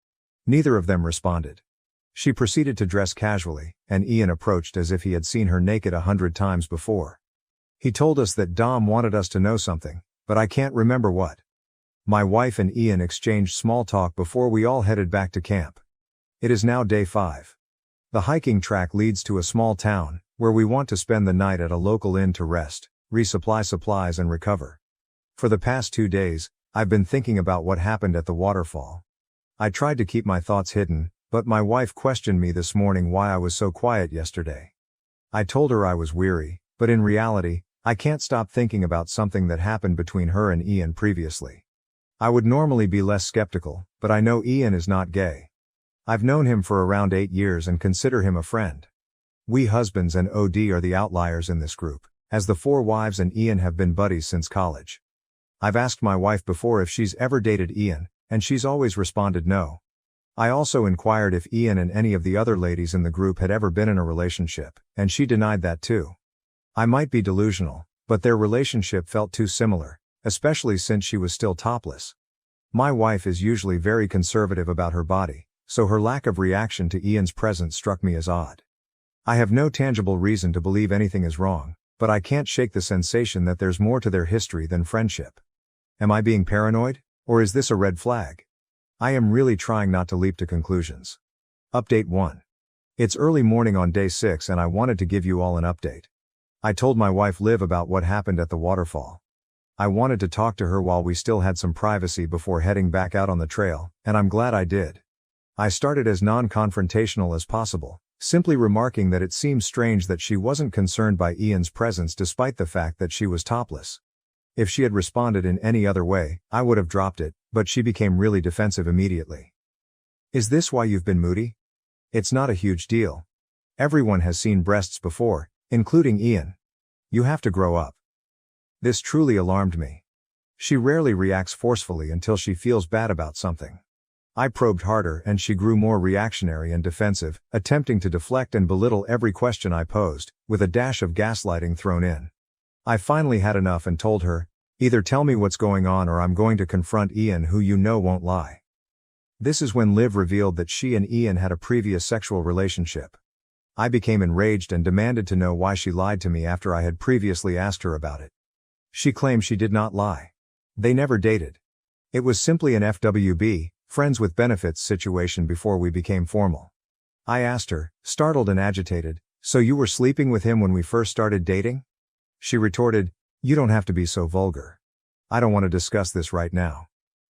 Neither of them responded. She proceeded to dress casually, and Ian approached as if he had seen her naked 100 times before. He told us that Dom wanted us to know something, but I can't remember what. My wife and Ian exchanged small talk before we all headed back to camp. It is now day 5. The hiking track leads to a small town, where we want to spend the night at a local inn to rest, resupply supplies and recover. For the past 2 days, I've been thinking about what happened at the waterfall. I tried to keep my thoughts hidden, but my wife questioned me this morning why I was so quiet yesterday. I told her I was weary, but in reality, I can't stop thinking about something that happened between her and Ian previously. I would normally be less skeptical, but I know Ian is not gay. I've known him for around 8 years and consider him a friend. We husbands and OD are the outliers in this group, as the 4 wives and Ian have been buddies since college. I've asked my wife before if she's ever dated Ian, and she's always responded no. I also inquired if Ian and any of the other ladies in the group had ever been in a relationship, and she denied that too. I might be delusional, but their relationship felt too similar, especially since she was still topless. My wife is usually very conservative about her body, so her lack of reaction to Ian's presence struck me as odd. I have no tangible reason to believe anything is wrong, but I can't shake the sensation that there's more to their history than friendship. Am I being paranoid, or is this a red flag? I am really trying not to leap to conclusions. Update 1. It's early morning on day 6 and I wanted to give you all an update. I told my wife Liv about what happened at the waterfall. I wanted to talk to her while we still had some privacy before heading back out on the trail, and I'm glad I did. I started as non-confrontational as possible, simply remarking that it seemed strange that she wasn't concerned by Ian's presence despite the fact that she was topless. If she had responded in any other way, I would have dropped it, but she became really defensive immediately. Is this why you've been moody? It's not a huge deal. Everyone has seen breasts before, including Ian. You have to grow up. This truly alarmed me. She rarely reacts forcefully until she feels bad about something. I probed harder and she grew more reactionary and defensive, attempting to deflect and belittle every question I posed, with a dash of gaslighting thrown in. I finally had enough and told her, either tell me what's going on or I'm going to confront Ian, who you know won't lie. This is when Liv revealed that she and Ian had a previous sexual relationship. I became enraged and demanded to know why she lied to me after I had previously asked her about it. She claimed she did not lie. They never dated. It was simply an FWB, friends with benefits situation before we became formal. I asked her, startled and agitated, so you were sleeping with him when we first started dating? She retorted, you don't have to be so vulgar. I don't want to discuss this right now.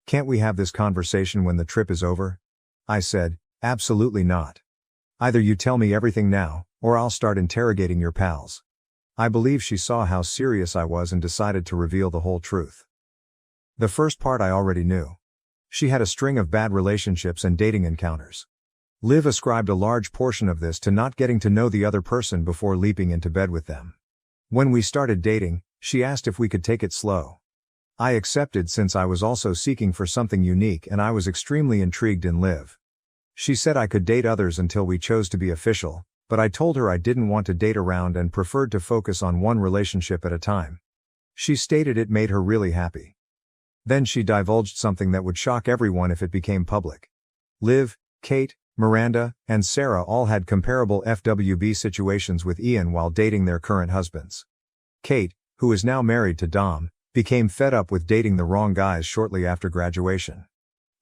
Can't we have this conversation when the trip is over? I said, absolutely not. Either you tell me everything now, or I'll start interrogating your pals. I believe she saw how serious I was and decided to reveal the whole truth. The first part I already knew. She had a string of bad relationships and dating encounters. Liv ascribed a large portion of this to not getting to know the other person before leaping into bed with them. When we started dating, she asked if we could take it slow. I accepted since I was also seeking for something unique and I was extremely intrigued in Liv. She said I could date others until we chose to be official, but I told her I didn't want to date around and preferred to focus on one relationship at a time. She stated it made her really happy. Then she divulged something that would shock everyone if it became public. Liv, Kate, Miranda, and Sarah all had comparable FWB situations with Ian while dating their current husbands. Kate, who is now married to Dom, became fed up with dating the wrong guys shortly after graduation.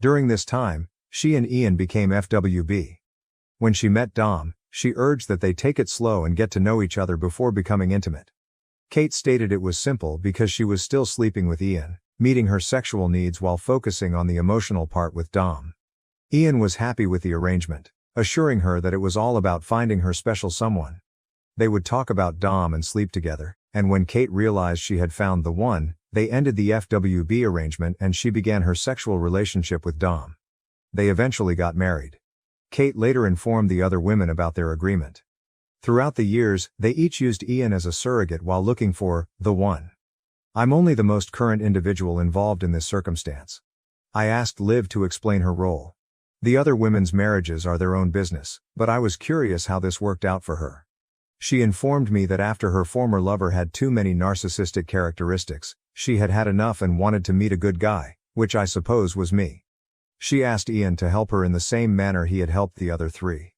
During this time, she and Ian became FWB. When she met Dom, she urged that they take it slow and get to know each other before becoming intimate. Kate stated it was simple because she was still sleeping with Ian, meeting her sexual needs while focusing on the emotional part with Dom. Ian was happy with the arrangement, assuring her that it was all about finding her special someone. They would talk about Dom and sleep together, and when Kate realized she had found the one, they ended the FWB arrangement and she began her sexual relationship with Dom. They eventually got married. Kate later informed the other women about their agreement. Throughout the years, they each used Ian as a surrogate while looking for the one. I'm only the most current individual involved in this circumstance. I asked Liv to explain her role. The other women's marriages are their own business, but I was curious how this worked out for her. She informed me that after her former lover had too many narcissistic characteristics, she had had enough and wanted to meet a good guy, which I suppose was me. She asked Ian to help her in the same manner he had helped the other three.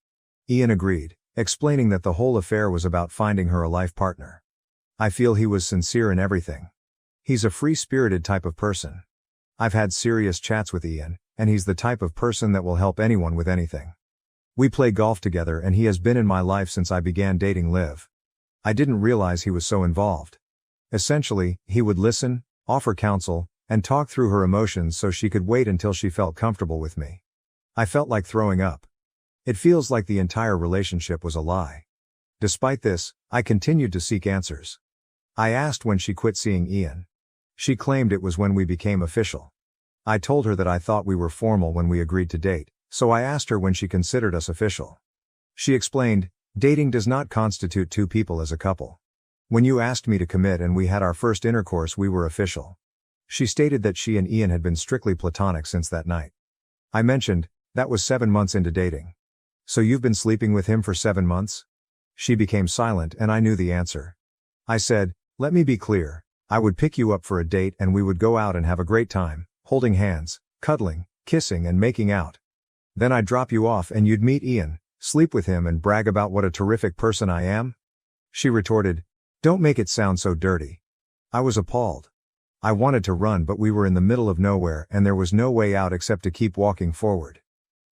Ian agreed, explaining that the whole affair was about finding her a life partner. I feel he was sincere in everything. He's a free-spirited type of person. I've had serious chats with Ian, and he's the type of person that will help anyone with anything. We play golf together and he has been in my life since I began dating Liv. I didn't realize he was so involved. Essentially, he would listen, offer counsel, and talk through her emotions so she could wait until she felt comfortable with me. I felt like throwing up. It feels like the entire relationship was a lie. Despite this, I continued to seek answers. I asked when she quit seeing Ian. She claimed it was when we became official. I told her that I thought we were formal when we agreed to date, so I asked her when she considered us official. She explained, dating does not constitute two people as a couple. When you asked me to commit and we had our first intercourse, we were official. She stated that she and Ian had been strictly platonic since that night. I mentioned, that was 7 months into dating. So you've been sleeping with him for 7 months? She became silent and I knew the answer. I said, let me be clear, I would pick you up for a date and we would go out and have a great time, holding hands, cuddling, kissing and making out. Then I'd drop you off and you'd meet Ian, sleep with him and brag about what a terrific person I am? She retorted, don't make it sound so dirty. I was appalled. I wanted to run but we were in the middle of nowhere and there was no way out except to keep walking forward.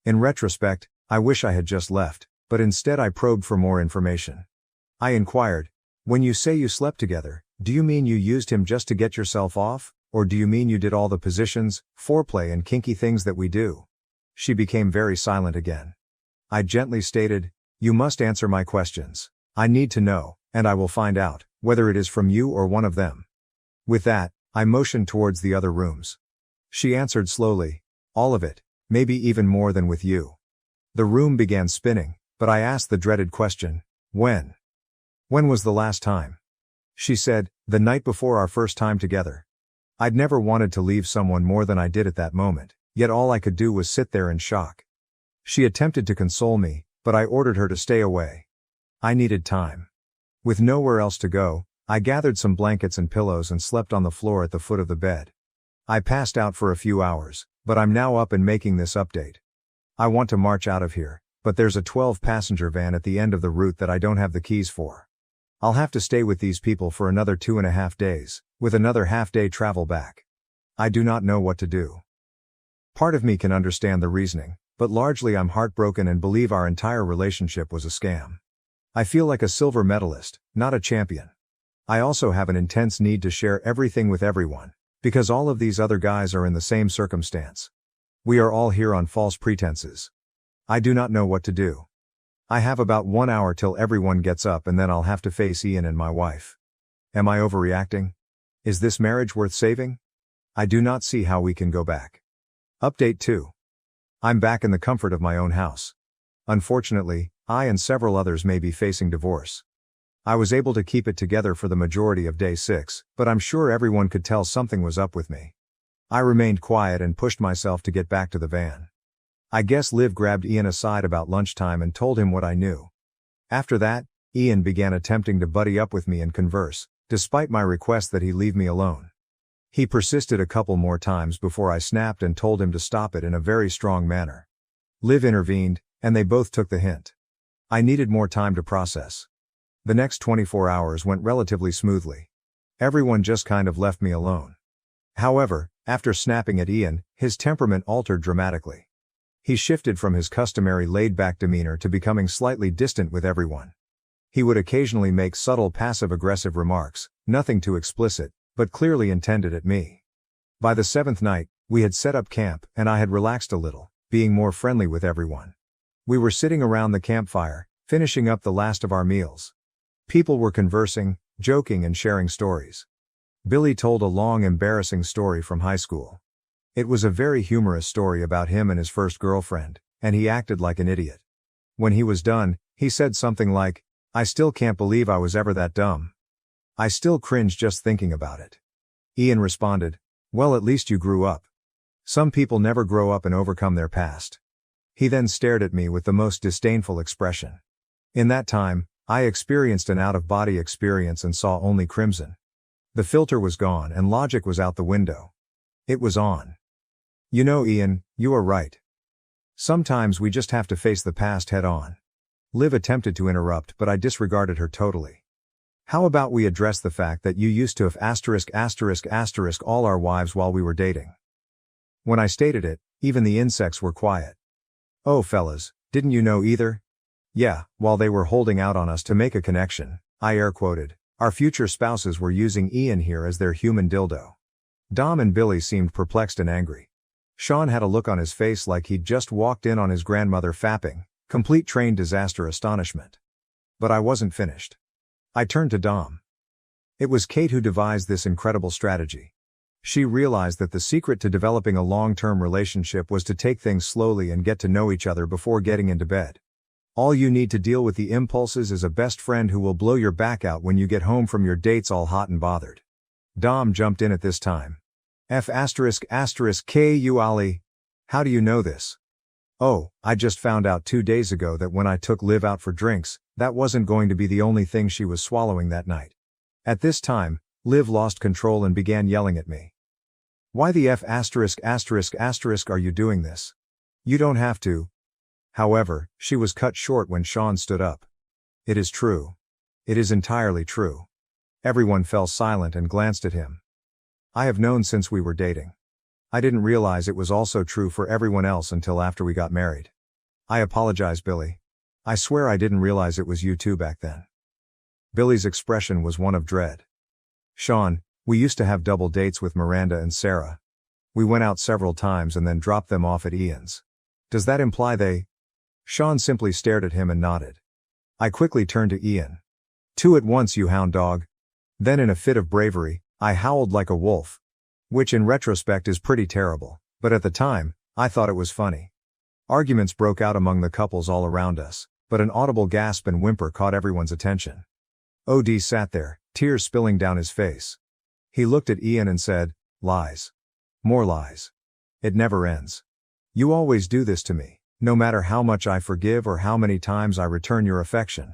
In retrospect, I wish I had just left, but instead I probed for more information. I inquired, when you say you slept together, do you mean you used him just to get yourself off, or do you mean you did all the positions, foreplay and kinky things that we do? She became very silent again. I gently stated, you must answer my questions. I need to know, and I will find out, whether it is from you or one of them. With that, I motioned towards the other rooms. She answered slowly, all of it, maybe even more than with you. The room began spinning, but I asked the dreaded question, when? When was the last time? She said, the night before our first time together. I'd never wanted to leave someone more than I did at that moment, yet all I could do was sit there in shock. She attempted to console me, but I ordered her to stay away. I needed time. With nowhere else to go, I gathered some blankets and pillows and slept on the floor at the foot of the bed. I passed out for a few hours, but I'm now up and making this update. I want to march out of here, but there's a 12-passenger van at the end of the route that I don't have the keys for. I'll have to stay with these people for another 2.5 days, with another half-day travel back. I do not know what to do. Part of me can understand the reasoning, but largely I'm heartbroken and believe our entire relationship was a scam. I feel like a silver medalist, not a champion. I also have an intense need to share everything with everyone, because all of these other guys are in the same circumstance. We are all here on false pretenses. I do not know what to do. I have about 1 hour till everyone gets up and then I'll have to face Ian and my wife. Am I overreacting? Is this marriage worth saving? I do not see how we can go back. Update 2. I'm back in the comfort of my own house. Unfortunately, I and several others may be facing divorce. I was able to keep it together for the majority of day 6, but I'm sure everyone could tell something was up with me. I remained quiet and pushed myself to get back to the van. I guess Liv grabbed Ian aside about lunchtime and told him what I knew. After that, Ian began attempting to buddy up with me and converse, despite my request that he leave me alone. He persisted a couple more times before I snapped and told him to stop it in a very strong manner. Liv intervened, and they both took the hint. I needed more time to process. The next 24 hours went relatively smoothly. Everyone just kind of left me alone. However, after snapping at Ian, his temperament altered dramatically. He shifted from his customary laid-back demeanor to becoming slightly distant with everyone. He would occasionally make subtle passive-aggressive remarks, nothing too explicit, but clearly intended at me. By the 7th night, we had set up camp, and I had relaxed a little, being more friendly with everyone. We were sitting around the campfire, finishing up the last of our meals. People were conversing, joking and sharing stories. Billy told a long embarrassing story from high school. It was a very humorous story about him and his first girlfriend, and he acted like an idiot. When he was done, he said something like, "I still can't believe I was ever that dumb. I still cringe just thinking about it." Ian responded, "Well, at least you grew up. Some people never grow up and overcome their past." He then stared at me with the most disdainful expression. In that time, I experienced an out-of-body experience and saw only crimson. The filter was gone and logic was out the window. It was on. "You know, Ian, you are right. Sometimes we just have to face the past head on." Liv attempted to interrupt, but I disregarded her totally. "How about we address the fact that you used to have **** all our wives while we were dating?" When I stated it, even the insects were quiet. "Oh fellas, didn't you know either?" "Yeah, while they were holding out on us to make a connection," I air quoted, "our future spouses were using Ian here as their human dildo." Dom and Billy seemed perplexed and angry. Sean had a look on his face like he'd just walked in on his grandmother fapping, complete train disaster astonishment. But I wasn't finished. I turned to Dom. It was Kate who devised this incredible strategy. She realized that the secret to developing a long-term relationship was to take things slowly and get to know each other before getting into bed. All you need to deal with the impulses is a best friend who will blow your back out when you get home from your dates all hot and bothered. Dom jumped in at this time. F*****Ku Ali. How do you know this? "Oh, I just found out 2 days ago that when I took Liv out for drinks, that wasn't going to be the only thing she was swallowing that night." At this time, Liv lost control and began yelling at me. "Why the F*** are you doing this? You don't have to." However, she was cut short when Sean stood up. "It is true. It is entirely true." Everyone fell silent and glanced at him. "I have known since we were dating. I didn't realize it was also true for everyone else until after we got married. I apologize, Billy. I swear I didn't realize it was you too back then." Billy's expression was one of dread. "Sean, we used to have double dates with Miranda and Sarah. We went out several times and then dropped them off at Ian's. Does that imply they—" Sean simply stared at him and nodded. I quickly turned to Ian. "Two at once, you hound dog." Then in a fit of bravery, I howled like a wolf. Which in retrospect is pretty terrible, but at the time, I thought it was funny. Arguments broke out among the couples all around us, but an audible gasp and whimper caught everyone's attention. OD sat there, tears spilling down his face. He looked at Ian and said, "Lies. More lies. It never ends. You always do this to me, no matter how much I forgive or how many times I return your affection."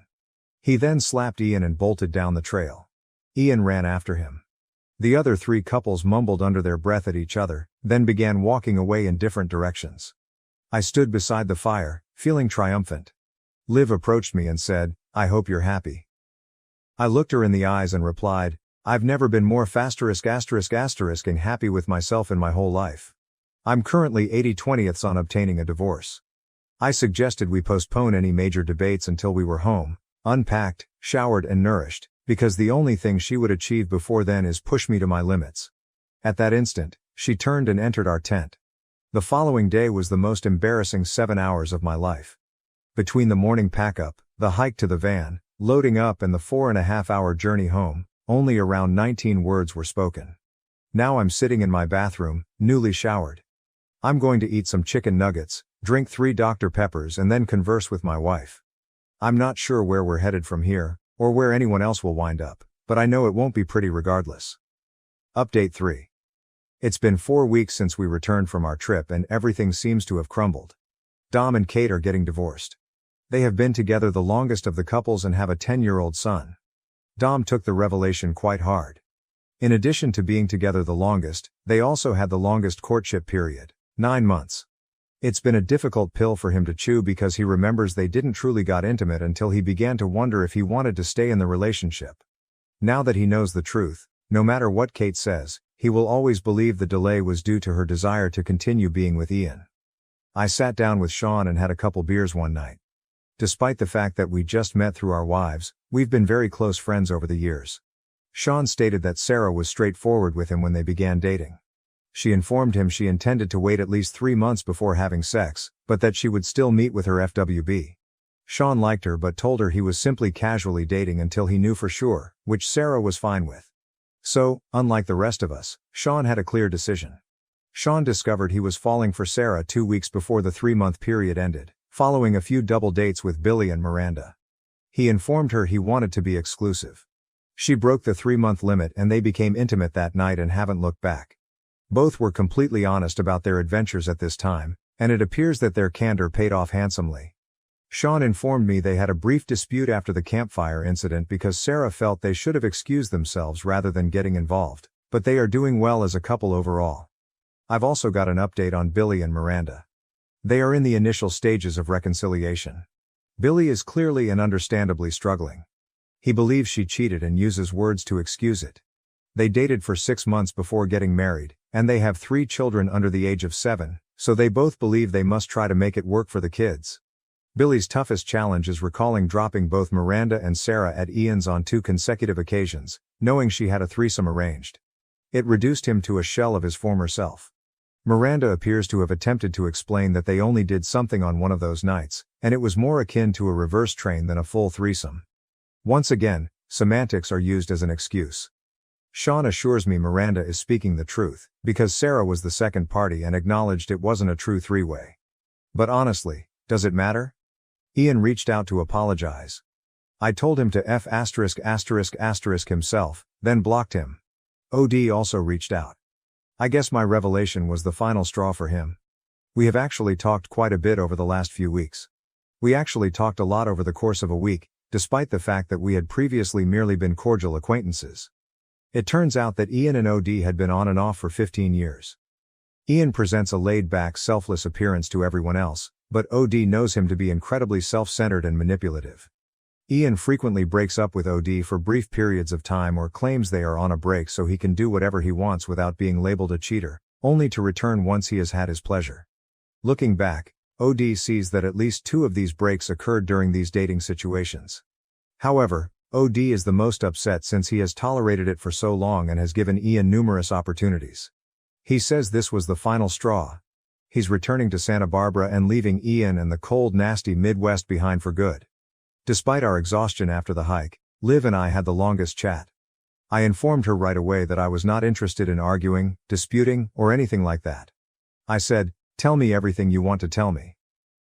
He then slapped Ian and bolted down the trail. Ian ran after him. The other 3 couples mumbled under their breath at each other, then began walking away in different directions. I stood beside the fire, feeling triumphant. Liv approached me and said, "I hope you're happy." I looked her in the eyes and replied, "I've never been more ****ing happy with myself in my whole life. I'm currently 80/20ths on obtaining a divorce." I suggested we postpone any major debates until we were home, unpacked, showered and nourished, because the only thing she would achieve before then is push me to my limits. At that instant, she turned and entered our tent. The following day was the most embarrassing 7 hours of my life. Between the morning pack-up, the hike to the van, loading up and the 4.5-hour journey home, only around 19 words were spoken. Now I'm sitting in my bathroom, newly showered. I'm going to eat some chicken nuggets, drink 3 Dr. Peppers and then converse with my wife. I'm not sure where we're headed from here, or where anyone else will wind up, but I know it won't be pretty regardless. Update 3. It's been 4 weeks since we returned from our trip and everything seems to have crumbled. Dom and Kate are getting divorced. They have been together the longest of the couples and have a 10-year-old son. Dom took the revelation quite hard. In addition to being together the longest, they also had the longest courtship period, 9 months. It's been a difficult pill for him to chew because he remembers they didn't truly got intimate until he began to wonder if he wanted to stay in the relationship. Now that he knows the truth, no matter what Kate says, he will always believe the delay was due to her desire to continue being with Ian. I sat down with Sean and had a couple beers one night. Despite the fact that we just met through our wives, we've been very close friends over the years. Sean stated that Sarah was straightforward with him when they began dating. She informed him she intended to wait at least 3 months before having sex, but that she would still meet with her FWB. Sean liked her but told her he was simply casually dating until he knew for sure, which Sarah was fine with. So, unlike the rest of us, Sean had a clear decision. Sean discovered he was falling for Sarah 2 weeks before the 3-month period ended, following a few double dates with Billy and Miranda. He informed her he wanted to be exclusive. She broke the 3-month limit and they became intimate that night and haven't looked back. Both were completely honest about their adventures at this time, and it appears that their candor paid off handsomely. Sean informed me they had a brief dispute after the campfire incident because Sarah felt they should have excused themselves rather than getting involved, but they are doing well as a couple overall. I've also got an update on Billy and Miranda. They are in the initial stages of reconciliation. Billy is clearly and understandably struggling. He believes she cheated and uses words to excuse it. They dated for 6 months before getting married, and they have 3 children under the age of 7, so they both believe they must try to make it work for the kids. Billy's toughest challenge is recalling dropping both Miranda and Sarah at Ian's on 2 consecutive occasions, knowing she had a threesome arranged. It reduced him to a shell of his former self. Miranda appears to have attempted to explain that they only did something on one of those nights, and it was more akin to a reverse train than a full threesome. Once again, semantics are used as an excuse. Sean assures me Miranda is speaking the truth, because Sarah was the second party and acknowledged it wasn't a true 3-way. But honestly, does it matter? Ian reached out to apologize. I told him to F*** himself, then blocked him. OD also reached out. I guess my revelation was the final straw for him. We have actually talked quite a bit over the last few weeks. We actually talked a lot over the course of a week, despite the fact that we had previously merely been cordial acquaintances. It turns out that Ian and OD had been on and off for 15 years. Ian presents a laid-back, selfless appearance to everyone else, but OD knows him to be incredibly self-centered and manipulative. Ian frequently breaks up with OD for brief periods of time or claims they are on a break so he can do whatever he wants without being labeled a cheater, only to return once he has had his pleasure. Looking back, OD sees that at least 2 of these breaks occurred during these dating situations. However, OD is the most upset since he has tolerated it for so long and has given Ian numerous opportunities. He says this was the final straw. He's returning to Santa Barbara and leaving Ian and the cold, nasty Midwest behind for good. Despite our exhaustion after the hike, Liv and I had the longest chat. I informed her right away that I was not interested in arguing, disputing, or anything like that. I said, "Tell me everything you want to tell me.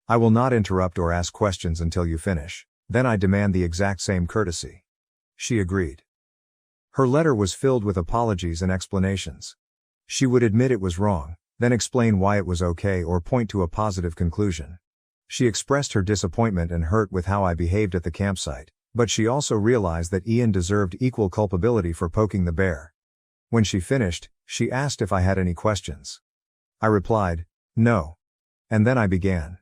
I will not interrupt or ask questions until you finish, then I demand the exact same courtesy." She agreed. Her letter was filled with apologies and explanations. She would admit it was wrong, then explain why it was okay or point to a positive conclusion. She expressed her disappointment and hurt with how I behaved at the campsite, but she also realized that Ian deserved equal culpability for poking the bear. When she finished, she asked if I had any questions. I replied, "No." And then I began.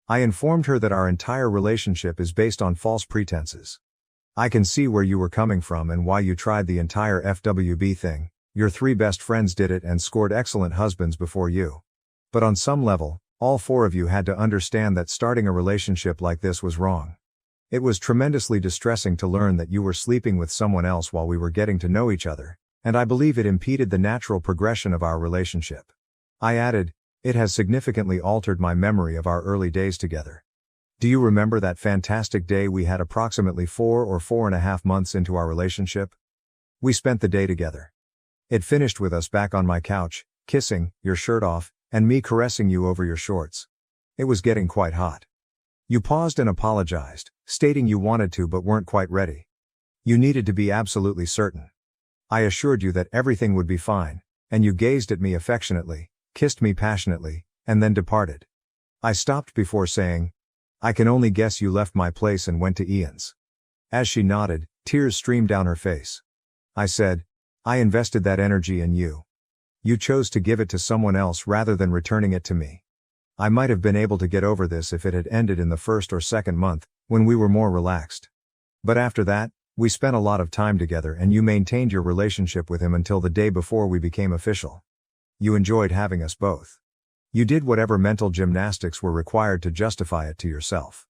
I informed her that our entire relationship is based on false pretenses. I can see where you were coming from and why you tried the entire FWB thing. Your 3 best friends did it and scored excellent husbands before you. But on some level, all 4 of you had to understand that starting a relationship like this was wrong. It was tremendously distressing to learn that you were sleeping with someone else while we were getting to know each other, and I believe it impeded the natural progression of our relationship. I added, it has significantly altered my memory of our early days together. Do you remember that fantastic day we had approximately 4.5 months into our relationship? We spent the day together. It finished with us back on my couch, kissing, your shirt off, and me caressing you over your shorts. It was getting quite hot. You paused and apologized, stating you wanted to but weren't quite ready. You needed to be absolutely certain. I assured you that everything would be fine, and you gazed at me affectionately, kissed me passionately, and then departed. I stopped before saying, I can only guess you left my place and went to Ian's. As she nodded, tears streamed down her face. I said, I invested that energy in you. You chose to give it to someone else rather than returning it to me. I might have been able to get over this if it had ended in the first or second month, when we were more relaxed. But after that, we spent a lot of time together and you maintained your relationship with him until the day before we became official. You enjoyed having us both. You did whatever mental gymnastics were required to justify it to yourself.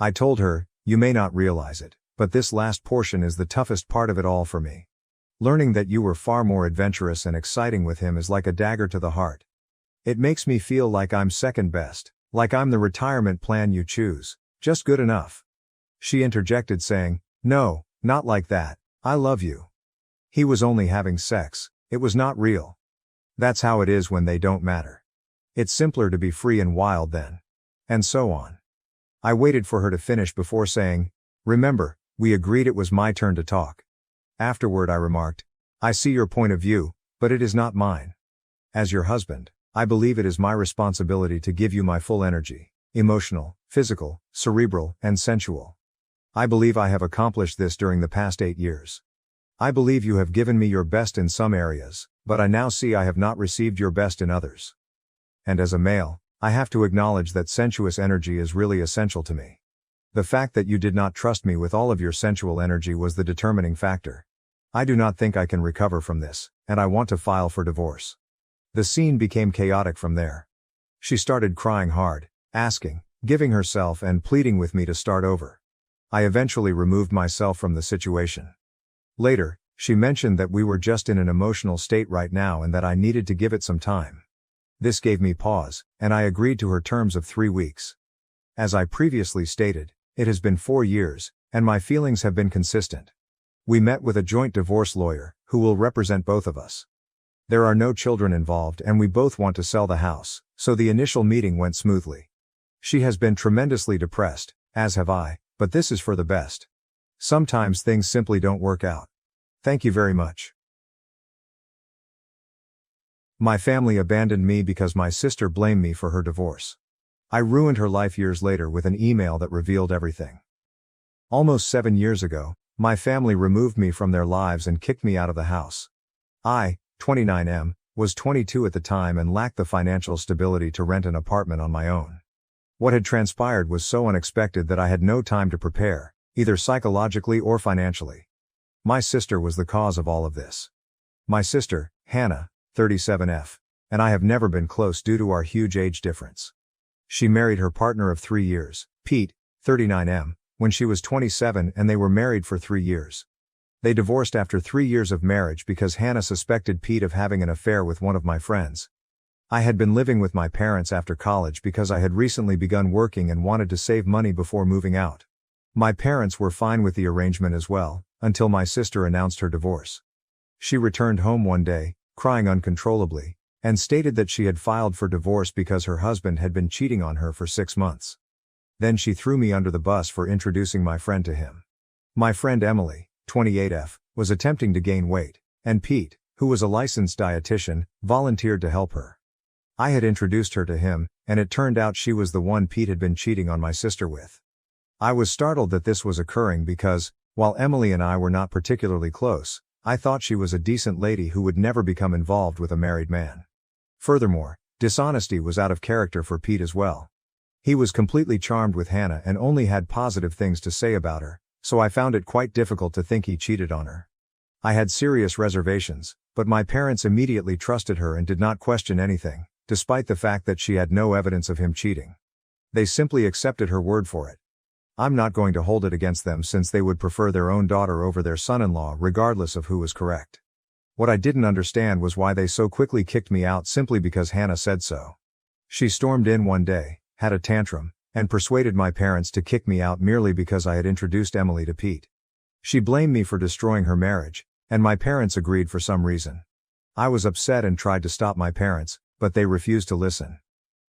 I told her, you may not realize it, but this last portion is the toughest part of it all for me. Learning that you were far more adventurous and exciting with him is like a dagger to the heart. It makes me feel like I'm second best, like I'm the retirement plan you choose, just good enough. She interjected saying, no, not like that, I love you. He was only having sex, it was not real. That's how it is when they don't matter. It's simpler to be free and wild then. And so on. I waited for her to finish before saying, remember, we agreed it was my turn to talk. Afterward I remarked, I see your point of view, but it is not mine. As your husband, I believe it is my responsibility to give you my full energy, emotional, physical, cerebral, and sensual. I believe I have accomplished this during the past 8 years. I believe you have given me your best in some areas, but I now see I have not received your best in others. And as a male, I have to acknowledge that sensuous energy is really essential to me. The fact that you did not trust me with all of your sensual energy was the determining factor. I do not think I can recover from this, and I want to file for divorce. The scene became chaotic from there. She started crying hard, asking, giving herself and pleading with me to start over. I eventually removed myself from the situation. Later, she mentioned that we were just in an emotional state right now and that I needed to give it some time. This gave me pause, and I agreed to her terms of 3 weeks. As I previously stated, it has been 4 years, and my feelings have been consistent. We met with a joint divorce lawyer, who will represent both of us. There are no children involved and we both want to sell the house, so the initial meeting went smoothly. She has been tremendously depressed, as have I, but this is for the best. Sometimes things simply don't work out. Thank you very much. My family abandoned me because my sister blamed me for her divorce. I ruined her life years later with an email that revealed everything. Almost 7 years ago, my family removed me from their lives and kicked me out of the house. I, 29M, was 22 at the time and lacked the financial stability to rent an apartment on my own. What had transpired was so unexpected that I had no time to prepare, either psychologically or financially. My sister was the cause of all of this. My sister, Hannah, 37F, and I have never been close due to our huge age difference. She married her partner of 3 years, Pete, 39M, when she was 27 and they were married for 3 years. They divorced after 3 years of marriage because Hannah suspected Pete of having an affair with one of my friends. I had been living with my parents after college because I had recently begun working and wanted to save money before moving out. My parents were fine with the arrangement as well, until my sister announced her divorce. She returned home one day, crying uncontrollably, and stated that she had filed for divorce because her husband had been cheating on her for 6 months. Then she threw me under the bus for introducing my friend to him. My friend Emily, 28F, was attempting to gain weight, and Pete, who was a licensed dietitian, volunteered to help her. I had introduced her to him, and it turned out she was the one Pete had been cheating on my sister with. I was startled that this was occurring because, while Emily and I were not particularly close, I thought she was a decent lady who would never become involved with a married man. Furthermore, dishonesty was out of character for Pete as well. He was completely charmed with Hannah and only had positive things to say about her, so I found it quite difficult to think he cheated on her. I had serious reservations, but my parents immediately trusted her and did not question anything, despite the fact that she had no evidence of him cheating. They simply accepted her word for it. I'm not going to hold it against them since they would prefer their own daughter over their son-in-law regardless of who was correct. What I didn't understand was why they so quickly kicked me out simply because Hannah said so. She stormed in one day, had a tantrum, and persuaded my parents to kick me out merely because I had introduced Emily to Pete. She blamed me for destroying her marriage, and my parents agreed for some reason. I was upset and tried to stop my parents, but they refused to listen.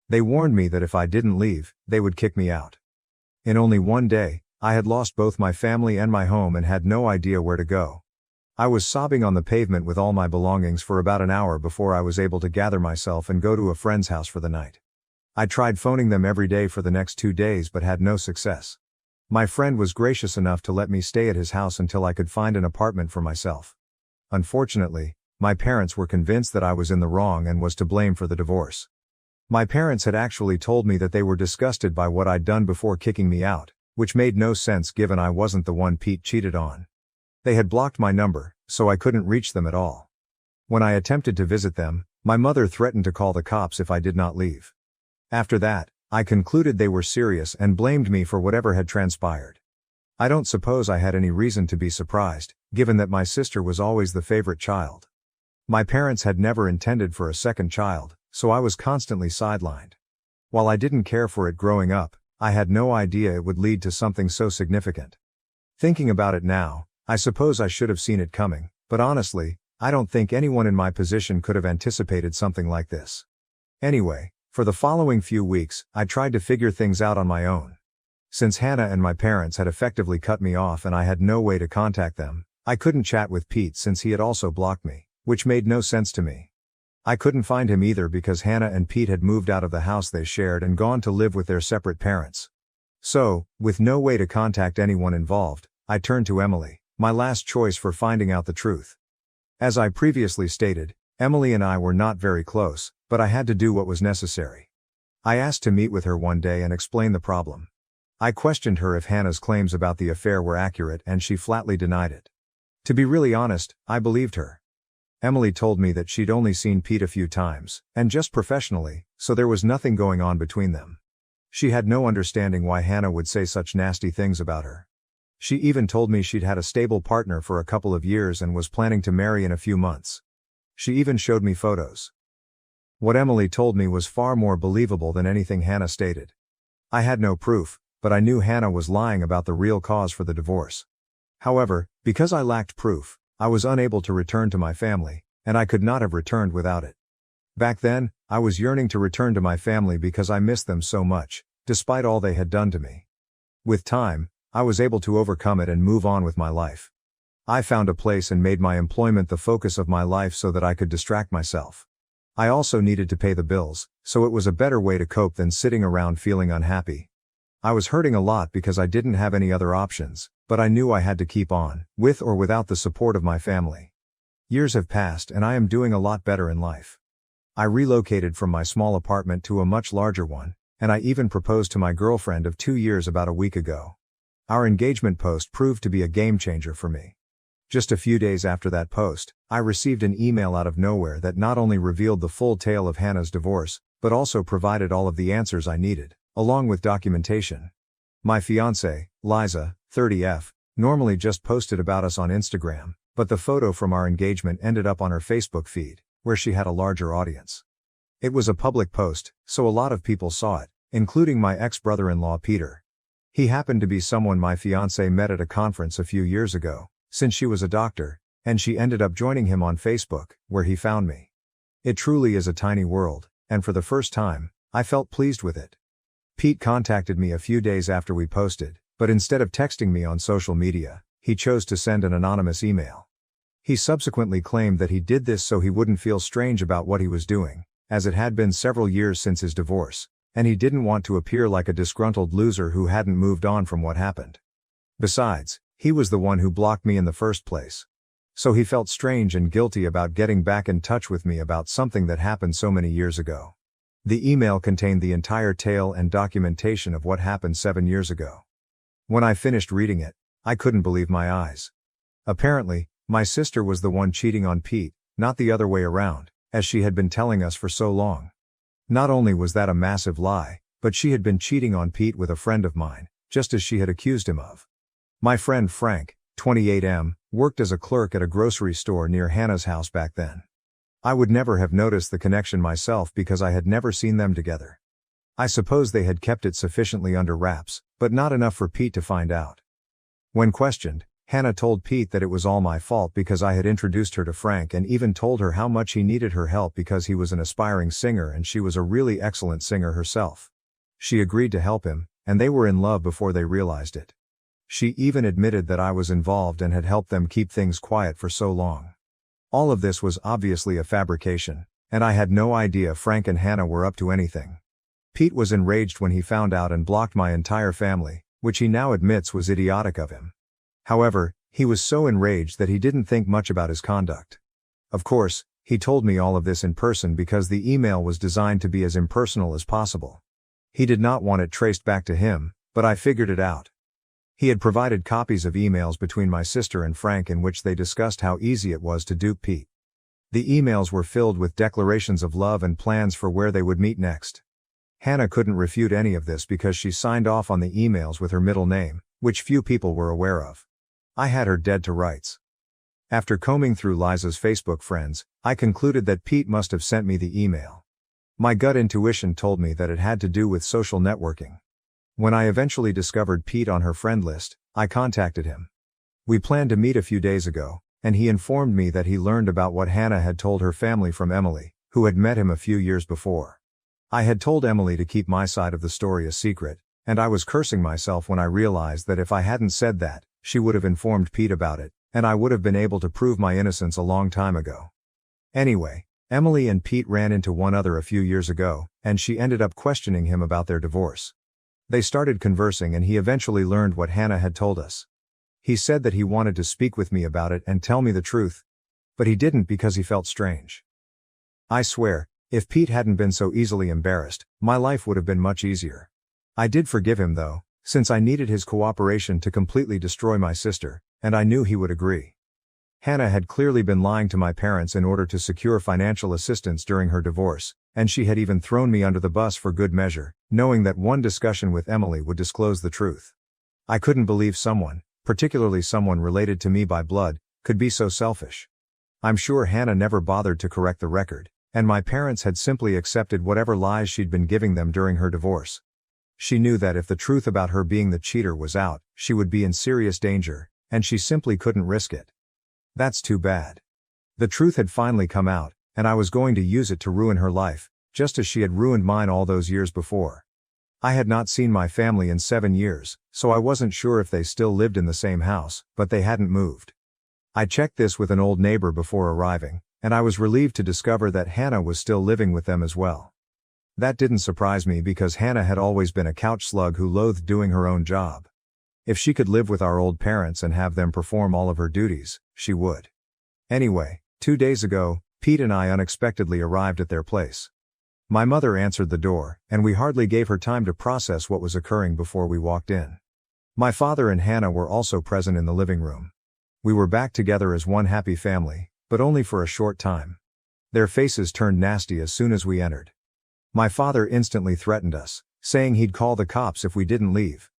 They warned me that if I didn't leave, they would kick me out. In only one day, I had lost both my family and my home and had no idea where to go. I was sobbing on the pavement with all my belongings for about an hour before I was able to gather myself and go to a friend's house for the night. I tried phoning them every day for the next 2 days but had no success. My friend was gracious enough to let me stay at his house until I could find an apartment for myself. Unfortunately, my parents were convinced that I was in the wrong and was to blame for the divorce. My parents had actually told me that they were disgusted by what I'd done before kicking me out, which made no sense given I wasn't the one Pete cheated on. They had blocked my number, so I couldn't reach them at all. When I attempted to visit them, my mother threatened to call the cops if I did not leave. After that, I concluded they were serious and blamed me for whatever had transpired. I don't suppose I had any reason to be surprised, given that my sister was always the favorite child. My parents had never intended for a second child, so I was constantly sidelined. While I didn't care for it growing up, I had no idea it would lead to something so significant. Thinking about it now, I suppose I should have seen it coming, but honestly, I don't think anyone in my position could have anticipated something like this. Anyway, for the following few weeks, I tried to figure things out on my own. Since Hannah and my parents had effectively cut me off and I had no way to contact them, I couldn't chat with Pete since he had also blocked me, which made no sense to me. I couldn't find him either because Hannah and Pete had moved out of the house they shared and gone to live with their separate parents. So, with no way to contact anyone involved, I turned to Emily, my last choice for finding out the truth. As I previously stated, Emily and I were not very close, but I had to do what was necessary. I asked to meet with her one day and explain the problem. I questioned her if Hannah's claims about the affair were accurate and she flatly denied it. To be really honest, I believed her. Emily told me that she'd only seen Pete a few times, and just professionally, so there was nothing going on between them. She had no understanding why Hannah would say such nasty things about her. She even told me she'd had a stable partner for a couple of years and was planning to marry in a few months. She even showed me photos. What Emily told me was far more believable than anything Hannah stated. I had no proof, but I knew Hannah was lying about the real cause for the divorce. However, because I lacked proof, I was unable to return to my family, and I could not have returned without it. Back then, I was yearning to return to my family because I missed them so much, despite all they had done to me. With time, I was able to overcome it and move on with my life. I found a place and made my employment the focus of my life so that I could distract myself. I also needed to pay the bills, so it was a better way to cope than sitting around feeling unhappy. I was hurting a lot because I didn't have any other options, but I knew I had to keep on, with or without the support of my family. Years have passed and I am doing a lot better in life. I relocated from my small apartment to a much larger one, and I even proposed to my girlfriend of 2 years about a week ago. Our engagement post proved to be a game changer for me. Just a few days after that post, I received an email out of nowhere that not only revealed the full tale of Hannah's divorce, but also provided all of the answers I needed, along with documentation. My fiancée, Liza, 30F, normally just posted about us on Instagram, but the photo from our engagement ended up on her Facebook feed, where she had a larger audience. It was a public post, so a lot of people saw it, including my ex-brother-in-law Peter. He happened to be someone my fiancée met at a conference a few years ago, since she was a doctor, and she ended up joining him on Facebook, where he found me. It truly is a tiny world, and for the first time, I felt pleased with it. Pete contacted me a few days after we posted, but instead of texting me on social media, he chose to send an anonymous email. He subsequently claimed that he did this so he wouldn't feel strange about what he was doing, as it had been several years since his divorce, and he didn't want to appear like a disgruntled loser who hadn't moved on from what happened. Besides, he was the one who blocked me in the first place. So he felt strange and guilty about getting back in touch with me about something that happened so many years ago. The email contained the entire tale and documentation of what happened 7 years ago. When I finished reading it, I couldn't believe my eyes. Apparently, my sister was the one cheating on Pete, not the other way around, as she had been telling us for so long. Not only was that a massive lie, but she had been cheating on Pete with a friend of mine, just as she had accused him of. My friend Frank, 28M, worked as a clerk at a grocery store near Hannah's house back then. I would never have noticed the connection myself because I had never seen them together. I suppose they had kept it sufficiently under wraps, but not enough for Pete to find out. When questioned, Hannah told Pete that it was all my fault because I had introduced her to Frank and even told her how much he needed her help because he was an aspiring singer and she was a really excellent singer herself. She agreed to help him, and they were in love before they realized it. She even admitted that I was involved and had helped them keep things quiet for so long. All of this was obviously a fabrication, and I had no idea Frank and Hannah were up to anything. Pete was enraged when he found out and blocked my entire family, which he now admits was idiotic of him. However, he was so enraged that he didn't think much about his conduct. Of course, he told me all of this in person because the email was designed to be as impersonal as possible. He did not want it traced back to him, but I figured it out. He had provided copies of emails between my sister and Frank in which they discussed how easy it was to dupe Pete. The emails were filled with declarations of love and plans for where they would meet next. Hannah couldn't refute any of this because she signed off on the emails with her middle name, which few people were aware of. I had her dead to rights. After combing through Liza's Facebook friends, I concluded that Pete must have sent me the email. My gut intuition told me that it had to do with social networking. When I eventually discovered Pete on her friend list, I contacted him. We planned to meet a few days ago, and he informed me that he learned about what Hannah had told her family from Emily, who had met him a few years before. I had told Emily to keep my side of the story a secret, and I was cursing myself when I realized that if I hadn't said that, she would have informed Pete about it, and I would have been able to prove my innocence a long time ago. Anyway, Emily and Pete ran into one another a few years ago, and she ended up questioning him about their divorce. They started conversing and he eventually learned what Hannah had told us. He said that he wanted to speak with me about it and tell me the truth, but he didn't because he felt strange. I swear, if Pete hadn't been so easily embarrassed, my life would have been much easier. I did forgive him though, since I needed his cooperation to completely destroy my sister, and I knew he would agree. Hannah had clearly been lying to my parents in order to secure financial assistance during her divorce, and she had even thrown me under the bus for good measure, knowing that one discussion with Emily would disclose the truth. I couldn't believe someone, particularly someone related to me by blood, could be so selfish. I'm sure Hannah never bothered to correct the record, and my parents had simply accepted whatever lies she'd been giving them during her divorce. She knew that if the truth about her being the cheater was out, she would be in serious danger, and she simply couldn't risk it. That's too bad. The truth had finally come out, and I was going to use it to ruin her life, just as she had ruined mine all those years before. I had not seen my family in 7 years, so I wasn't sure if they still lived in the same house, but they hadn't moved. I checked this with an old neighbor before arriving, and I was relieved to discover that Hannah was still living with them as well. That didn't surprise me because Hannah had always been a couch slug who loathed doing her own job. If she could live with our old parents and have them perform all of her duties, she would. Anyway, 2 days ago, Pete and I unexpectedly arrived at their place. My mother answered the door, and we hardly gave her time to process what was occurring before we walked in. My father and Hannah were also present in the living room. We were back together as one happy family, but only for a short time. Their faces turned nasty as soon as we entered. My father instantly threatened us, saying he'd call the cops if we didn't leave.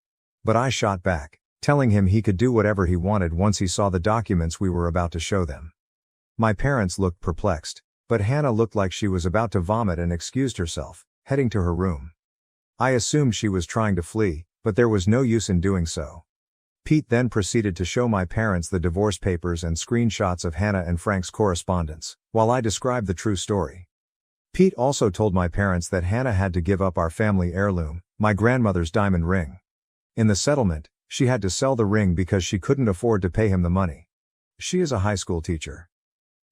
But I shot back, telling him he could do whatever he wanted once he saw the documents we were about to show them. My parents looked perplexed, but Hannah looked like she was about to vomit and excused herself, heading to her room. I assumed she was trying to flee, but there was no use in doing so. Pete then proceeded to show my parents the divorce papers and screenshots of Hannah and Frank's correspondence, while I described the true story. Pete also told my parents that Hannah had to give up our family heirloom, my grandmother's diamond ring. In the settlement, she had to sell the ring because she couldn't afford to pay him the money. She is a high school teacher.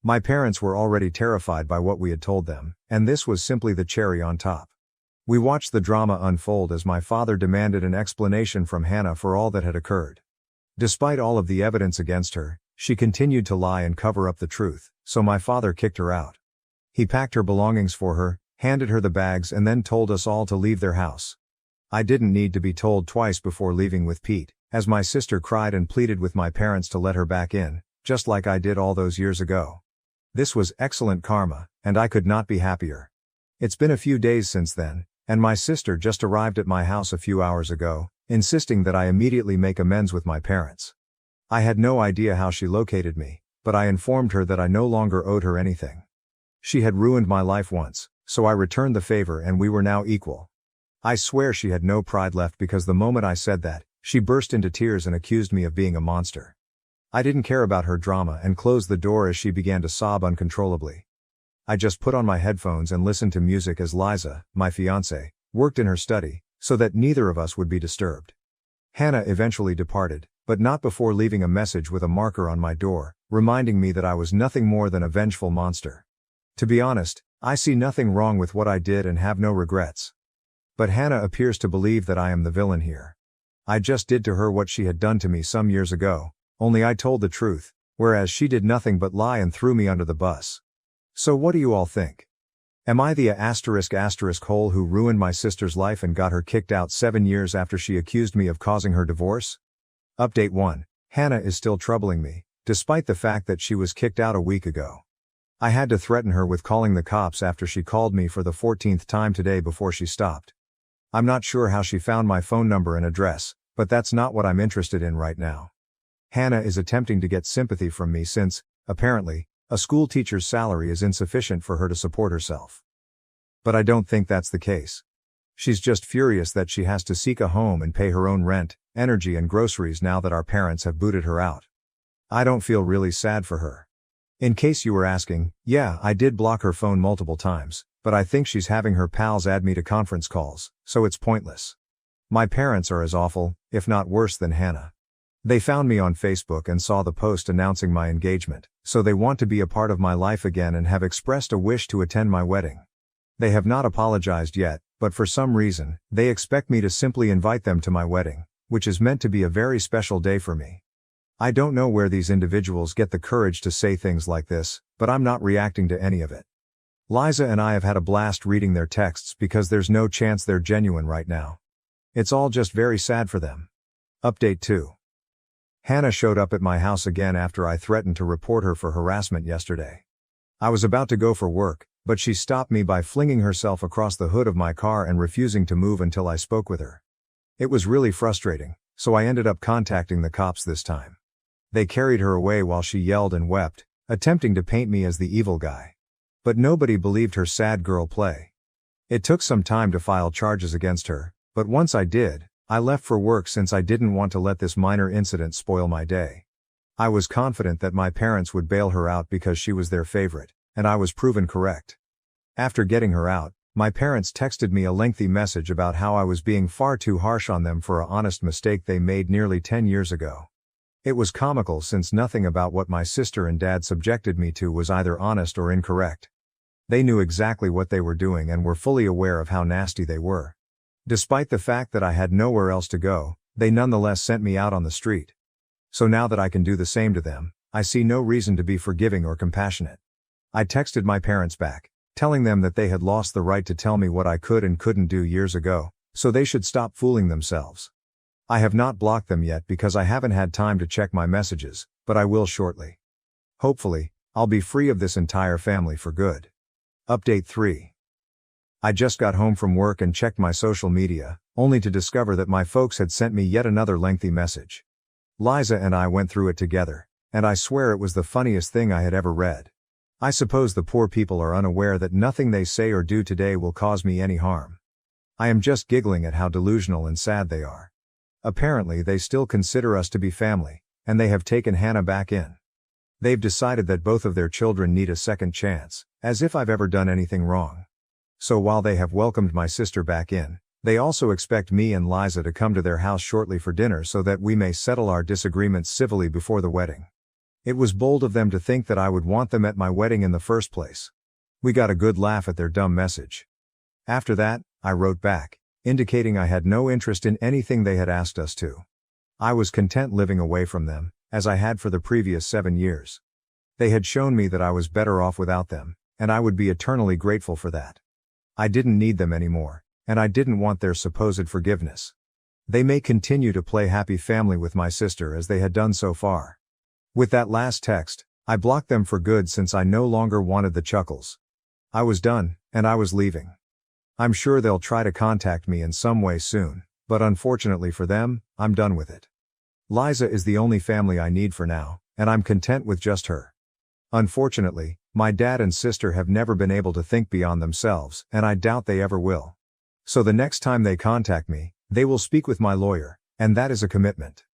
My parents were already terrified by what we had told them, and this was simply the cherry on top. We watched the drama unfold as my father demanded an explanation from Hannah for all that had occurred. Despite all of the evidence against her, she continued to lie and cover up the truth, so my father kicked her out. He packed her belongings for her, handed her the bags and then told us all to leave their house. I didn't need to be told twice before leaving with Pete, as my sister cried and pleaded with my parents to let her back in, just like I did all those years ago. This was excellent karma, and I could not be happier. It's been a few days since then, and my sister just arrived at my house a few hours ago, insisting that I immediately make amends with my parents. I had no idea how she located me, but I informed her that I no longer owed her anything. She had ruined my life once, so I returned the favor and we were now equal. I swear she had no pride left because the moment I said that, she burst into tears and accused me of being a monster. I didn't care about her drama and closed the door as she began to sob uncontrollably. I just put on my headphones and listened to music as Liza, my fiancée, worked in her study, so that neither of us would be disturbed. Hannah eventually departed, but not before leaving a message with a marker on my door, reminding me that I was nothing more than a vengeful monster. To be honest, I see nothing wrong with what I did and have no regrets. But Hannah appears to believe that I am the villain here. I just did to her what she had done to me some years ago, only I told the truth, whereas she did nothing but lie and threw me under the bus. So what do you all think? Am I the hole who ruined my sister's life and got her kicked out 7 years after she accused me of causing her divorce? Update 1. Hannah is still troubling me, despite the fact that she was kicked out a week ago. I had to threaten her with calling the cops after she called me for the 14th time today before she stopped. I'm not sure how she found my phone number and address, but that's not what I'm interested in right now. Hannah is attempting to get sympathy from me since, apparently, a school teacher's salary is insufficient for her to support herself. But I don't think that's the case. She's just furious that she has to seek a home and pay her own rent, energy and groceries now that our parents have booted her out. I don't feel really sad for her. In case you were asking, yeah, I did block her phone multiple times, but I think she's having her pals add me to conference calls, so it's pointless. My parents are as awful, if not worse than Hannah. They found me on Facebook and saw the post announcing my engagement, so they want to be a part of my life again and have expressed a wish to attend my wedding. They have not apologized yet, but for some reason, they expect me to simply invite them to my wedding, which is meant to be a very special day for me. I don't know where these individuals get the courage to say things like this, but I'm not reacting to any of it. Liza and I have had a blast reading their texts because there's no chance they're genuine right now. It's all just very sad for them. Update 2. Hannah showed up at my house again after I threatened to report her for harassment yesterday. I was about to go for work, but she stopped me by flinging herself across the hood of my car and refusing to move until I spoke with her. It was really frustrating, so I ended up contacting the cops this time. They carried her away while she yelled and wept, attempting to paint me as the evil guy. But nobody believed her sad girl play. It took some time to file charges against her, but once I did, I left for work since I didn't want to let this minor incident spoil my day. I was confident that my parents would bail her out because she was their favorite, and I was proven correct. After getting her out, my parents texted me a lengthy message about how I was being far too harsh on them for an honest mistake they made nearly 10 years ago. It was comical since nothing about what my sister and dad subjected me to was either honest or incorrect. They knew exactly what they were doing and were fully aware of how nasty they were. Despite the fact that I had nowhere else to go, they nonetheless sent me out on the street. So now that I can do the same to them, I see no reason to be forgiving or compassionate. I texted my parents back, telling them that they had lost the right to tell me what I could and couldn't do years ago, so they should stop fooling themselves. I have not blocked them yet because I haven't had time to check my messages, but I will shortly. Hopefully, I'll be free of this entire family for good. Update 3. I just got home from work and checked my social media, only to discover that my folks had sent me yet another lengthy message. Liza and I went through it together, and I swear it was the funniest thing I had ever read. I suppose the poor people are unaware that nothing they say or do today will cause me any harm. I am just giggling at how delusional and sad they are. Apparently they still consider us to be family, and they have taken Hannah back in. They've decided that both of their children need a second chance, as if I've ever done anything wrong. So while they have welcomed my sister back in, they also expect me and Liza to come to their house shortly for dinner so that we may settle our disagreements civilly before the wedding. It was bold of them to think that I would want them at my wedding in the first place. We got a good laugh at their dumb message. After that, I wrote back, indicating I had no interest in anything they had asked us to. I was content living away from them, as I had for the previous 7 years. They had shown me that I was better off without them, and I would be eternally grateful for that. I didn't need them anymore, and I didn't want their supposed forgiveness. They may continue to play happy family with my sister as they had done so far. With that last text, I blocked them for good since I no longer wanted the chuckles. I was done, and I was leaving. I'm sure they'll try to contact me in some way soon, but unfortunately for them, I'm done with it. Liza is the only family I need for now, and I'm content with just her. Unfortunately, my dad and sister have never been able to think beyond themselves, and I doubt they ever will. So the next time they contact me, they will speak with my lawyer, and that is a commitment.